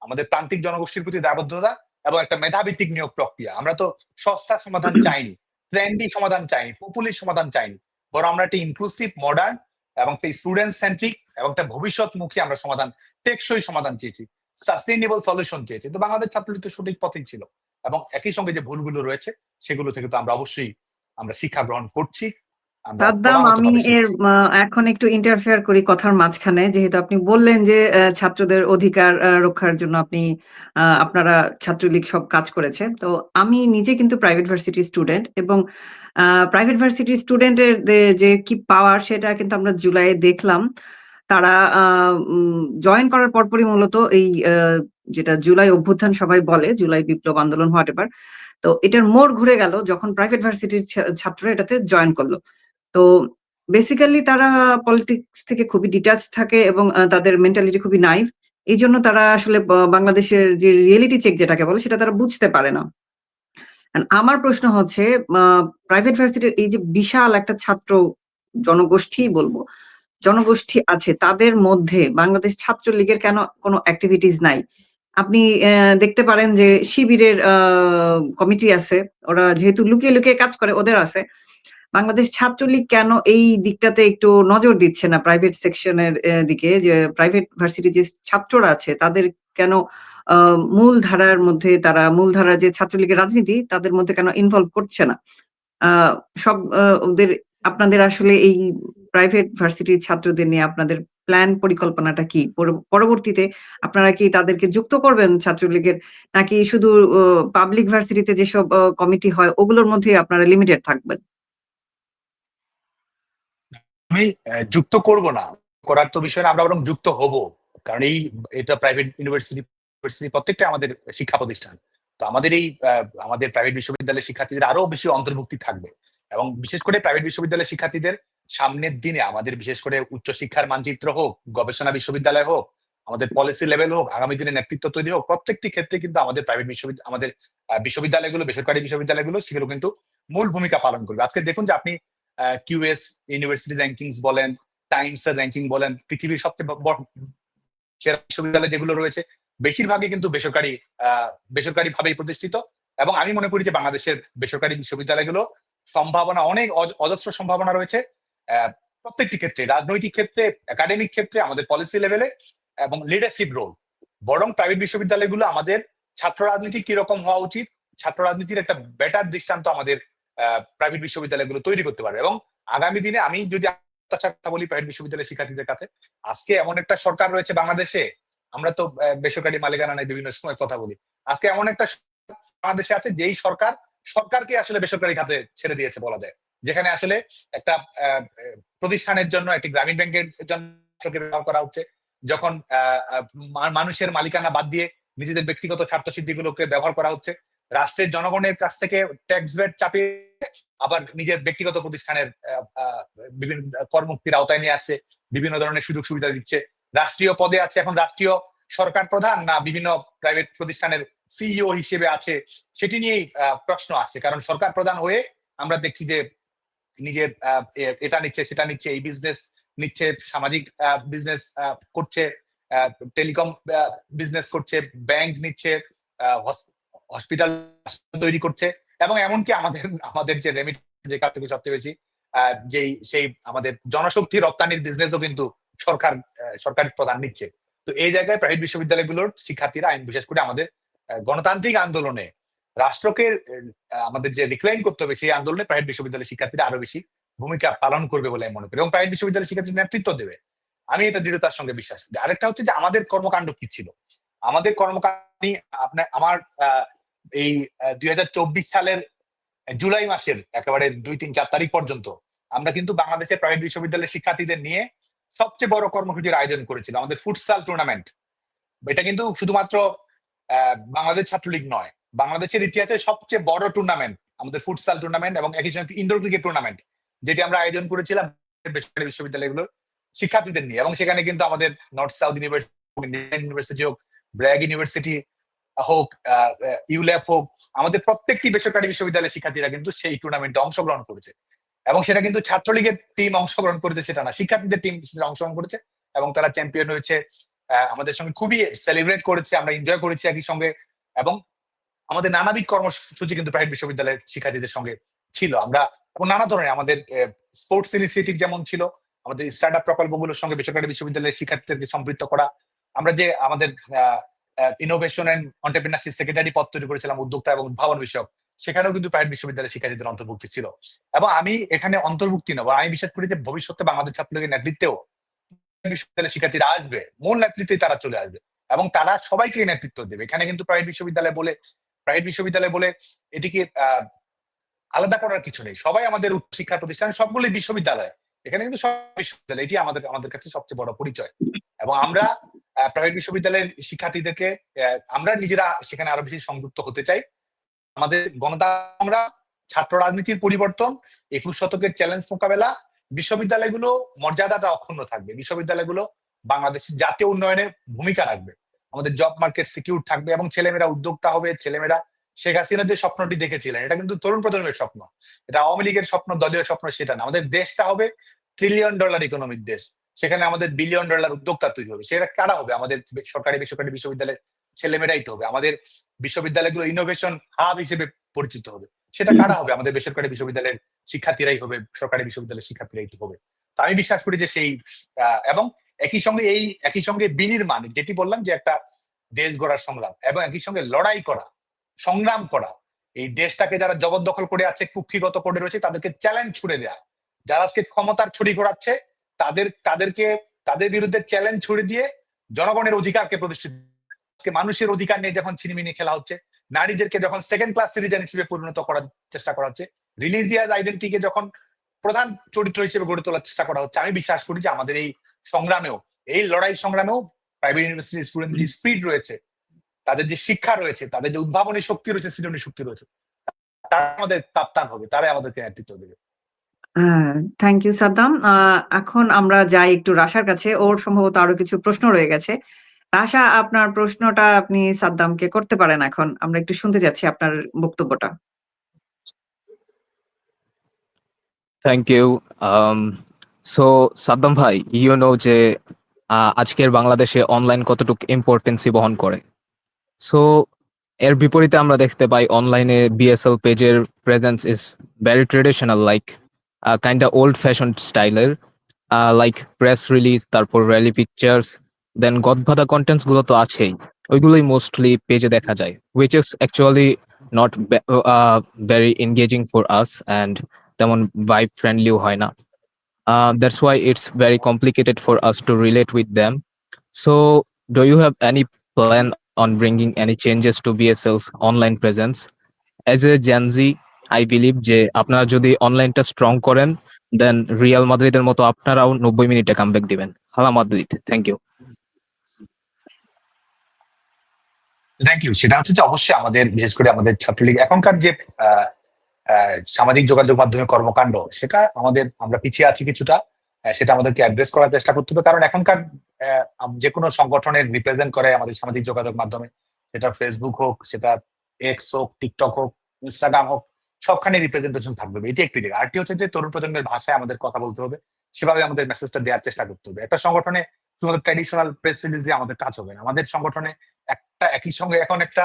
আমাদের প্রান্তিক জনগোষ্ঠীর প্রতি দায়বদ্ধতা, এবং একটা মেধাভিত্তিক নিয়োগ প্রক্রিয়া। আমরা তো সস্তা সমাধান চাইনি, ট্রেন্ডি সমাধান চাইনি, পপুলিশ সমাধান চাইনি, বরং আমরা একটা ইনক্লুসিভ, মডার্ন এবং একটা স্টুডেন্ট সেন্ট্রিক এবং একটা ভবিষ্যৎমুখী আমরা সমাধান, টেকসই সমাধান চেয়েছি, সাস্টেইনেবল সলিউশন চেয়েছি। তো বাংলাদেশ ছাত্রলীগ তো সঠিক পথেই ছিল, এবং একই সঙ্গে যে ভুলগুলো রয়েছে সেগুলো থেকে তো আমরা অবশ্যই শিক্ষা গ্রহণ করছি। সাদ্দাম, আমি এখন একটু ইন্টারফেয়ার করি কথার মাঝখানে, যেহেতু আপনি বললেন যে ছাত্রদের অধিকার রক্ষার জন্য আপনারা ছাত্রলীগ সব কাজ করেছে। তো আমি নিজে কিন্তু প্রাইভেট ভার্সিটি স্টুডেন্ট, এবং প্রাইভেট ভার্সিটি স্টুডেন্টের যে কি পাওয়ার সেটা কিন্তু আমরা জুলাইয়ে দেখলাম। তারা জয়েন করার পরপরই মূলত এই যেটা জুলাই অভ্যুত্থান সবাই বলে, জুলাই বিপ্লব আন্দোলন হোয়াটএভার, তো এটার মোড় ঘুরে গেল যখন প্রাইভেট ভার্সিটির ছাত্ররা এটাতে জয়েন করলো। তো বেসিক্যালি তারা পলিটিক্স থেকে খুবই ডিটাচ থাকে, এবং তাদের মেন্টালিটি খুবই নাইভ। এই জন্য তারা আসলে বাংলাদেশের যে রিয়েলিটি চেক যেটাকে বলে সেটা তারা বুঝতে পারে না। আমার প্রশ্ন হচ্ছে, প্রাইভেট ভার্সিটির এই যে বিশাল একটা ছাত্র জনগোষ্ঠী আছে, তাদের মধ্যে বাংলাদেশ ছাত্রলীগের কেন কোনো অ্যাক্টিভিটিস নাই? আপনি দেখতে পারেন যে শিবিরের কমিটি আছে, ওরা যেহেতু লুকিয়ে লুকিয়ে কাজ করে, ওদের আছে। বাংলাদেশ ছাত্রলীগ কেন এই দিকটাতে একটু নজর দিচ্ছে না প্রাইভেট সেকশনের দিকে, যে প্রাইভেট ভার্সিটি যে ছাত্ররা আছে তাদের কেন মূলধারার যে ছাত্রলীগের রাজনীতি তাদের মধ্যে কেন ইনভলভ করছে না? আপনাদের আসলে এই প্রাইভেট ভার্সিটির ছাত্রদের নিয়ে আপনাদের প্ল্যান, পরিকল্পনাটা কি? পরবর্তীতে আপনারা কি তাদেরকে যুক্ত করবেন ছাত্রলীগের, নাকি শুধু পাবলিক ভার্সিটিতে যেসব কমিটি হয় ওগুলোর মধ্যে আপনারা লিমিটেড থাকবেন? আমি যুক্ত করব না, করার তো বিষয় না, আমরা বরং যুক্ত হব। কারণ এটা প্রাইভেট ইউনিভার্সিটি প্রত্যেকটা আমাদের শিক্ষা প্রতিষ্ঠান। তো আমাদের প্রাইভেট বিশ্ববিদ্যালয়ের শিক্ষার্থীদের আরো বেশি অন্তর্ভুক্তি থাকবে, এবং বিশেষ করে প্রাইভেট বিশ্ববিদ্যালয়ের শিক্ষার্থীদের সামনের দিনে আমাদের বিশেষ করে উচ্চশিক্ষার মানচিত্র হোক, গবেষণা বিশ্ববিদ্যালয় হোক, আমাদের পলিসি লেভেল হোক, আগামী দিনে নেতৃত্ব তৈরি হোক, প্রত্যেকটি ক্ষেত্রে কিন্তু আমাদের বিশ্ববিদ্যালয়গুলো, বেসরকারি বিশ্ববিদ্যালয়গুলো, সেগুলো কিন্তু মূল ভূমিকা পালন করবে। আজকে দেখুন যে আপনি কিউএস ইউনিভার্সিটি র্যাঙ্কিংস বলেন, টাইমস এর র্যাঙ্কিং বলেন, পৃথিবীর সবচেয়ে বড় সেরা বিশ্ববিদ্যালয় যেগুলো রয়েছে বেশিরভাগই কিন্তু বেসরকারি ভাবেই প্রতিষ্ঠিত। এবং আমি মনে করি যে বাংলাদেশের বেসরকারি বিশ্ববিদ্যালয়গুলো অনেক অজস্র সম্ভাবনা রয়েছে প্রত্যেকটি ক্ষেত্রে, রাজনৈতিক ক্ষেত্রে, একাডেমিক ক্ষেত্রে, আমাদের পলিসি লেভেলে এবং লিডারশিপ রোল। বরং প্রাইভেট বিশ্ববিদ্যালয়গুলো আমাদের ছাত্র রাজনীতি কিরকম হওয়া উচিত, ছাত্র রাজনীতির একটা বেটার দৃষ্টান্ত আমাদের প্রাইভেট বিশ্ববিদ্যালয়গুলো তৈরি করতে পারবে। এবং আগামী দিনে আমি যদি কথা বলি প্রাইভেট বিশ্ববিদ্যালয়ের শিক্ষার্থীদের কাছে, আজকে এমন একটা সরকার রয়েছে বাংলাদেশে, আমরা তো বেসরকারি মালিকানা নাই বিভিন্ন সময় কথা বলি, আজকে এমন একটা বাংলাদেশে আছে যেই সরকারকে আসলে বেসরকারি খাতে ছেড়ে দিয়েছে বলা যায়, যেখানে আসলে একটা প্রতিষ্ঠানের জন্য, একটি গ্রামীণ ব্যাংকের জন্য ব্যবহার করা হচ্ছে, যখন মানুষের মালিকানা বাদ দিয়ে নিজেদের ব্যক্তিগত স্বার্থ সিদ্ধিগুলোকে ব্যবহার করা হচ্ছে, রাষ্ট্রের জনগণের কাছ থেকে ট্যাক্স ভ্যাট চাপিয়ে আবার নিজের ব্যক্তিগত প্রতিষ্ঠানের বিভিন্ন কর্মমুক্তির আওতায় নিয়ে আসছে, বিভিন্ন ধরনের সুযোগ সুবিধা দিচ্ছে, রাষ্ট্রীয় পদে আছে, এখন রাষ্ট্রীয় সরকার প্রধান না বিভিন্ন প্রাইভেট প্রতিষ্ঠানের সিইও হিসেবে আছে, সেটি নিয়েই প্রশ্ন আসছে। কারণ সরকার প্রধান হয়ে আমরা দেখছি যে নিজের এটা নিচ্ছে সেটা নিচ্ছে, এই বিজনেস নিচ্ছে, সামাজিক বিজনেস করছে, টেলিকম বিজনেস করছে, ব্যাংক নিচ্ছে, হসপিটাল তৈরি করছে, এবং এমনকি আমাদের যে রেমিট যে কার থেকে সবচেয়ে বেশি সেই আমাদের জনশক্তি রপ্তানির বিজনেসও কিন্তু সরকারি প্রধান নিচ্ছে। তো এই জায়গায় প্রাইভেট বিশ্ববিদ্যালয়গুলোর শিক্ষার্থীরা, বিশেষ করে আমাদের গণতান্ত্রিক আন্দোলনে রাষ্ট্রকে আমাদের যে রিক্লাইন করতে হবে, সেই আন্দোলনে প্রাইভেট বিশ্ববিদ্যালয়ের শিক্ষার্থীরা আরো বেশি ভূমিকা পালন করবে বলে আমি মনে করি, এবং প্রাইভেট বিশ্ববিদ্যালয়ের শিক্ষার্থীর নেতৃত্ব দেবে, আমি এটা দৃঢ়তার সঙ্গে বিশ্বাস করি। আরেকটা হচ্ছে যে আমাদের কর্মকাণ্ড কি ছিল, আমাদের কর্মকাণ্ড আমার এই 2024 সালের জুলাই মাসের একেবারে 2, 3, 4 তারিখ পর্যন্ত আমরা কিন্তু বাংলাদেশের প্রাইভেট বিশ্ববিদ্যালয়ের শিক্ষার্থীদের নিয়ে সবচেয়ে বড় কর্মসূচির আয়োজন করেছিল, আমাদের ফুটসাল টুর্নামেন্ট। এটা কিন্তু শুধুমাত্র বাংলাদেশ ছাত্রলীগ নয়, বাংলাদেশের ইতিহাসে সবচেয়ে বড় টুর্নামেন্ট আমাদের ফুটসাল টুর্নামেন্ট, এবং একই সঙ্গে ইনডোর ক্রিকেট টুর্নামেন্ট, যেটি আমরা আয়োজন করেছিলাম বেসরকারি বিশ্ববিদ্যালয়গুলোর শিক্ষার্থীদের নিয়ে। এবং সেখানে কিন্তু আমাদের নর্থ সাউথ ইউনিভার্সিটি হোক, ব্র্যাগ ইউনিভার্সিটি হোক, ইউল্যাব হোক, আমাদের প্রত্যেকটি বেসরকারি বিশ্ববিদ্যালয়ের শিক্ষার্থীরা কিন্তু সেই টুর্নামেন্টে অংশগ্রহণ করেছে। এবং সেটা কিন্তু ছাত্রলীগের টিম অংশগ্রহণ করেছে সেটা না, শিক্ষার্থীদের টিম অংশগ্রহণ করেছে, এবং তারা চ্যাম্পিয়ন হয়েছে, আমাদের সঙ্গে খুবই সেলিব্রেট করেছে, আমরা এনজয় করেছি একই সঙ্গে। এবং আমাদের নানাবিধ কর্মসূচি কিন্তু প্রাইভেট বিশ্ববিদ্যালয়ের শিক্ষার্থীদের সঙ্গে ছিল। আমরা নানা ধরনের আমাদের স্পোর্টস ইনিশিয়েটিভ যেমন ছিল, আমাদের স্টার্ট আপ প্রকল্পগুলোর সঙ্গে বেসরকারি বিশ্ববিদ্যালয়ের শিক্ষার্থীদেরকে সম্পৃক্ত করা, আমরা যে আমাদের ইনোভেশন এন্ড এন্টারপ্রেনারশিপ সেক্রেটারি পদ তৈরি করেছিলাম উদ্যোক্তা এবং উদ্ভাবন বিষয়ক, সেখানেও কিন্তু প্রাইভেট বিশ্ববিদ্যালয়ের শিক্ষার্থীদের অন্তর্ভুক্তি ছিল। এবং আমি এখানে অন্তর্ভুক্তি নেবো, আমি বিশ্বাস করি যে ভবিষ্যতে বাংলাদেশ ছাত্রলীগের নেতৃত্বেও বিশ্ববিদ্যালয়ের শিক্ষার্থীরা আসবে, মূল নেতৃত্বে তারা চলে আসবে, এবং তারা সবাইকে নেতৃত্ব দেবে। এখানে কিন্তু প্রাইভেট বিশ্ববিদ্যালয় বলে এটিকে আলাদা করার কিছু নেই, সবাই আমাদের উচ্চ শিক্ষা প্রতিষ্ঠান, সবগুলি বিশ্ববিদ্যালয়, এখানে কিন্তু সব বিশ্ববিদ্যালয়, এটি আমাদের কাছে সবচেয়ে বড় পরিচয়। এবং আমরা প্রাইভেট বিশ্ববিদ্যালয়ের শিক্ষার্থীদেরকে আমরা নিজেরা সেখানে আরো বেশি সংযুক্ত হতে চাই। আমাদের গণতন্ত্র, ছাত্র রাজনীতির পরিবর্তন, 21 শতকের চ্যালেঞ্জ মোকাবেলা, বিশ্ববিদ্যালয়গুলো মর্যাদাটা অক্ষুণ্ণ থাকবে, বিশ্ববিদ্যালয়গুলো বাংলাদেশের জাতীয় উন্নয়নে ভূমিকা রাখবে, আমাদের জব মার্কেট সিকিউর থাকবে, এবং ছেলেমেয়েরা উদ্যোক্তা হবে। ছেলেমেয়েরা শেখ হাসিনা যে স্বপ্নটি দেখেছিলেন, এটা কিন্তু তরুণ প্রজন্মের স্বপ্ন, এটা আওয়ামী লীগের স্বপ্ন, দলীয় স্বপ্ন সেটা না। আমাদের দেশটা হবে $1 ট্রিলিয়ন ইকোনমিক দেশ, সেখানে আমাদের $1 বিলিয়ন উদ্যোক্তা তৈরি হবে। সেটা কারা হবে? আমাদের সরকারি বেসরকারি বিশ্ববিদ্যালয়ের ছেলেমেয়েরাই তো হবে। আমাদের বিশ্ববিদ্যালয়গুলো ইনোভেশন হাব হিসেবে পরিচিত হবে, সেটা কারা হবে? আমাদের বেসরকারি বিশ্ববিদ্যালয়ের শিক্ষার্থীরাই হবে, সরকারি বিশ্ববিদ্যালয়ের শিক্ষার্থীরাই তো হবে। তো আমি বিশ্বাস করি যে সেই এবং একই সঙ্গে বিনির্মাণ, যেটি বললাম যে একটা দেশ গড়ার সংগ্রাম, এবং একই সঙ্গে লড়াই করা, সংগ্রাম করা, এই দেশটাকে যারা জবরদখল করে আছে, কুক্ষিগত করে রয়েছে, তাদেরকে চ্যালেঞ্জ ছুড়ে দেয়া, যারা আজকে ক্ষমতার ছড়ি ঘোরাচ্ছে তাদের বিরুদ্ধে চ্যালেঞ্জ ছুড়ে দিয়ে জনগণের অধিকারকে প্রতিষ্ঠিত, মানুষের অধিকার নিয়ে যখন ছিনিমিনি খেলা হচ্ছে, নারীদেরকে যখন সেকেন্ড ক্লাস সিটিজেন হিসেবে পরিণত করার চেষ্টা করা হচ্ছে, রিলিজিয়াস আইডেন্টিটিকে যখন প্রধান চরিত্র হিসেবে গড়ে তোলার চেষ্টা করা হচ্ছে, আমি বিশ্বাস করি যে আমাদের এই সংগ্রামেও, এই লড়াই সংগ্রামেও প্রাইভেট ইউনিভার্সিটির স্টুডেন্টদের স্পিড রয়েছে, তাদের যে শিক্ষা রয়েছে, তাদের যে উদ্ভাবনী শক্তি রয়েছে, সৃজনী শক্তি রয়েছে, তারা আমাদের কাপ্তান হবে, তারাই আমাদেরকে নেতৃত্ব দেবে। Thank you Saddam. এখন আমরা যাই একটু রাশার কাছে, ওর সম্ভবত আরো কিছু প্রশ্ন রয়ে গেছে। রাশা, আপনার প্রশ্নটা আপনি সাদ্দামকে করতে পারেন, এখন আমরা একটু শুনতে যাচ্ছি আপনার বক্তব্যটা। Thank you. সো সাদ্দাম ভাই, যে আজকের বাংলাদেশে অনলাইন কতটুকু ইম্পর্টেন্সি বহন করে। সো এর বিপরীতে আমরা দেখতে পাই অনলাইনে বিএসএল পেজের presence is very traditional, like kind old fashion স্টাইলের, লাইক প্রেস রিলিজ, তারপর র্যালি পিকচার্স, দেন গদবাধা কন্টেন্টস গুলো তো আছেই। ওইগুলোই মোস্টলি পেজে দেখা যায়, which is actually not very engaging for us and তেমন vibe friendlyও হয় না. That's why it's very complicated for us to relate with them. So, do you have any plan on bringing any changes to BSL's online presence? As a Gen Z, I believe যে আপনারা যদি অনলাইনটা strong করেন, দেন Real মাদ্রিদের মতো আপনারাও 90 মিনিটে comeback দিবেন। Hala Madrid, thank you. Thank you. সেটা হচ্ছে যে অবশ্যই আমাদের বিশেষ করে আমাদের ছাত্রলীগ এখনকার যে সামাজিক যোগাযোগ মাধ্যমে কর্মকাণ্ড, সেটা আমরা পিছিয়ে আছি কিছুটা, সেটা আমাদেরকে অ্যাড্রেস করার চেষ্টা করতে হবে। কারণ এখনকার যে কোনো সংগঠনের রিপ্রেজেন্ট করে আমাদের সামাজিক যোগাযোগ মাধ্যমে, সেটা ফেসবুক হোক, সেটা এক্স হোক, টিকটক হোক, ইনস্টাগ্রাম হোক, সবখানে রিপ্রেজেন্টেশন থাকবে। এটি একটি দিক। আরটি হচ্ছে যে তরুণ প্রজন্মের ভাষায় আমাদের কথা বলতে হবে, সেভাবে আমাদের মেসেজটা দেওয়ার চেষ্টা করতে হবে। একটা সংগঠনে শুধুমাত্র ট্র্যাডিশনাল প্রেস রিলিজ দিয়ে আমাদের কাজ হবে না। আমাদের সংগঠনে একই সঙ্গে এখন একটা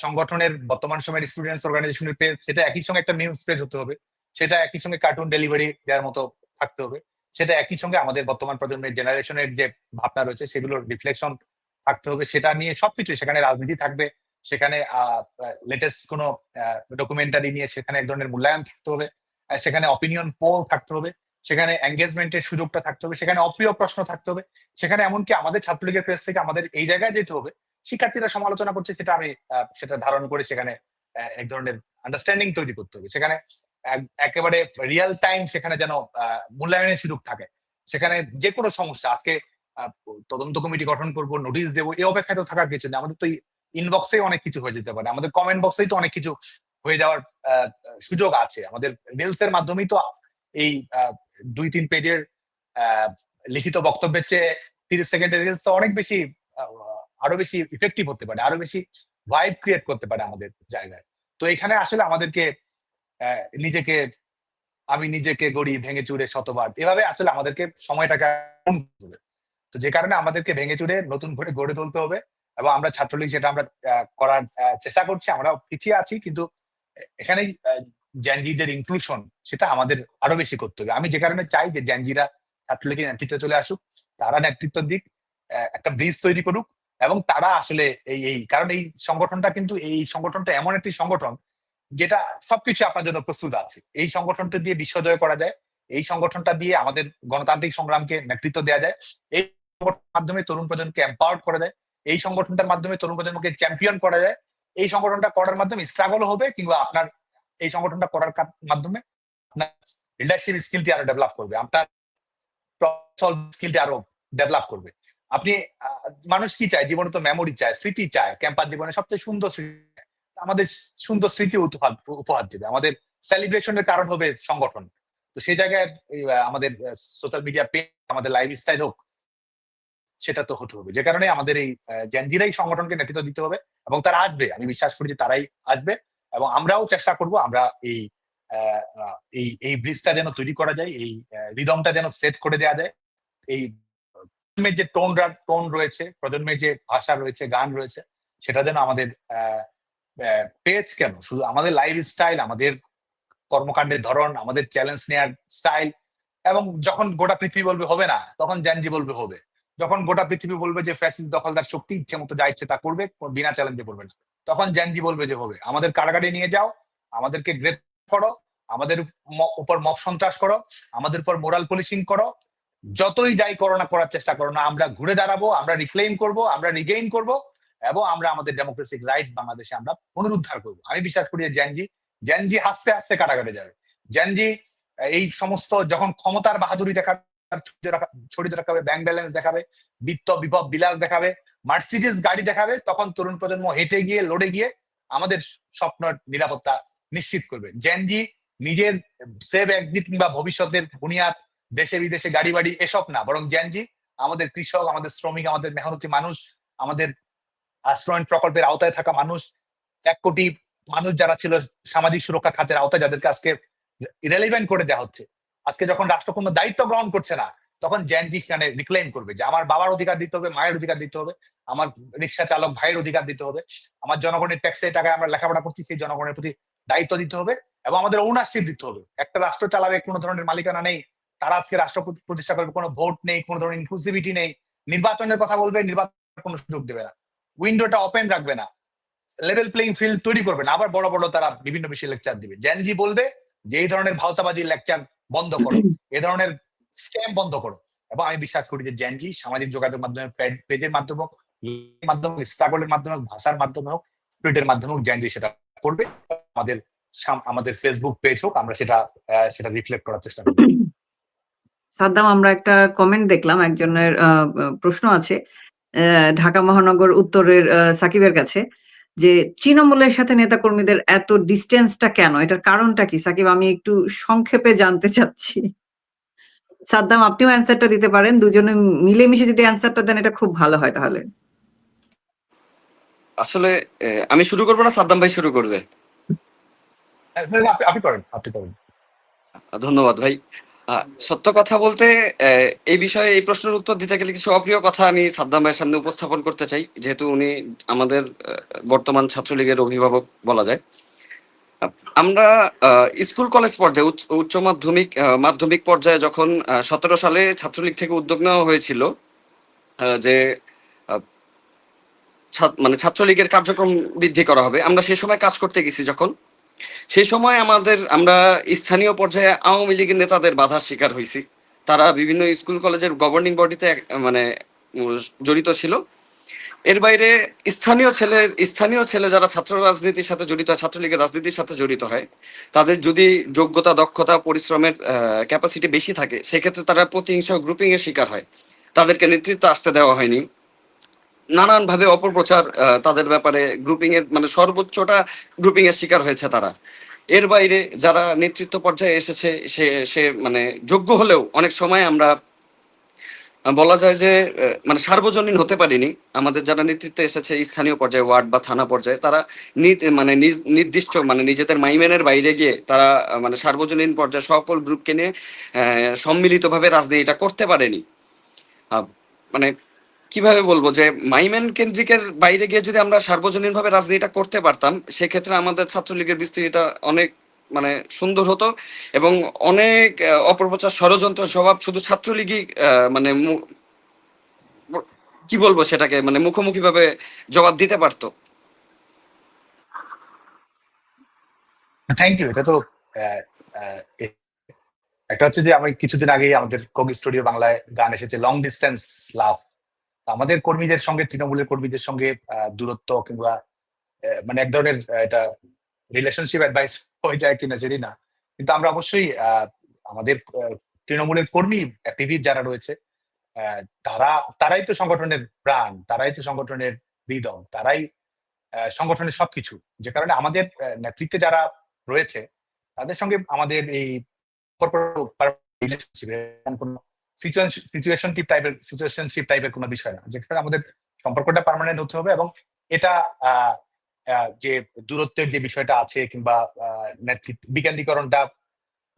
সংগঠনের বর্তমান সময়ের স্টুডেন্টস অর্গানাইজেশনের পেজ, সেটা একই সঙ্গে একটা নিউজ পেজ হতে হবে, সেটা একই সঙ্গে কার্টুন ডেলিভারি দেওয়ার মতো থাকতে হবে, সেটা একই সঙ্গে আমাদের বর্তমান প্রজন্মের জেনারেশনের যে ভাবনা রয়েছে সেগুলোর রিফ্লেকশন থাকতে হবে। সেটা নিয়ে সবকিছু, সেখানে রাজনীতি থাকবে, সেখানে লেটেস্ট কোনো ডকুমেন্টারি নিয়ে সেখানে এক ধরনের মূল্যায়ন থাকতে হবে, সেখানে অপিনিয়ন পোল থাকতে হবে, সেখানে এঙ্গেজমেন্টের সুযোগটা থাকতে হবে, সেখানে অপ্রিয় প্রশ্ন থাকতে হবে, সেখানে এমনকি আমাদের ছাত্রলীগের পেজ থেকে আমাদের এই জায়গায় যেতে হবে, শিক্ষার্থীরা সমালোচনা করছে সেটা আমি সেটা ধারণ করে সেখানে এক ধরনের আন্ডারস্ট্যান্ডিং তৈরি করতে হবে। সেখানে একেবারে রিয়েল টাইম সেখানে যেন মূল্যায়নের সুযোগ থাকে। সেখানে যে কোনো সমস্যা, আজকে তদন্ত কমিটি গঠন করব, নোটিশ দেবো, এই অপেক্ষায় তো থাকার কিছু নেই। আমাদের তো ইনবক্সেই অনেক কিছু হয়ে যেতে পারে, আমাদের কমেন্ট বক্সেই তো অনেক কিছু হয়ে যাওয়ার সুযোগ আছে, আমাদের রিলস এর মাধ্যমেই তো এই 2-3 পেজের লিখিত বক্তব্যের চেয়ে 30 সেকেন্ডের রিলস তো অনেক বেশি আরো বেশি ইফেক্টিভ হতে পারে, আরো বেশি ভাইব ক্রিয়েট করতে পারে আমাদের জায়গায়। তো এখানে আসলে আমাদেরকে আমি নিজেকে গড়ি ভেঙে চুরে শতবার, এভাবে আসলে আমাদেরকে সময়টাকে তো যে কারণে আমাদেরকে ভেঙে চুরে নতুন করে গড়ে তুলতে হবে। এবং আমরা ছাত্রলীগ যেটা আমরা করার চেষ্টা করছি, আমরা পিছিয়ে আছি, কিন্তু এখানে জ্যানজিদের ইনক্লুশন সেটা আমাদের আরো বেশি করতে হবে। আমি যে কারণে চাই যে জ্যানজিরা ছাত্রলীগের নেতৃত্বে চলে আসুক, তারা নেতৃত্ব দিক, একটা ব্রিজ তৈরি করুক, এবং তারা আসলে কারণ এই সংগঠনটা এমন একটি সংগঠন যেটা সবকিছু আপনার জন্য প্রস্তুত আছে। এই সংগঠনটা দিয়ে বিশ্বজয় করা যায়, এই সংগঠনটা দিয়ে আমাদের গণতান্ত্রিক সংগ্রামকে নেতৃত্ব দেওয়া যায়, এই সংগঠনের মাধ্যমে তরুণ প্রজন্মকে এম্পাওয়ার্ড করা যায়, এই সংগঠনটার মাধ্যমে তরুণ প্রজন্মকে চ্যাম্পিয়ন করা যায়, এই সংগঠনটা করার মাধ্যমে স্ট্রাগল হবে, কিংবা আপনার এই সংগঠনটা করার মাধ্যমে আপনার লিডারশিপ স্কিলটি আরো ডেভেলপ করবে, আপনার স্কিলটি আরো ডেভেলপ করবে। আপনি মানুষ কি চায়? জীবনে তো মেমোরি চায়, স্মৃতি চায়। ক্যাম্পাস জীবনে সবচেয়ে সুন্দর স্মৃতি, আমাদের সুন্দর স্মৃতি উপহার দেবে, আমাদের সেলিব্রেশনের কারণ হবে সংগঠন। তো সেই জায়গায় আমাদের সোশ্যাল মিডিয়া পেজ, আমাদের লাইফ স্টাইল হোক, সেটা তো হতে হবে। যে কারণে আমাদের এই জ্যানজিরাই সংগঠনকে নেতৃত্ব দিতে হবে, এবং তারা আসবে, আমি বিশ্বাস করি যে তারাই আসবে, এবং আমরাও চেষ্টা করব আমরা এই ব্রিজটা যেন তৈরি করা যায়, এই রিদমটা যেন সেট করে দেওয়া যায়। এই প্রজন্মের যে টোন রয়েছে, প্রজন্মের যে ভাষা রয়েছে, গান রয়েছে, সেটা যেন আমাদের পেজ কেন, শুধু আমাদের লাইফ স্টাইল, আমাদের কর্মকাণ্ডের ধরন, আমাদের চ্যালেঞ্জ নেওয়ার স্টাইল, এবং যখন গোটা পৃথিবী বলবে হবে না, তখন জ্যানজি বলবে হবে। যখন গোটা পৃথিবী বলবে যে ফ্যাসিস্ট দখলদার শক্তি ইচ্ছে মতো যা ইচ্ছে তা করবে, বিনা চ্যালেঞ্জে করবে না, তখন জ্যানজি বলবে যে হবে। আমাদের কারাগারে নিয়ে যাও, আমাদেরকে গ্রেপ্তার করো, আমাদের উপর মব সন্ত্রাস করো, আমাদের উপর মোরাল পুলিশিং করো, যতই যাই করো না, করার চেষ্টা করো না, আমরা ঘুরে দাঁড়াবো, আমরা রিক্লেইম করব, আমরা রিগেইন করব, এবং আমরা আমাদের ডেমোক্রেটিক রাইটস বাংলাদেশে আমরা পুনরুদ্ধার করবো। আমি বিশ্বাস করি যে জ্যানজি হাসতে হাসতে কারাগারে যাবে। জ্যানজি এই সমস্ত যখন ক্ষমতার বাহাদুরি দেখাবে, ছড়ি দেখাবে, ব্যাংক ব্যালেন্স দেখাবে, বিত্ত বিভব বিলাস দেখাবে, মার্সিডিজ গাড়ি দেখাবে, তখন তরুণ প্রজন্ম হেঁটে গিয়ে লড়ে গিয়ে আমাদের স্বপ্নের নিরাপত্তা নিশ্চিত করবে। জ্যানজি নিজের সেভ এক্সিট কিংবা ভবিষ্যতের বুনিয়াদ দেশে বিদেশে গাড়ি বাড়ি এসব না, বরং জ্যানজি আমাদের কৃষক, আমাদের শ্রমিক, আমাদের মেহনতি মানুষ, আমাদের আশ্রয়ণ প্রকল্পের আওতায় থাকা মানুষ, 1 কোটি মানুষ যারা ছিল সামাজিক সুরক্ষা খাতের আওতায়, যাদেরকে আজকে ইরেলিভেন্ট করে দেওয়া হচ্ছে। আজকে যখন রাষ্ট্র কোনো দায়িত্ব গ্রহণ করছে না, তখন জ্যানজি সেখানে রিক্লেম করবে যে আমার বাবার অধিকার দিতে হবে, মায়ের অধিকার দিতে হবে, আমার রিক্সা চালক ভাইয়ের অধিকার দিতে হবে, আমার জনগণের ট্যাক্সের টাকায় আমরা লেখাপড়া করছি, সেই জনগণের প্রতি দায়িত্ব দিতে হবে, এবং আমাদের ওনারশিপ দিতে হবে। একটা রাষ্ট্র চালাবে, কোনো ধরনের মালিকানা নেই, তারা আজকে রাষ্ট্র প্রতিষ্ঠা করবে, কোনো ভোট নেই, কোনো ধরনের ইনক্লুসিভিটি নেই, নির্বাচনের কথা বলবে, নির্বাচনের কোনো সুযোগ দেবে না। উইন্ডোটা ওপেন রাখবে না, লেভেল প্লেইং ফিল্ড তৈরি করবে না, আবার বড় বড় তারা বিভিন্ন বিষয়ে লেকচার দিবে। জেনজি বলবে যে এই ধরনের ভাওতাবাজি লেকচার বন্ধ করো, এ ধরনের স্ক্যাম বন্ধ করো। এবং আমি বিশ্বাস করি যে জেনজি সামাজিক যোগাযোগের মাধ্যমে, পেজের মাধ্যমে হোক, স্ট্রাগলের মাধ্যমে হোক, ভাষার মাধ্যমে হোক, স্পিরিটের মাধ্যমে হোক, জেনজি সেটা করবে। আমাদের ফেসবুক পেজ হোক, আমরা সেটা রিফ্লেক্ট করার চেষ্টা করব। সাদ্দাম, আমরা একটা কমেন্ট দেখলাম, একজনের প্রশ্ন আছে ঢাকা মহানগর উত্তরের সাকিবের কাছে, যে তৃণমূলের সাথে নেতাকর্মীদের এত ডিস্টেন্সটা কেন, এটার কারণটা কি? সাকিব, আমি একটু সংক্ষেপে জানতে চাচ্ছি। সাদ্দাম, আপনিও অ্যান্সারটা দিতে পারেন, দুজনে মিলেমিশে যদি অ্যান্সারটা দেন এটা খুব ভালো হয়। তাহলে আসলে আমি শুরু করবো না সাদ্দাম ভাই শুরু করবে? আপনি করেন। ধন্যবাদ ভাই। সত্য কথা বলতে এই বিষয়ে এই প্রশ্নের উত্তর দিতে গেলে কিছু অপ্রিয় কথা আমি সাদ্দাম ভাইয়ের সামনে উপস্থাপন করতে চাই, যেহেতু উনি আমাদের বর্তমান ছাত্রলীগের অভিভাবক বলা যায়। আমরা স্কুল কলেজ পর্যায়ে উচ্চ মাধ্যমিক মাধ্যমিক পর্যায়ে যখন 17 সালে ছাত্রলীগ থেকে উদ্যোগ নেওয়া হয়েছিল যে মানে ছাত্রলীগের কার্যক্রম বৃদ্ধি করা হবে, আমরা সেই সময় কাজ করতে গেছি যখন, সেই সময় আমরা স্থানীয় পর্যায়ে আওয়ামী লীগের নেতাদের বাধার শিকার হয়েছি। তারা বিভিন্ন স্কুল কলেজের গভর্নিং বডিতে মানে জড়িত ছিল। এর বাইরে স্থানীয় ছেলে যারা ছাত্র রাজনীতির সাথে জড়িত হয়, ছাত্রলীগের রাজনীতির সাথে জড়িত হয়, তাদের যদি যোগ্যতা, দক্ষতা, পরিশ্রমের ক্যাপাসিটি বেশি থাকে, সেক্ষেত্রে তারা প্রতিহিংসা গ্রুপিং এর শিকার হয়। তাদেরকে নেতৃত্ব আসতে দেওয়া হয়নি। নানানভাবে অপপ্রচার তাদের ব্যাপারে, গ্রুপিং এর মানে সর্বোচ্চটা গ্রুপিং এর শিকার হয়েছে তারা। এর বাইরে যারা নেতৃত্ব পর্যায়ে এসেছে সে মানে যোগ্য হলেও অনেক সময় আমরা বলা যায় যে মানে সার্বজনীন হতে পারিনি। আমাদের যারা নেতৃত্বে এসেছে স্থানীয় পর্যায়ে, ওয়ার্ড বা থানা পর্যায়ে, তারা মানে নির্দিষ্ট মানে নিজেদের মাইমেনের বাইরে গিয়ে তারা মানে সার্বজনীন পর্যায়ে সকল গ্রুপকে নিয়ে সম্মিলিতভাবে রাজনীতিটা করতে পারেনি। মানে কিভাবে বলবো যে মাইমেন কেন্দ্রিকের বাইরে গিয়ে যদি আমরা সার্বজনীনভাবে রাজনীতিটা করতে পারতাম, সেক্ষেত্রে আমাদের ছাত্রলীগের বিস্তৃতিটা অনেক মানে সুন্দর হতো এবং অনেক অপপ্রচার, ষড়যন্ত্র স্বভাব শুধু ছাত্রলীগই মানে কি বলবো সেটাকে মানে মুখোমুখি ভাবে জবাব দিতে পারতো। Thank you. এটা তো একটা হচ্ছে যে আমি কিছুদিন আগেই আমাদের কোক স্টুডিও বাংলায় গান এসেছে লং ডিস্টেন্স লাভ। আমাদের কর্মীদের সঙ্গে, তৃণমূলের কর্মীদের সঙ্গে দূরত্ব কিংবা মানে এক ধরনের এটা রিলেশনশিপ অ্যাডভাইস হয়ে যায় কিনা জানি না, কিন্তু আমরা অবশ্যই আমাদের তৃণমূলের কর্মী অ্যাক্টিভিস্ট যারা রয়েছে তারাই তো সংগঠনের প্রাণ, তারাই তো সংগঠনের হৃদয়, তারাই সংগঠনের সবকিছু। যে কারণে আমাদের নেতৃত্বে যারা রয়েছে তাদের সঙ্গে আমাদের এই সিচুয়েশনশিপ টাইপের কোনো বিষয় না, যেখানে আমাদের সম্পর্কটা পার্মানেন্ট হতে হবে। এবং এটা যে দূরত্বের যে বিষয়টা আছে কিংবা নেতৃত্ব বিকেন্দ্রীকরণটা,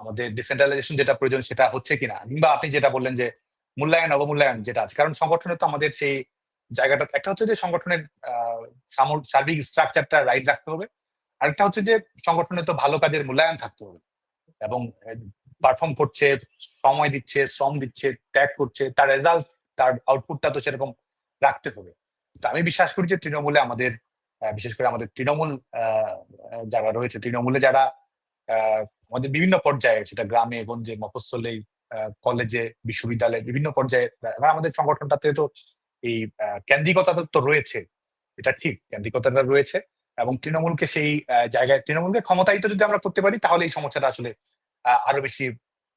আমাদের ডিসেন্ট্রালাইজেশন যেটা প্রয়োজন সেটা হচ্ছে কিনা, কিংবা আপনি যেটা বললেন যে মূল্যায়ন অবমূল্যায়ন যেটা আছে, কারণ সংগঠনে তো আমাদের সেই জায়গাটা একটা হচ্ছে যে সংগঠনের সার্বিক স্ট্রাকচারটা রাইট রাখতে হবে, আরেকটা হচ্ছে যে সংগঠনে তো ভালো কাজের মূল্যায়ন থাকতে হবে এবং পারফর্ম করছে, সময় দিচ্ছে, শ্রম দিচ্ছে, ত্যাগ করছে, তার রেজাল্ট, তার আউটপুটটা তো সেরকম রাখতে হবে। তো আমি বিশ্বাস করি যে তৃণমূলে আমাদের বিশেষ করে আমাদের তৃণমূল যারা রয়েছে, তৃণমূলে যারা আমাদের বিভিন্ন পর্যায়ে, সেটা গ্রামে গঞ্জে, মফস্বলে, কলেজে, বিশ্ববিদ্যালয়ে, বিভিন্ন পর্যায়ে আমাদের সংগঠনটাতে তো এই কেন্দ্রিকতা তো রয়েছে, এটা ঠিক, কেন্দ্রিকতাটা রয়েছে। এবং তৃণমূলকে সেই জায়গায়, তৃণমূলকে ক্ষমতায়িত যদি আমরা করতে পারি, তাহলে এই সমস্যাটা আসলে আরো বেশি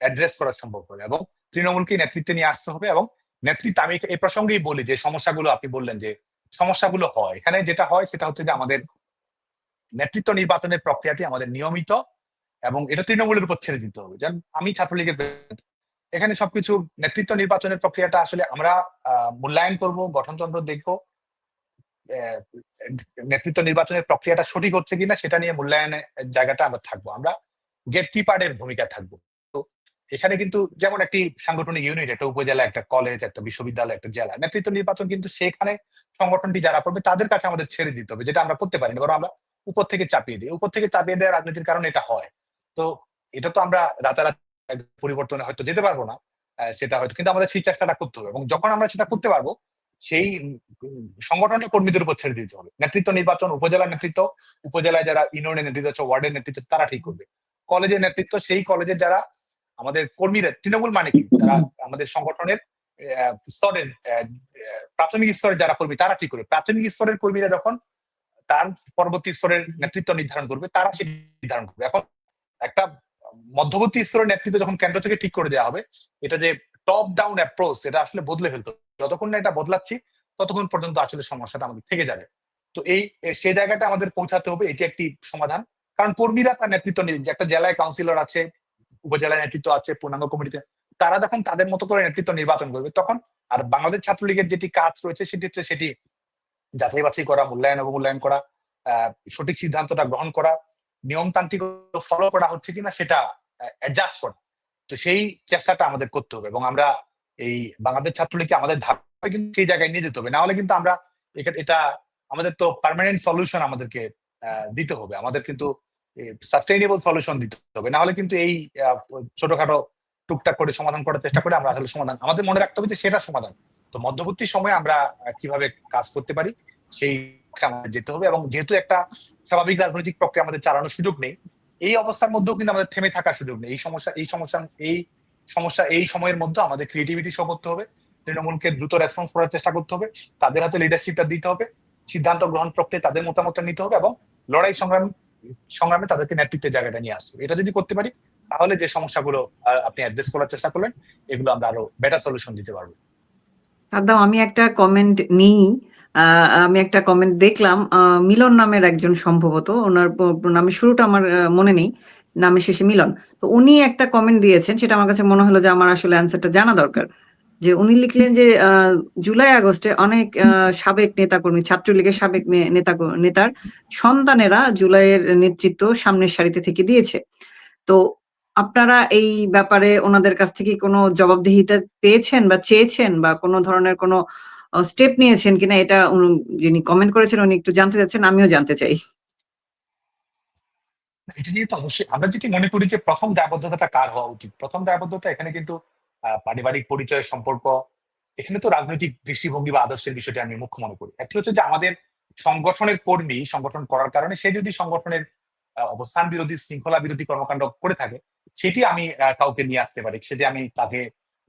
অ্যাড্রেস করা সম্ভব হবে এবং তৃণমূলকে নেতৃত্বে নিয়ে আসতে হবে। এবং নেতৃত্ব, আমি এই প্রসঙ্গেই বলি যে সমস্যাগুলো আপনি বললেন যে সমস্যাগুলো হয়, এখানে যেটা হয় সেটা হচ্ছে যে আমাদের নেতৃত্ব নির্বাচনের প্রক্রিয়াটি আমাদের নিয়মিত এবং এটা তৃণমূলের উপর ছেড়ে দিতে হবে। যেমন আমি ছাত্রলীগের এখানে সবকিছু নেতৃত্ব নির্বাচনের প্রক্রিয়াটা আসলে আমরা মূল্যায়ন করব, গঠনতন্ত্র দেখব, নেতৃত্ব নির্বাচনের প্রক্রিয়াটা সঠিক হচ্ছে কিনা সেটা নিয়ে মূল্যায়নের জায়গাটা আমরা থাকবো, আমরা গেট কিপারের ভূমিকা থাকবো। তো এখানে কিন্তু যেমন একটি সাংগঠনিক ইউনিট, একটা উপজেলা, একটা কলেজ, একটা বিশ্ববিদ্যালয়, একটা জেলা, নেতৃত্ব নির্বাচন কিন্তু সেখানে সংগঠনটি যারা করবে তাদের কাছে আমাদের ছেড়ে দিতে হবে, যেটা আমরা করতে পারি না, বরং আমরা উপর থেকে চাপিয়ে দিই। উপর থেকে চাপিয়ে দেওয়া রাজনীতির কারণে এটা হয়। তো এটা তো আমরা রাতারাতি পরিবর্তনে হয়তো যেতে পারবো না, সেটা হয়তো, কিন্তু আমাদের সেই চেষ্টাটা করতে হবে এবং যখন আমরা সেটা করতে পারবো, সেই সংগঠনের কর্মীদের উপর ছেড়ে দিতে হবে। নেতৃত্ব নির্বাচন উপজেলা নেতৃত্ব, উপজেলায় যারা ইউনিয়নের নেতৃত্ব আছে, ওয়ার্ডের নেতৃত্ব তারা ঠিক করবে। কলেজের নেতৃত্ব সেই কলেজের যারা আমাদের কর্মীরা, তৃণমূল মানে কি, তারা আমাদের সংগঠনের স্তরের প্রাথমিক স্তরের যারা কর্মী তারা ঠিক করবে। প্রাথমিক স্তরের কর্মীরা যখন তার পরবর্তী স্তরের নেতৃত্ব নির্ধারণ করবে, তারা সেটি নির্ধারণ করবে। এখন একটা মধ্যবর্তী স্তরের নেতৃত্ব যখন কেন্দ্র থেকে ঠিক করে দেওয়া হবে, এটা যে টপ ডাউন অ্যাপ্রোচ, এটা আসলে বদলে ফেলতে হবে। যতক্ষণ না এটা বদলাচ্ছি ততক্ষণ পর্যন্ত আসলে সমস্যাটা আমাদের থেকে যাবে। তো সেই জায়গাটা আমাদের পৌঁছাতে হবে, এটি একটি সমাধান। কারণ কর্মীরা তার নেতৃত্ব নিয়ে, একটা জেলায় কাউন্সিলর আছে, উপজেলায় নেতৃত্ব আছে, পূর্ণাঙ্গ কমিটিতে, তারা যখন তাদের মতো করে নেতৃত্ব নির্বাচন করবে তখন, আর বাংলাদেশ ছাত্রলীগের যেটি কাজ রয়েছে সেটি হচ্ছে সেটি যাচাই বাছাই করা, মূল্যায়ন অবমূল্যায়ন করা, সঠিক সিদ্ধান্তটা গ্রহণ করা, নিয়মতান্ত্রিক ফলো করা হচ্ছে কিনা সেটা অ্যাডজাস্ট করা। তো সেই চেষ্টাটা আমাদের করতে হবে এবং আমরা এই বাংলাদেশ ছাত্রলীগকে আমাদের ধাপে কিন্তু সেই জায়গায় নিয়ে যেতে হবে। না হলে কিন্তু আমরা এটা আমাদের তো পার্মানেন্ট সলিউশন আমাদেরকে দিতে হবে, আমাদের কিন্তু সাস্টেইনেবল সলিউশন দিতে হবে। না হলে কিন্তু এই ছোটখাটো টুকটাক করে সমাধান করার চেষ্টা করে আমরা আসলে সমাধান, আমাদের মনে রাখতে হবে যে সেটা সমাধান। তো মধ্যবর্তী সময়ে আমরা কিভাবে কাজ করতে পারি সেই আমাদের যেতে হবে। এবং যেহেতু একটা স্বাভাবিক রাজনৈতিক প্রক্রিয়া আমাদের চালানোর সুযোগ নেই, এই অবস্থার মধ্যেও কিন্তু আমাদের থেমে থাকার সুযোগ নেই। এই সময়ের মধ্যে আমাদের ক্রিয়েটিভিটি শো করতে হবে, তৃণমূলকে দ্রুত রেসপন্স করার চেষ্টা করতে হবে, তাদের হাতে লিডারশিপটা দিতে হবে, সিদ্ধান্ত গ্রহণ প্রক্রিয়ায় তাদের মতামতটা নিতে হবে এবং লড়াই সংগ্রামে তাদেরকে নেতৃত্বের জায়গাটা নিয়ে আসতে হবে। এটা যদি করতে পারি তাহলে যে সমস্যাগুলো আপনি অ্যাড্রেস করার চেষ্টা করলেন, এগুলো আমরা আরো বেটার সলিউশন দিতে পারবো। সাদ্দাম, আমি একটা কমেন্ট নিই। আমি একটা কমেন্ট দেখলাম, মিলন নামের একজন, সম্ভবত ওনার নামের শুরুটা আমার মনে নেই, নামের শেষে মিলন। তো উনি একটা কমেন্ট দিয়েছেন, সেটা আমার কাছে মনে হলো যে আমার আসলে অ্যান্সারটা জানা দরকার। যে উনি লিখলেন যে জুলাই আগস্টে অনেক সাবেক নেতাকর্মী, ছাত্রলীগের সাবেক নেতার সন্তানেরা জুলাইয়ের নেতৃত্ব সামনের সারিতে থেকে দিয়েছে। তো আপনারা এই ব্যাপারে ওনাদের কাছ থেকে কোনো জবাবদিহিতা পেয়েছেন বা চেয়েছেন বা কোনো ধরনের কোনো স্টেপ নিয়েছেন কিনা, এটা যিনি কমেন্ট করেছেন উনি একটু জানতে চাচ্ছেন, আমিও জানতে চাই। এটা নিয়ে তো অবশ্যই আমরা যেটি মনে করি যে প্রথম দায়বদ্ধতাটা কার হওয়া উচিত, প্রথম দায়বদ্ধতা এখানে কিন্তু পারিবারিক পরিচয়, সম্পর্ক, এখানে তো রাজনৈতিক দৃষ্টিভঙ্গি বা আদর্শের বিষয়টি আমি মুখ্য মনে করি। একটি হচ্ছে যে আমাদের সংগঠনের কর্মী সংগঠন করার কারণে সে যদি সংগঠনের অবস্থান বিরোধী, শৃঙ্খলা বিরোধী কর্মকাণ্ড করে থাকে, সেটি আমি কাউকে নিয়ে আসতে পারি, সেটি আমি তাকে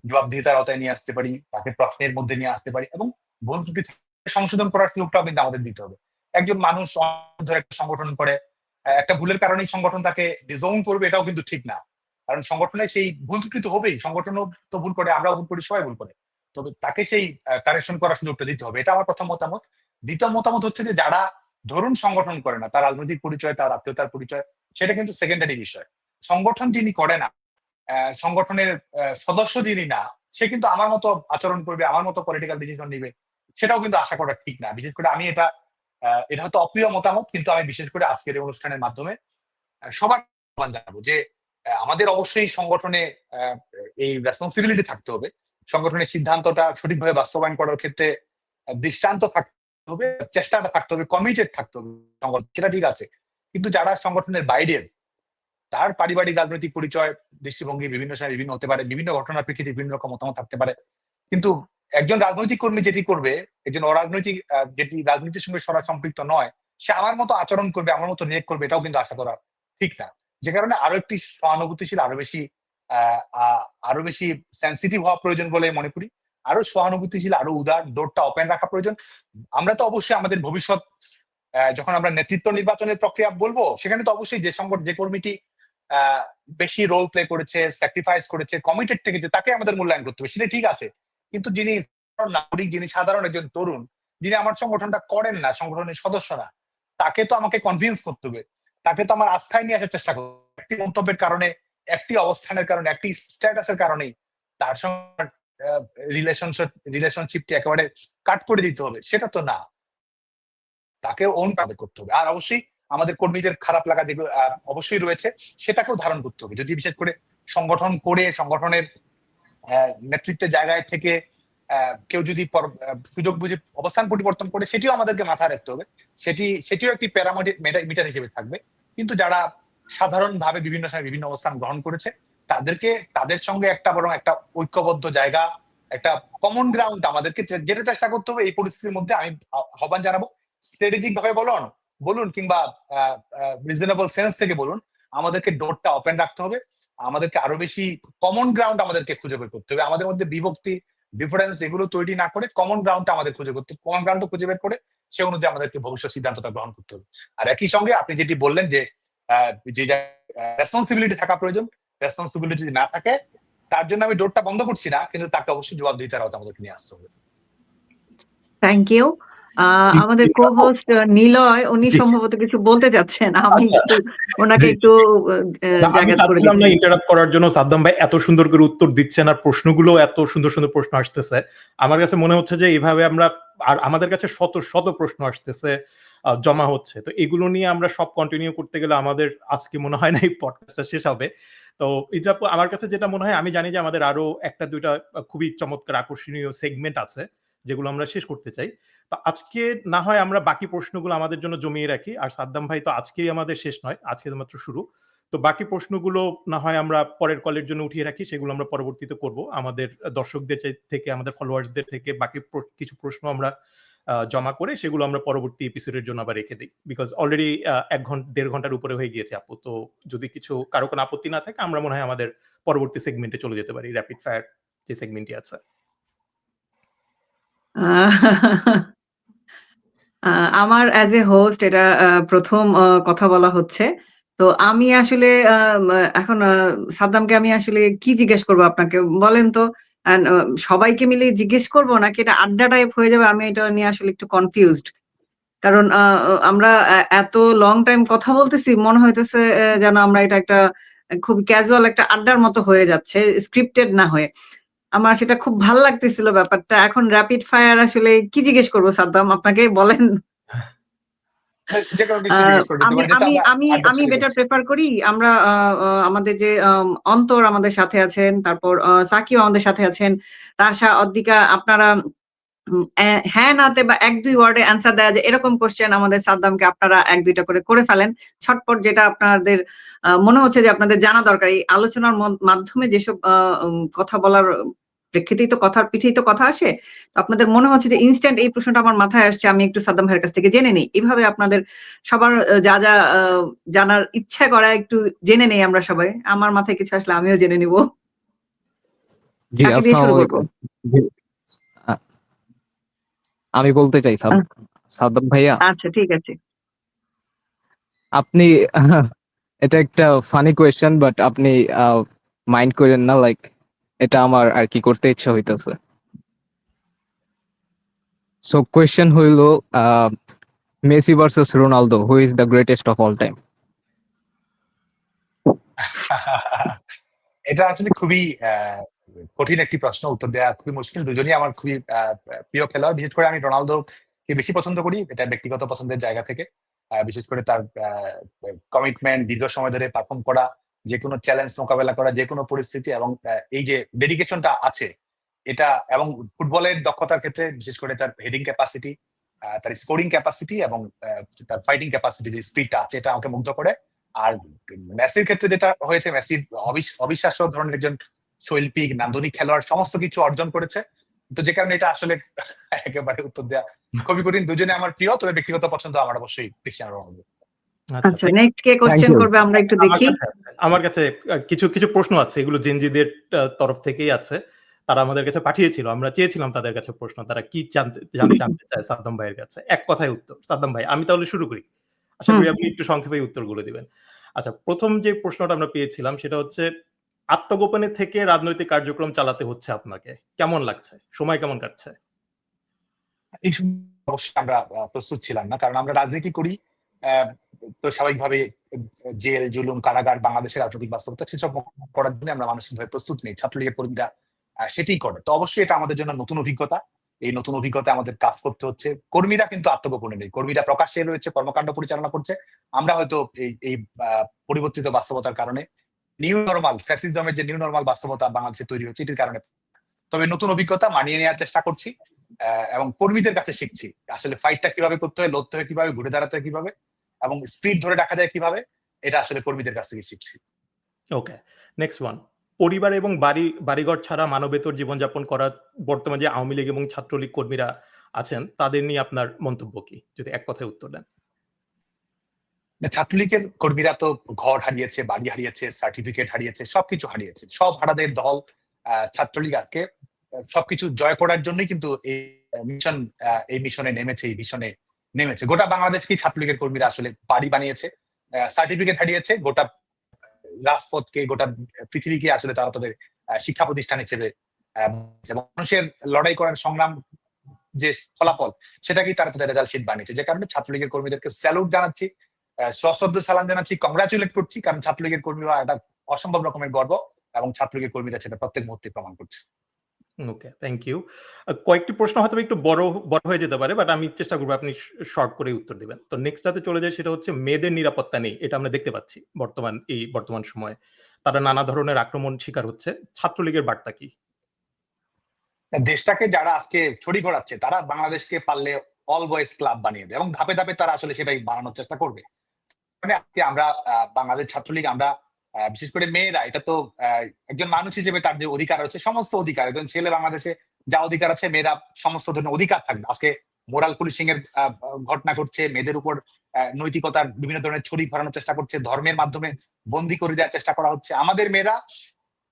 জবাবদিহিতার আওতায় নিয়ে আসতে পারি, তাকে প্রশ্নের মধ্যে নিয়ে আসতে পারি এবং ভুল ত্রুটি সংশোধন করার সুযোগটাও কিন্তু আমাদের দিতে হবে। একজন মানুষ ধরে একটা সংগঠন করে, একটা ভুলের কারণেই সংগঠন তাকে ডিসওন করবে, এটাও কিন্তু ঠিক না। কারণ সংগঠনে সেই ভুল ত্রুটি তো হবেই, সংগঠনও তো ভুল করে, আমরাও ভুল করি, সবাই ভুল করে। তবে তাকে সেই কারেকশন করার সুযোগটা দিতে হবে, এটা আমার প্রথম মতামত। দ্বিতীয় মতামত হচ্ছে যে যারা ধরুন সংগঠন করে না, তার রাজনৈতিক পরিচয়, তার আত্মীয়তার পরিচয়, সেটা কিন্তু সেকেন্ডারি বিষয়। সংগঠন যিনি করে না, সংগঠনের সদস্য যিনি না, সে কিন্তু আমার মতো আচরণ করবে, আমার মতো পলিটিক্যাল ডিসিশন নিবে, সেটাও কিন্তু আশা করা ঠিক না। বিশেষ করে আমি এটা হয়তো অপ্রিয় মতামত, কিন্তু আমি বিশেষ করে আজকের এই অনুষ্ঠানের মাধ্যমে সবার আহ্বান জানাবো যে আমাদের অবশ্যই সংগঠনে এই রেসপন্সিবিলিটি থাকতে হবে, সংগঠনের সিদ্ধান্তটা সঠিকভাবে বাস্তবায়ন করার ক্ষেত্রে দৃষ্টান্ত থাকতে হবে, চেষ্টাটা থাকতে হবে, কমিটেড থাকতে হবে সংগঠন, সেটা ঠিক আছে। কিন্তু যারা সংগঠনের বাইরের, তার পারিবারিক রাজনৈতিক পরিচয়, দৃষ্টিভঙ্গি বিভিন্ন সময় বিভিন্ন হতে পারে, বিভিন্ন ঘটনার প্রেক্ষিতে বিভিন্ন রকম মতামত থাকতে পারে, কিন্তু একজন রাজনৈতিক কর্মী যেটি করবে, একজন অরাজনৈতিক যেটি রাজনীতির সঙ্গে সরাসরি সম্পৃক্ত নয়, সে আমার মতো আচরণ করবে, আমার মতো রিয়েক্ট করবে, এটাও কিন্তু আশা করা ঠিক না। যে কারণে আরো একটি সহানুভূতিশীল, আরো বেশি সেন্সিটিভ হওয়া প্রয়োজন বলে মনে করি। আরো সহানুভূতিশীল, আরো উদার, ডোরটা ওপেন রাখা প্রয়োজন। আমরা তো অবশ্যই আমাদের ভবিষ্যৎ, যখন আমরা নেতৃত্ব নির্বাচনের প্রক্রিয়া বলবো, সেখানে তো অবশ্যই যে কর্মীটি বেশি রোল প্লে করেছে, স্যাক্রিফাইস করেছে, কমিটেড থেকেছে, তাকে আমাদের মূল্যায়ন করতে হবে, সেটা ঠিক আছে। কিন্তু যিনি নাগরিক, যিনি সাধারণ একজন তরুণ, যিনি আমার সংগঠনটা করেন না, সংগঠনের সদস্য না, তাকে তো আমাকে কনভিন্স করতে হবে, তাকে তো আমার আস্থায় নিয়ে আসার চেষ্টা করতে হবে। একটি মন্তব্যের কারণে, একটি অবস্থানের কারণে, একটি স্ট্যাটাসের কারণেই তার সঙ্গে রিলেশনশিপটি একেবারে কাট করে দিতে হবে, সেটা তো না। তাকেও ওন করতে হবে। আর অবশ্যই আমাদের কর্মীদের খারাপ লাগা যেগুলো অবশ্যই রয়েছে, সেটাকেও ধারণ করতে হবে। যদি বিশেষ করে সংগঠন করে সংগঠনের নেতৃত্বের জায়গায় থেকে কেউ যদি সুযোগ বুঝে অবস্থান পরিবর্তন করে, সেটিও আমাদেরকে মাথায় রাখতে হবে, সেটিও একটি প্যারামিটার হিসেবে থাকবে। কিন্তু যারা সাধারণভাবে বিভিন্ন সময় বিভিন্ন অবস্থান গ্রহণ করেছে, তাদের সঙ্গে একটা বরং একটা ঐক্যবদ্ধ জায়গা একটা কমন গ্রাউন্ড আমাদেরকে যেটা চেষ্টা করতে হবে এই পরিস্থিতির মধ্যে। আমি আহ্বান জানাবো, স্ট্র্যাটেজিক ভাবে বলুন কিংবা রিজনেবল সেন্স থেকে বলুন, আমাদেরকে ডোরটা ওপেন রাখতে হবে। আমাদেরকে আরো বেশি কমন গ্রাউন্ড আমাদেরকে খুঁজে বের করতে হবে। আমাদের মধ্যে বিভক্তি, ডিফারেন্স এগুলো তৈরি না করে কমন গ্রাউন্ডটা আমাদের কমন গ্রাউন্ডটা খুঁজে বের করে সে অনুযায়ী আমাদেরকে ভবিষ্যৎ সিদ্ধান্তটা গ্রহণ করতে হবে। আর একই সঙ্গে আপনি যেটি বললেন যে রেসপন্সিবিলিটি থাকা প্রয়োজন, রেসপন্সিবিলিটি না থাকে তার জন্য আমি ডোরটা বন্ধ করছি না, কিন্তু তাকে অবশ্যই জবাবদিহিতার আওতায় আমাদেরকে নিয়ে আসতে হবে। Thank you. আমাদের কো হোস্ট নিলয় উনি সম্ভবত কিছু বলতে যাচ্ছেন, আমি একটু ওনাকে একটু আমি জায়গা করে চাচ্ছিলাম না দিচ্ছি। ইন্টারাপ্ট করার জন্য, সাদ্দাম ভাই এত সুন্দর করে উত্তর দিচ্ছেন আর প্রশ্নগুলো এত সুন্দর সুন্দর প্রশ্ন আসতেছে। আমার কাছে মনে হচ্ছে যে এইভাবে আমরা, আর আমাদের কাছে শত শত প্রশ্ন আসতেছে, জমা হচ্ছে, তো এগুলো নিয়ে আমরা সব কন্টিনিউ করতে গেলে আমাদের আজকে মনে হয় না এই পডকাস্টটা শেষ হবে। তো এটা আমার কাছে যেটা মনে হয়, আমি জানি যে আমাদের আরো একটা দুইটা খুবই চমৎকার আকর্ষণীয় সেগমেন্ট আছে যেগুলো আমরা শেষ করতে চাই। তো আজকে না হয় আমরা বাকি প্রশ্নগুলো আমাদের জন্য জমিয়ে রাখি, আর সাদ্দাম ভাই তো আজকেই আমাদের শেষ নয়, আজকে মাত্র শুরু। তো বাকি প্রশ্নগুলো না হয় আমরা পরের কলের জন্য উঠিয়ে রাখি, সেগুলো আমরা পরবর্তীতে করব। আমাদের দর্শকদের থেকে, আমাদের ফলোয়ার্সদের থেকে বাকি কিছু প্রশ্ন আমরা জমা করে সেগুলো আমরা পরবর্তী এপিসোডের জন্য আবার রেখে দিই, বিকজ অলরেডি 1-1.5 ঘন্টার উপরে হয়ে গিয়েছে আপু। তো যদি কারো কোনো আপত্তি না থাকে, আমরা মনে হয় আমাদের পরবর্তী সেগমেন্টে চলে যেতে পারি, র্যাপিড ফায়ার যে সেগমেন্টটি আছে। আমার অ্যাজ এ হোস্ট এটা প্রথম কথা বলা হচ্ছে। তো আমি আসলে এখন সাদ্দামকে আমি আসলে কি জিজ্ঞেস করবো আপনাকে বলেন তো? সবাইকে মিলে জিজ্ঞেস করবো নাকি এটা আড্ডা টাইপ হয়ে যাবে? আমি এটা নিয়ে আসলে একটু কনফিউজড। কারণ আমরা এত লং টাইম কথা বলতেছি, মনে হইতেছে যেন আমরা এটা একটা খুব ক্যাজুয়াল একটা আড্ডার মতো হয়ে যাচ্ছে, স্ক্রিপ্টেড না হয়ে। আমার সেটা খুব ভাল লাগতেছিল ব্যাপারটা। এখন র‍্যাপিড ফায়ার আসলে কি জিজ্ঞেস করবো সাদ্দাম? আপনাকে বলেন। যে কোনো কিছু জিজ্ঞেস করে দিতে পারেন, যেটা আমরা আড্ডা আমি ছলে বেটার করছি। প্রেফার করি আমরা আমাদের যে অন্তর আমাদের সাথে আছেন, তারপর সাকিব আমাদের সাথে আছেন, রাশা, অদ্দিকা, আপনারা হ্যাঁ নাতে বা ১-২ ওয়ার্ডে অ্যান্সার দেয়া যায় এরকম কোয়েশ্চেন আমাদের সাদ্দামকে আপনারা ১-২টা করে ফেলেন। ছটপট যেটা আপনাদের মনে হচ্ছে যে আপনাদের জানা দরকার। এই আলোচনার মাধ্যমে যেসব কথা বলার প্রেক্ষিতেই তো কথার পিঠেই তো কথা আসে। তো আপনাদের মনে হচ্ছে যে ইনস্ট্যান্ট এই প্রশ্নটা আমার মাথায় আসছে, আমি একটু সাদ্দাম ভাইয়ের কাছ থেকে জেনে নেই। এভাবে আপনাদের সবার যা জানার ইচ্ছা করা একটু জেনে নেই আমরা সবাই। আমার মাথায় কিছু আসলে আমিও জেনে নিব। জি, কাকে দিয়ে আসসালামু শুরু করব? আলাইকুম। জি, আমি বলতে চাই আহ সাদ্দাম ভাইয়া, আচ্ছা ঠিক আছে। আপনি এটা একটা ফানি কোয়েশ্চেন, বাট আপনি মাইন্ড করেন না, লাইক এটা আমার আর কি করতে ইচ্ছা হইতেছে। সো কোয়েশ্চেন হইল, Messi versus Ronaldo, who is the greatest of all time? এটা আসলে খুবই কঠিন একটি প্রশ্ন, উত্তর দেওয়া খুবই মুশকিল। দুজনই আমার খুবই প্রিয় খেলোয়াড়। বিশেষ করে আমি রোনালদোকে বেশি পছন্দ করি, এটা ব্যক্তিগত পছন্দের জায়গা থেকে। বিশেষ করে তার কমিটমেন্ট, দীর্ঘ সময় ধরে পারফর্ম করা, যেকোনো চ্যালেঞ্জ মোকাবেলা করা, যেকোনো পরিস্থিতি, এবং এই যে ডেডিকেশনটা আছে এটা, এবং ফুটবলের দক্ষতার ক্ষেত্রে বিশেষ করে তার হেডিং ক্যাপাসিটি, তার স্কোরিং ক্যাপাসিটি এবং তার ফাইটিং ক্যাপাসিটি, যে স্পিডটা আছে, এটা আমাকে মুগ্ধ করে। আর মেসির ক্ষেত্রে যেটা হয়েছে, মেসির অবিশ্বাস্য ধরনের একজন শৈল্পিক, নান্দনিক খেলোয়াড়, সমস্ত কিছু অর্জন করেছে। তো যে কারণে এটা আসলে একেবারে উত্তর দেওয়া খুবই কঠিন। দুজনে আমার প্রিয়, তবে ব্যক্তিগত পছন্দ আমার অবশ্যই ক্রিস্টিয়ানো রোনালদো। আচ্ছা, নেক্সট কে কোয়েশ্চেন করবে আমরা একটু দেখি। আমার কাছে কিছু কিছু প্রশ্ন আছে, এগুলো জেনজিদের তরফ থেকেই আছে। তারা আমাদের কাছে পাঠিয়েছিল, আমরা চেয়েছিলাম তাদের কাছে প্রশ্ন, তারা কি জানতে চায় সাদ্দাম ভাইয়ের কাছে। এক কথায় উত্তর। সাদ্দাম ভাই, আমি তাহলে শুরু করি, আশা করি আপনি একটু সংক্ষেপে উত্তরগুলো দিবেন। আচ্ছা, প্রথম যে প্রশ্নটা আমরা পেয়েছিলাম সেটা হচ্ছে, আত্মগোপনে থেকে রাজনৈতিক কার্যক্রম চালাতে হচ্ছে আপনাকে, কেমন লাগছে? সময় কেমন কাটছে? এই সময় অবশ্যই আমরা প্রস্তুত ছিলাম না, কারণ আমরা রাজনীতি করি। তো স্বাভাবিকভাবে জেল, জুলুম, কারাগার, বাংলাদেশের রাজনৈতিক বাস্তবতা, সেসব করার জন্য আমরা মানসিকভাবে প্রস্তুত নেই। ছাত্রলীগের কর্মীরা সেটাই করে। তো অবশ্যই এটা আমাদের জন্য নতুন অভিজ্ঞতা। এই নতুন অভিজ্ঞতায় আমাদের কাজ করতে হচ্ছে। কর্মীরা কিন্তু আত্মগোপনে নেই, কর্মীরা প্রকাশ্যে রয়েছে, কর্মকাণ্ড পরিচালনা করছে। আমরা হয়তো এই পরিবর্তিত বাস্তবতার কারণে, নিউ নরমাল, ফ্যাসিজমের যে নিউ নরমাল বাস্তবতা বাংলাদেশে তৈরি হচ্ছে, এটির কারণে। তবে নতুন অভিজ্ঞতা মানিয়ে নেওয়ার চেষ্টা করছি, এবং কর্মীদের কাছে শিখছি আসলে ফাইটটা কিভাবে করতে হয়, লড়তে হয় কিভাবে, ঘুরে দাঁড়াতে হয় কিভাবে, এবং স্পিড ধরে রাখা যায় কিভাবে, এটা আসলে কর্মীদের কাছ থেকে শিখছি। ওকে, নেক্সট ওয়ান। পরিবার এবং বাড়িঘর ছাড়া মানবেতর জীবনযাপন করা বর্তমানে যে আওয়ামী লীগ এবং ছাত্রলীগ কর্মীরা আছেন তাদের নিয়ে আপনার মন্তব্য কি, যদি এক কথায় উত্তর দেন? ছাত্রলীগের কর্মীরা তো ঘর হারিয়েছে, বাড়ি হারিয়েছে, সার্টিফিকেট হারিয়েছে, সবকিছু হারিয়েছে। সব হারাদের দল ছাত্রলীগ আজকে সবকিছু জয় করার জন্যই কিন্তু এই মিশনে নেমেছে, এই মিশনে নেমেছে। গোটা বাংলাদেশকে ছাত্রলীগের কর্মীরা আসলে বাড়ি বানিয়েছে, সার্টিফিকেট হারিয়েছে, গোটা রাজপথকে, গোটা পৃথিবীকে আসলে তারা তাদের শিক্ষা প্রতিষ্ঠান হিসেবে মানুষের লড়াই করার সংগ্রাম যে ফলাফল সেটাকেই তারা তাদের রেজাল্ট শিট বানিয়েছে। যে কারণে ছাত্রলীগের কর্মীদেরকে স্যালুট জানাচ্ছি, সশ্রদ্ধ সালাম জানাচ্ছি, কংগ্রাচুলেট করছি, কারণ ছাত্রলীগের কর্মীরা একটা অসম্ভব রকমের গর্ব এবং ছাত্রলীগের কর্মীরা সেটা প্রত্যেক মুহূর্তে প্রমাণ করছে। ওকে, থ্যাংক ইউ। কয়েকটি প্রশ্ন হয়তো একটু বড় হয়ে যেতে পারে, বাট আমি চেষ্টা করবো আপনি শর্ট করে উত্তর দিবেন। তো নেক্সটটাতে চলে যায়, সেটা হচ্ছে মেয়েদের নিরাপত্তা নেই। এটা আমরা দেখতে পাচ্ছি বর্তমান সময়ে তারা নানা ধরনের আক্রমণ শিকার হচ্ছে। ছাত্রলীগের বার্তা কি? দেশটাকে যারা আজকে ছড়ি ঘোরাচ্ছে তারা বাংলাদেশকে পারলে অল বয়েজ ক্লাব বানিয়ে দেয় এবং ধাপে ধাপে তারা আসলে সেটাই বানানোর চেষ্টা করবে। মানে আজকে আমরা বাংলাদেশ ছাত্রলীগ, আমরা বিশেষ করে মেয়েরা, এটা তো একজন মানুষ হিসেবে তার যে অধিকার আছে, সমস্ত অধিকার, একজন ছেলে বাংলাদেশে যা অধিকার আছে মেয়েরা সমস্ত ধরনের অধিকার থাকবে। আজকে মোরাল পুলিশিং এর ঘটনা ঘটছে, মেয়েদের উপর নৈতিকতার বিভিন্ন ধরনের ছড়ি ঘোরানোর চেষ্টা করছে, ধর্মের মাধ্যমে বন্দী করে দেওয়ার চেষ্টা করা হচ্ছে। আমাদের মেয়েরা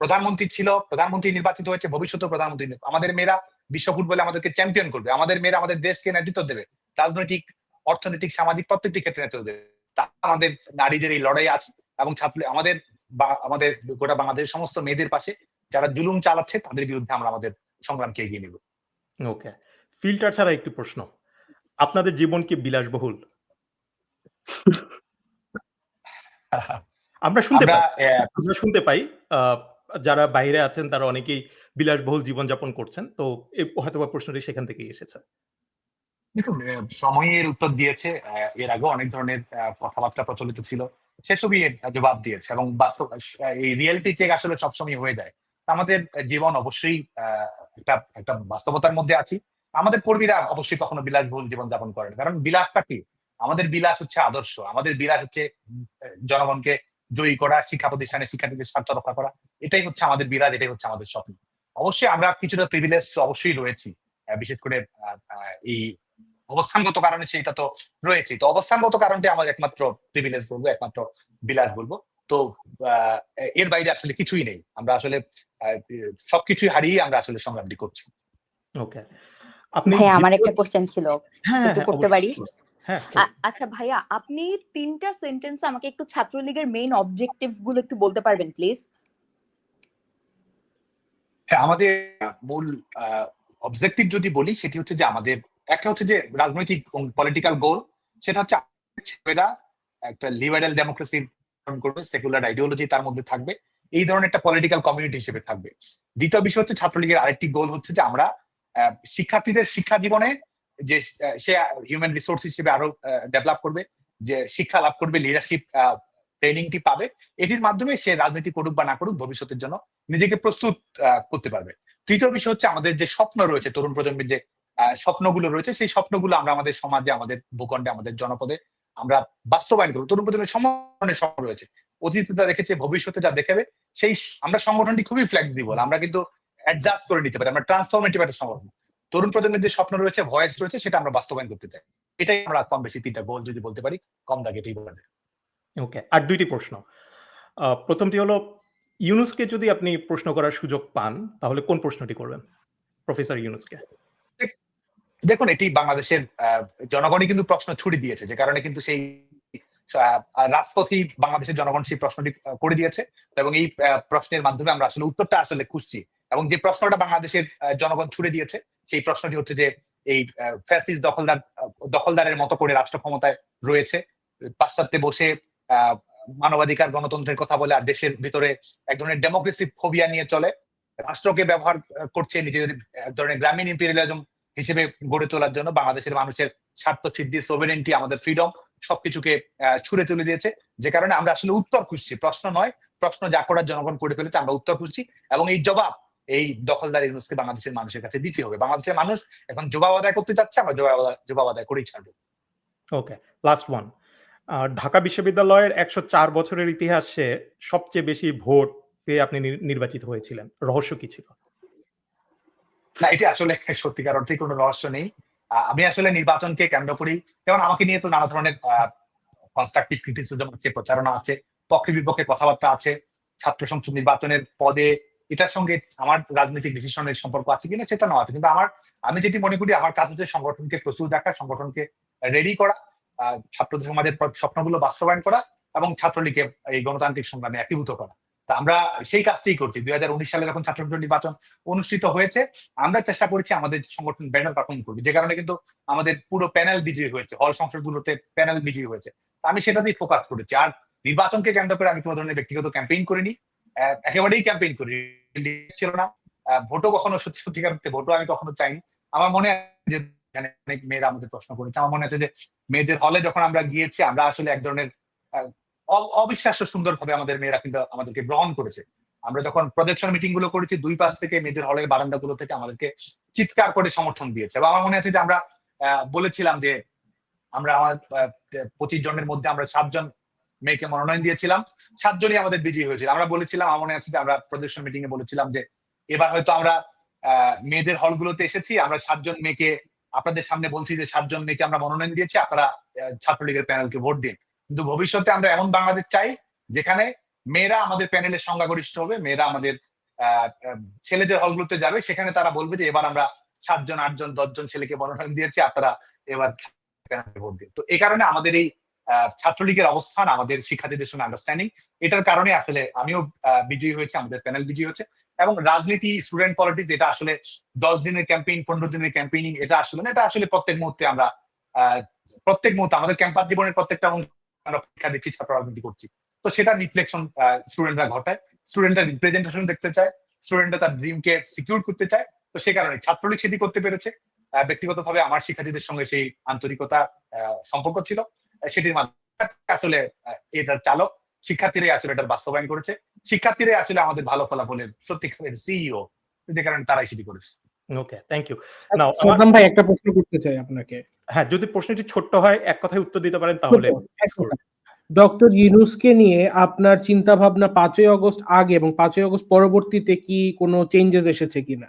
প্রধানমন্ত্রী ছিল, প্রধানমন্ত্রী নির্বাচিত হয়েছে, ভবিষ্যতে প্রধানমন্ত্রী। আমাদের মেয়েরা বিশ্ব ফুটবলে আমাদেরকে চ্যাম্পিয়ন করবে, আমাদের মেয়েরা আমাদের দেশকে নেতৃত্ব দেবে, রাজনৈতিক, অর্থনৈতিক, সামাজিক প্রত্যেকটি ক্ষেত্রে নেতৃত্ব দেবে। তা আমাদের নারীদের এই লড়াই আছে এবং আমাদের গোটা বাংলাদেশের সমস্ত মেয়েদের পাশে যারা জুলুম চালাচ্ছে তাদের বিরুদ্ধে আমরা আমাদের সংগ্রামকে এগিয়ে নিব। ওকে, ফিল্টার ছাড়া একটি প্রশ্ন, আপনাদের জীবন কি বিলাসবহুল? আমরা শুনতে পাই যারা বাইরে আছেন তারা অনেকেই বিলাসবহুল জীবনযাপন করছেন, তো হয়তোবা প্রশ্নটি সেখান থেকেই এসেছে। দেখুন, সময়ের উত্তর দিয়েছে, এর আগেও অনেক ধরনের কথাবার্তা প্রচলিত ছিল, সেসবই জবাব দিয়েছে এবং বাস্তব এই রিয়েলিটি চেক আসলে সবসময় হয়ে যায়। আমাদের জীবন অবশ্যই একটা বাস্তবতার মধ্যে আছি। আমাদের কর্মীরা অবশ্যই কখনো বিলাসবহুল জীবনযাপন করেন, কারণ বিলাসটা কি? আমাদের বিলাস হচ্ছে আদর্শ, আমাদের বিলাস হচ্ছে জনগণকে জয়ী করা, শিক্ষা প্রতিষ্ঠানে শিক্ষার্থীদের স্বার্থ রক্ষা করা। এটাই হচ্ছে আমাদের বিলাস, এটাই হচ্ছে আমাদের স্বপ্ন। অবশ্যই আমরা কিছুটা প্রিভিলেজ অবশ্যই রয়েছি, বিশেষ করে এই অবস্থানগত কারণে সেটা তো রয়েছে। তো অবস্থানগত কারণটা আমাদের একমাত্র প্রিভিলেজ বলবো, একমাত্র বিলাস বলবো। তো এর বাইরে আসলে কিছুই নেই। আমরা আসলে সবকিছুই হারিয়ে আমরা আসলে সংগ্রামটি করছি। ওকে, ভাইয়া আমার একটা কোশ্চেন ছিল, একটু করতে পারি? হ্যাঁ। আচ্ছা ভাইয়া, আপনি 3টা সেন্টেন্স আমাকে একটু ছাত্রলীগের মেইন অবজেক্টিভ গুলো একটু বলতে পারবেন প্লিজ? হ্যাঁ, আমাদের মূল অবজেক্টিভ যদি বলি সেটি হচ্ছে যে আমাদের একটা হচ্ছে যে রাজনৈতিক পলিটিক্যাল গোল, সেটা হচ্ছে ছেলেরা একটা লিবারেল ডেমোক্রেসি করবে, সেকুলার আইডিওলজি তার মধ্যে থাকবে, এই ধরনের একটা পলিটিক্যাল কমিউনিটি হিসেবে থাকবে। দ্বিতীয় বিষয় হচ্ছে ছাত্রলীগের আরেকটি গোল হচ্ছে যে আমরা শিক্ষার্থীদের শিক্ষা জীবনে যে সে হিউম্যান রিসোর্স হিসেবে আরো ডেভেলপ করবে, যে শিক্ষা লাভ করবে, লিডারশিপ ট্রেনিংটি পাবে, এটির মাধ্যমে সে রাজনীতি করুক বা না করুক ভবিষ্যতের জন্য নিজেকে প্রস্তুত করতে পারবে। তৃতীয় বিষয় হচ্ছে আমাদের যে স্বপ্ন রয়েছে, তরুণ প্রজন্মের যে স্বপ্নগুলো রয়েছে, সেই স্বপ্নগুলো আমরা আমাদের সমাজে, আমাদের ভূখণ্ডে, আমাদের জনপদে আমরা বাস্তবায়ন করবো। তরুণ প্রজন্মের সমন্বয়ের স্বপ্ন রয়েছে, অতীতে যা দেখেছে, ভবিষ্যতে যা দেখাবে, সেই আমরা সংগঠনটি খুবই ফ্লেক্সিবল, আমরা কিন্তু অ্যাডজাস্ট করে নিতে পারি, আমরা ট্রান্সফরমেটিভ একটা সংগঠন। তরুণ প্রজন্মের যে স্বপ্ন রয়েছে, ভয়েস রয়েছে, সেটা আমরা বাস্তবায়ন করতে চাই। এটাই আমরা কম বেশি 3টা গোল যদি বলতে পারি, কম দাগে এটাই বলা যায়। ওকে, আর 2টি প্রশ্ন। প্রথমটি হলো, ইউনুসকে যদি আপনি প্রশ্ন করার সুযোগ পান তাহলে কোন প্রশ্নটি করবেন প্রফেসর ইউনুসকে? দেখুন, এটি বাংলাদেশের জনগণই কিন্তু প্রশ্ন ছুড়ে দিয়েছে, যে কারণে কিন্তু সেই রাজপথেই বাংলাদেশের জনগণ সেই প্রশ্নটি করে দিয়েছে এবং এই প্রশ্নের মাধ্যমে আমরা আসলে উত্তরটা আসলে খুঁজছি। এবং যে প্রশ্নটা বাংলাদেশের জনগণ ছুড়ে দিয়েছে সেই প্রশ্নটি হচ্ছে যে এই ফ্যাসিস্ট দখলদারের মতো করে রাষ্ট্র ক্ষমতায় রয়েছে, পাশ্চাত্যে বসে মানবাধিকার, গণতন্ত্রের কথা বলে, আর দেশের ভিতরে এক ধরনের ডেমোক্রেসি ফোবিয়া নিয়ে চলে, রাষ্ট্রকে ব্যবহার করছে নিজেদের এক ধরনের গ্রামীণ ইম্পেরিয়ালিজম হিসেবে গড়ে তোলার জন্য। বাংলাদেশের মানুষের স্বার্থ সিদ্ধি, সোভেরেন্টি, আমাদের ফ্রিডম সবকিছুকে ছুড়ে তুলে দিয়েছে, যে কারণে আমরা আসলে উত্তর খুঁজছি, প্রশ্ন নয়, প্রশ্ন যা করার জনগণ করে ফেলেছে, আমরা উত্তর খুঁজছি এবং এই জবাব এই দখলদার ইউনুসকে বাংলাদেশের মানুষের কাছে দিতে হবে। বাংলাদেশের মানুষ এখন জবাব আদায় করতে চাচ্ছে, আমরা জবাব আদায় করেই ছাড়বো। ওকে, লাস্ট ওয়ান। ঢাকা বিশ্ববিদ্যালয়ের 104 বছরের ইতিহাসে সবচেয়ে বেশি ভোট পেয়ে আপনি নির্বাচিত হয়েছিলেন? রহস্য কি ছিল? না, এটি আসলে সত্যিকার অর্থে কোনো রহস্য নেই। আমি আসলে নির্বাচনকে কেন্দ্র করি, যেমন আমাকে নিয়ে তো নানা ধরনের কনস্ট্রাকটিভ ক্রিটিসিজম আছে, প্রচারণা আছে, পক্ষে বিপক্ষে কথাবার্তা আছে। ছাত্র সংসদ নির্বাচনের পদে এটার সঙ্গে আমার রাজনৈতিক ডিসিশনের সম্পর্ক আছে কিনা সেটা না আছে, কিন্তু আমি যেটি মনে করি আমার কাজ হচ্ছে সংগঠনকে প্রস্তুত রাখা, সংগঠনকে রেডি করা, ছাত্র সমাজের স্বপ্নগুলো বাস্তবায়ন করা এবং ছাত্রলীগকে এই গণতান্ত্রিক সংগ্রামে একীভূত করা। তা আমরা সেই কাজটাই করছি। 2019 সালে যখন ছাত্র সংসদ নির্বাচন অনুষ্ঠিত হয়েছে, আমরা চেষ্টা করেছি আমাদের সংগঠন ব্যানার পারফর্ম করবে, যে কারণে কিন্তু আমাদের পুরো প্যানেল বিজয়ী হয়েছে, হল সংসদগুলোতে প্যানেল বিজয়ী হয়েছে। আমি সেটাতেই ফোকাস করেছি। আর নির্বাচনকে কেন্দ্র করে আমি কোনো ধরনের ব্যক্তিগত ক্যাম্পেইন করিনি, একেবারেই ক্যাম্পেইন করি ছিল না। ভোটও কখনো সত্যিকার ভোটও আমি কখনো চাইনি। আমার মনে আছে যে অনেক মেয়েরা আমাদের প্রশ্ন করেছে, আমার মনে আছে যে মেয়েদের হলে যখন আমরা গিয়েছি, আমরা আসলে এক ধরনের অবিশ্বাস্য সুন্দরভাবে আমাদের মেয়েরা কিন্তু আমাদেরকে গ্রহণ করেছে। আমরা যখন প্রজেকশন মিটিং গুলো করেছি, দুই পাশ থেকে মেয়েদের হলের বারান্দাগুলো থেকে আমাদেরকে চিৎকার করে সমর্থন দিয়েছে। এবং আমার মনে আছে যে আমরা বলেছিলাম যে আমরা আমার 25 জনের মধ্যে আমরা 7 জন মেয়েকে মনোনয়ন দিয়েছিলাম, 7 জনই আমাদের বিজয়ী হয়েছিল। আমরা বলেছিলাম, আমার মনে আছে যে আমরা প্রজেকশন মিটিং এ বলেছিলাম যে এবার হয়তো আমরা মেয়েদের হলগুলোতে এসেছি, আমরা 7 জন মেয়েকে আপনাদের সামনে বলছি যে 7 জন মেয়েকে আমরা মনোনয়ন দিয়েছি, আপনারা ছাত্রলীগের প্যানেলকে ভোট দিন। কিন্তু ভবিষ্যতে আমরা এমন বাংলাদেশ চাই যেখানে মেয়েরা আমাদের প্যানেলের সংখ্যাগরিষ্ঠ হবে, মেয়েরা আমাদের ছেলেদের হলগুলোতে যাবে, সেখানে তারা বলবে যে এবার আমরা 7 জন 8 জন 10 জন ছেলেকে মনোনয়ন দিয়েছি, আপনারা এবার প্যানেলে ভোট দিন। তো এই কারণে আমাদের এই ছাত্রলীগের অবস্থান, আমাদের শিক্ষার্থীদের সঙ্গে আন্ডারস্ট্যান্ডিং, এটার কারণে আসলে আমিও বিজয়ী হয়েছে, আমাদের প্যানেল বিজয়ী হচ্ছে। এবং রাজনীতি, স্টুডেন্ট পলিটিক্স, এটা আসলে 10 দিনের ক্যাম্পেইন, 15 দিনের ক্যাম্পেইনিং এটা আসলে না, এটা আসলে প্রত্যেক মুহূর্তে আমরা আমাদের ক্যাম্পাস জীবনের প্রত্যেকটা আমরা পরীক্ষা দিচ্ছি, ছাত্র রাজনীতি করছি। তো সেটা রিফ্লেকশন স্টুডেন্টরা ঘটায়, স্টুডেন্টরা রিপ্রেজেন্টেশন দেখতে চায়, স্টুডেন্টরা তার ড্রিমকে সিকিউর করতে চায়। তো সে কারণে ছাত্রলীগ সেটি করতে পেরেছে। ব্যক্তিগতভাবে আমার শিক্ষার্থীদের সঙ্গে সেই আন্তরিকতা সম্পর্ক ছিল, সেটির মাধ্যমে আসলে এটার চালক শিক্ষার্থীরাই আসলে এটার বাস্তবায়ন করেছে। শিক্ষার্থীরাই আসলে আমাদের ভালো ফলাফলের সত্যিকারের সিইও, যে কারণে তারাই সেটি করেছে। ওকে, থ্যাংক ইউ। সাদ্দাম ভাই একটা প্রশ্ন করতে চাই আপনাকে। হ্যাঁ, যদি প্রশ্নটি ছোট্ট হয়, এক কথায় উত্তর দিতে পারেন তাহলে। ডক্টর ইউনূসকে নিয়ে আপনার চিন্তা ভাবনা 5ই আগস্ট আগে এবং 5ই আগস্ট পরবর্তীতে কি কোনো চেঞ্জেস এসেছে কিনা?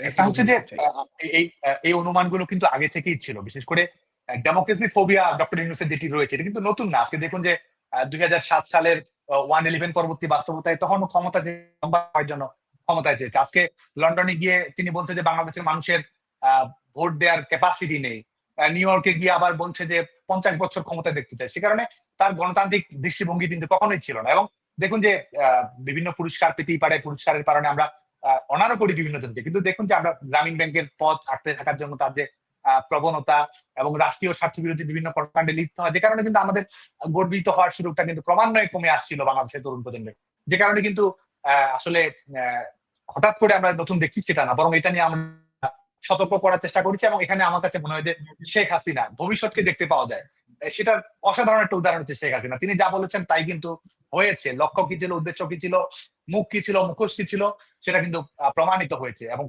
এটা হচ্ছে যে এই অনুমানগুলো কিন্তু আগে থেকেই ছিল, বিশেষ করে ডেমোক্রেসি ফোবিয়া ডক্টর ইউনূসের যেটি রয়েছে, এটা কিন্তু নতুন না। আজকে দেখুন যে 2007 সালের 111 পরবর্তী বাস্তবতায় তখন ক্ষমতা পাওয়ার জন্য ক্ষমতায় চেয়েছে। আজকে লন্ডনে গিয়ে তিনি বলছে যে বাংলাদেশের মানুষের ভোট দেওয়ার ক্যাপাসিটি নেই। নিউ ইয়র্কে গিয়ে আবার বলছে যে 50 বছর ক্ষমতায় দেখতে চায়। সে কারণে তার গণতান্ত্রিক দৃষ্টিভঙ্গি কিন্তু কখনোই ছিল না। এবং দেখুন যে বিভিন্ন পুরস্কার পেতেই পারে, পুরস্কারের কারণে আমরা অনারও করি বিভিন্ন জনকে, কিন্তু দেখুন যে আমরা গ্রামীণ ব্যাংকের পদ আটকে থাকার জন্য তার যে প্রবণতা এবং রাষ্ট্রীয় স্বার্থ বিরোধী বিভিন্ন কর্মকাণ্ডে লিপ্ত হয়, যে কারণে কিন্তু আমাদের গর্বিত হওয়ার সুযোগটা কিন্তু ক্রমান্বয়ে কমে আসছিল বাংলাদেশের তরুণ প্রজন্মের। যে কারণে কিন্তু আসলে হঠাৎ করে আমরা নতুন দেখছি সেটা না, বরং এটা নিয়ে আমরা সতর্ক করার চেষ্টা করেছি। এবং এখানে আমার কাছে মনে হয় যে শেখ হাসিনা ভবিষ্যৎকে দেখতে পাওয়া যায়, সেটার অসাধারণ একটা উদাহরণ হচ্ছে শেখ হাসিনা। তিনি যা বলেছেন তাই কিন্তু হয়েছে। লক্ষ্য কি ছিল, উদ্দেশ্য কি ছিল, মুখ কি ছিল, মুখোশ কি ছিল, সেটা কিন্তু প্রমাণিত হয়েছে এবং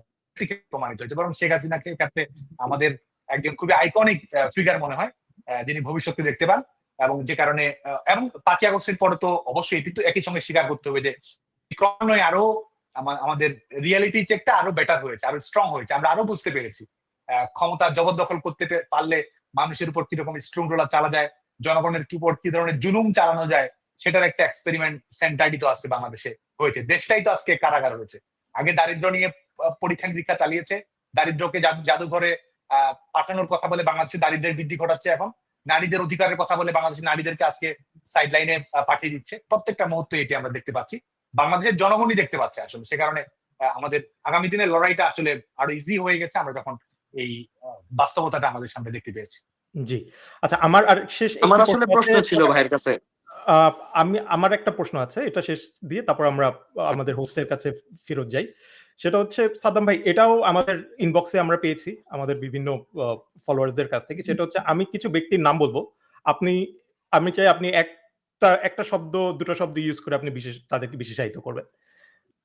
প্রমাণিত হয়েছে। বরং শেখ হাসিনাকে ক্ষেত্রে আমাদের একজন খুবই আইকনিক ফিগার মনে হয়, যিনি ভবিষ্যৎকে দেখতে পান। এবং যে কারণে এবং 5ই আগস্টের পরে তো অবশ্যই এটি তো একই সঙ্গে স্বীকার করতে হবে যে ক্রমান্বয়ে আরো আমাদের রিয়েলিটি চেকটা আরো বেটার হয়েছে, আরো স্ট্রং হয়েছে। আমরা আরো বুঝতে পেরেছি ক্ষমতা জবরদখল করতে পারলে মানুষের উপর কিরকম স্ট্রং রোলার চালা যায়, জনগণের উপর কি ধরনের জুলুম চালানো যায়, সেটার একটা এক্সপেরিমেন্ট সেন্টারই তো আজকে বাংলাদেশে হয়েছে। দেশটাই তো আজকে কারাগার হয়েছে। আগে দারিদ্র নিয়ে পরীক্ষা নিরীক্ষা চালিয়েছে, দারিদ্রকে জাদুঘরে পাঠানোর কথা বলে বাংলাদেশে দারিদ্রের বৃদ্ধি ঘটাচ্ছে। এখন নারীদের অধিকারের কথা বলে বাংলাদেশের নারীদেরকে আজকে সাইড লাইনে পাঠিয়ে দিচ্ছে। প্রত্যেকটা মুহূর্তে এটি আমরা দেখতে পাচ্ছি, বাংলাদেশের জনগণই দেখতে পাচ্ছে আসলে। সে কারণে আমাদের আগামী দিনের লড়াইটা আসলে আরো ইজি হয়ে গেছে আমরা যখন এই বাস্তবতাটা আমাদের সামনে দেখতে পেয়েছি। জি, আচ্ছা, আমার আর শেষ আমার আসলে প্রশ্ন ছিল ভাইয়ের কাছে। আমার একটা প্রশ্ন আছে, এটা শেষ দিয়ে তারপর আমরা আমাদের হোস্টের কাছে ফেরত যাই। সেটা হচ্ছে সাদ্দাম ভাই, এটাও আমাদের ইনবক্সে আমরা পেয়েছি আমাদের বিভিন্ন ফলোয়ারদের কাছ থেকে। সেটা হচ্ছে আমি কিছু ব্যক্তির নাম বলবো, আমি চাই আপনি একটা শব্দ, দুটো শব্দ ইউজ করে আপনি তাদেরকে বিশেষায়িত করবেন।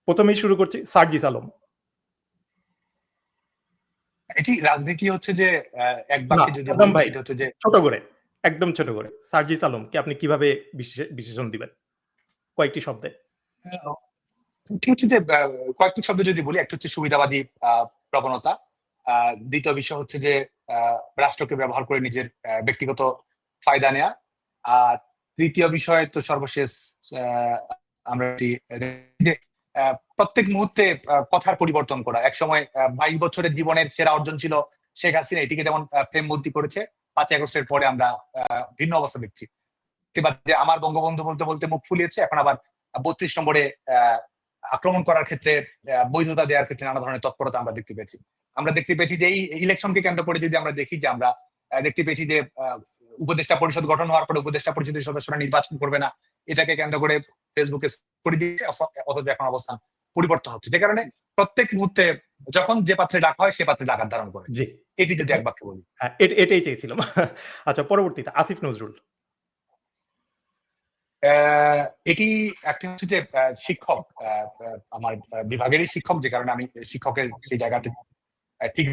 প্রথমেই শুরু করছি, সার্জিস আলম। এটি রাজনীতি হচ্ছে যে এক বাক্যে যদি সেটা হচ্ছে যে ছোট করে, একদম ছোট করে, সার্জিস আলমকে আপনি কিভাবে বিশেষণ দিবেন কয়েকটি শব্দে? ঠিক হচ্ছে যে কয়েকটি শব্দ যদি বলি, একটা হচ্ছে সুবিধাবাদী প্রবণতা, দ্বিতীয় বিষয় হচ্ছে যে রাষ্ট্রকে ব্যবহার করে নিজের ব্যক্তিগত ফায়দা নেয়া, আর তৃতীয় বিষয় তো সর্বশেষ আমরা যে প্রত্যেক মুহূর্তে কথার পরিবর্তন করা। একসময় 22 বছরের জীবনের সেরা অর্জন ছিল শেখ হাসিনা, এটিকে যেমন প্রেমবর্তী করেছে, 5 আগস্টের পরে আমরা ভিন্ন অবস্থা দেখছি। যে আমার বঙ্গবন্ধু বলতে বলতে মুখ ফুলিয়েছে, এখন আবার 32 নম্বরে আক্রমণ করার ক্ষেত্রে, বৈধতা দেওয়ার ক্ষেত্রে নানা ধরনের তৎপরতা আমরা দেখতে পেয়েছি। আমরা দেখতে পেয়েছি যে এই ইলেকশনকে কেন্দ্র করে যদি আমরা দেখি যে আমরা দেখতে পেয়েছি যে উপদেষ্টা পরিষদ গঠন হওয়ার পরে উপদেষ্টা পরিষদের সদস্যরা নির্বাচন করবে না, এটাকে কেন্দ্র করে ফেসবুকে করে দিচ্ছে, অথচ এখন অবস্থান পরিবর্তন হচ্ছে। যে কারণে প্রত্যেক মুহূর্তে যখন যে পাত্রে ডাকা হয় সে পাত্রে ডাকার ধারণ করে। জি, এটি যদি এক বাক্যে বলি। হ্যাঁ, এটাই চেয়েছিলাম। আচ্ছা, পরবর্তীতে আসিফ নজরুল। এটি একটা হচ্ছে যে শিক্ষক, আমার বিভাগেরই শিক্ষক, যে কারণে আমি শিক্ষকের সেই জায়গাতে ঠিক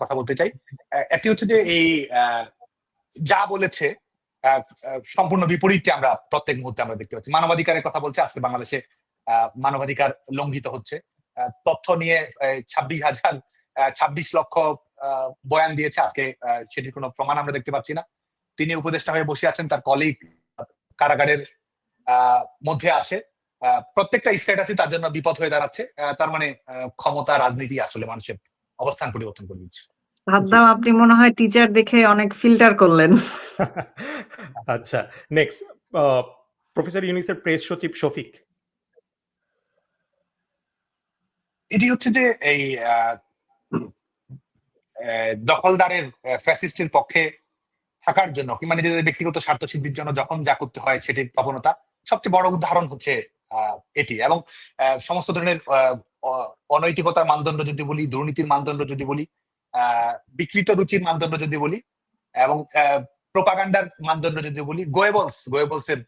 কথা বলতে চাই। একটি হচ্ছে যে এই যা বলেছে সম্পূর্ণ বিপরীতটি আমরা প্রত্যেক মুহূর্তে আমরা দেখতে পাচ্ছি। মানবাধিকারের কথা বলছে, আজকে বাংলাদেশে মানবাধিকার লঙ্ঘিত হচ্ছে। তথ্য নিয়ে 26 লক্ষ বয়ান দিয়েছে, আজকে সেটির কোনো প্রমাণ আমরা দেখতে পাচ্ছি না। তিনি উপদেষ্টা হয়ে বসে আছেন, তার কলিগ কারাগারের মধ্যে আছে। প্রত্যেকটা স্ট্যাটাসই তার জন্য বিপদ হয়ে দাঁড়াচ্ছে। তার মানে ক্ষমতা রাজনীতি আসলে মানুষের অবস্থান পরিবর্তন করে দিচ্ছে। সাদ্দাম, আপনি মনে হয় টিচার দেখে অনেক ফিল্টার করলেন। আচ্ছা, নেক্সট, প্রফেসর ইউনিসের প্রেস সচিব শফিক। এটি হচ্ছে যে এই দখলদারের ফ্যাসিস্টের পক্ষে থাকার জন্য কিংবা নিজেদের ব্যক্তিগত স্বার্থ সিদ্ধির জন্য যখন যা করতে হয় সেটির প্রবণতা সবচেয়ে বড় উদাহরণ হচ্ছে এটি। এবং সমস্ত ধরনের অনৈতিকতার মানদণ্ড যদি বলি, দুর্নীতির মানদণ্ড যদি বলি, বিকৃত রুচির মানদণ্ড যদি বলি, এবং প্রোপাগান্ডার মানদণ্ড যদি বলি, গোয়েবলসের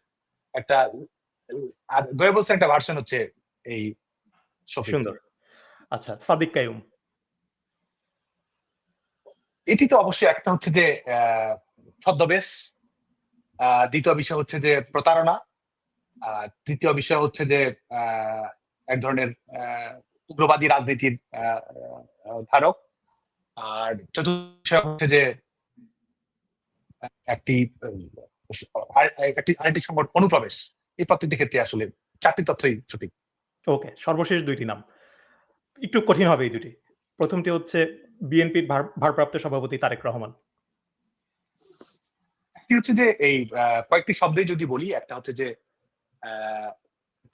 একটা ভার্সন হচ্ছে এই শফিক। সুন্দর। আচ্ছা, সাদিক কাইয়ুম। এটি তো অবশ্যই একটা হচ্ছে যে ছদ্মবেশ, দ্বিতীয় বিষয় হচ্ছে যে প্রতারণা, তৃতীয় বিষয় হচ্ছে যে এক ধরনের উগ্রবাদী রাজনীতির ধারক, আর চতুর্থ বিষয় হচ্ছে যে আরেকটি সংগঠন অনুপ্রবেশ। এই প্রত্যেকটি ক্ষেত্রে আসলে 4টি তথ্যই সঠিক। ওকে, সর্বশেষ 2টি নাম, একটু কঠিন হবে এই দুটি। প্রথমটি হচ্ছে বিএনপির ভারপ্রাপ্ত সভাপতি তারেক রহমান। একটি হচ্ছে যে এই কয়েকটি শব্দে যদি বলি, একটা হচ্ছে যে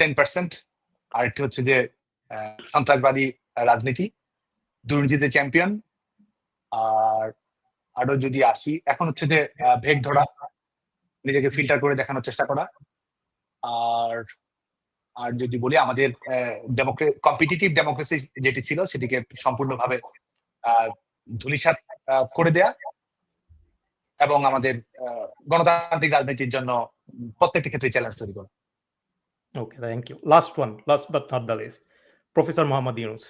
10%, আরেকটি হচ্ছে যে সন্ত্রাসবাদী রাজনীতি, দুর্নীতিতে চ্যাম্পিয়ন, আর আরো যদি আসি এখন হচ্ছে যে ভেগ ধরা, নিজেকে ফিল্টার করে দেখানোর চেষ্টা করা, আর আর যদি বলি আমাদের কম্পিটিটিভ ডেমোক্রেসি যেটি ছিল সেটিকে সম্পূর্ণভাবে ধূলিসাৎ করে দেয়া, এবং আমাদের গণতান্ত্রিক রাজনীতির জন্য প্রত্যেকটি ক্ষেত্রে চ্যালেঞ্জ তৈরি করা। Okay, thank you. Last but not the least, professor Mohammad Yunus.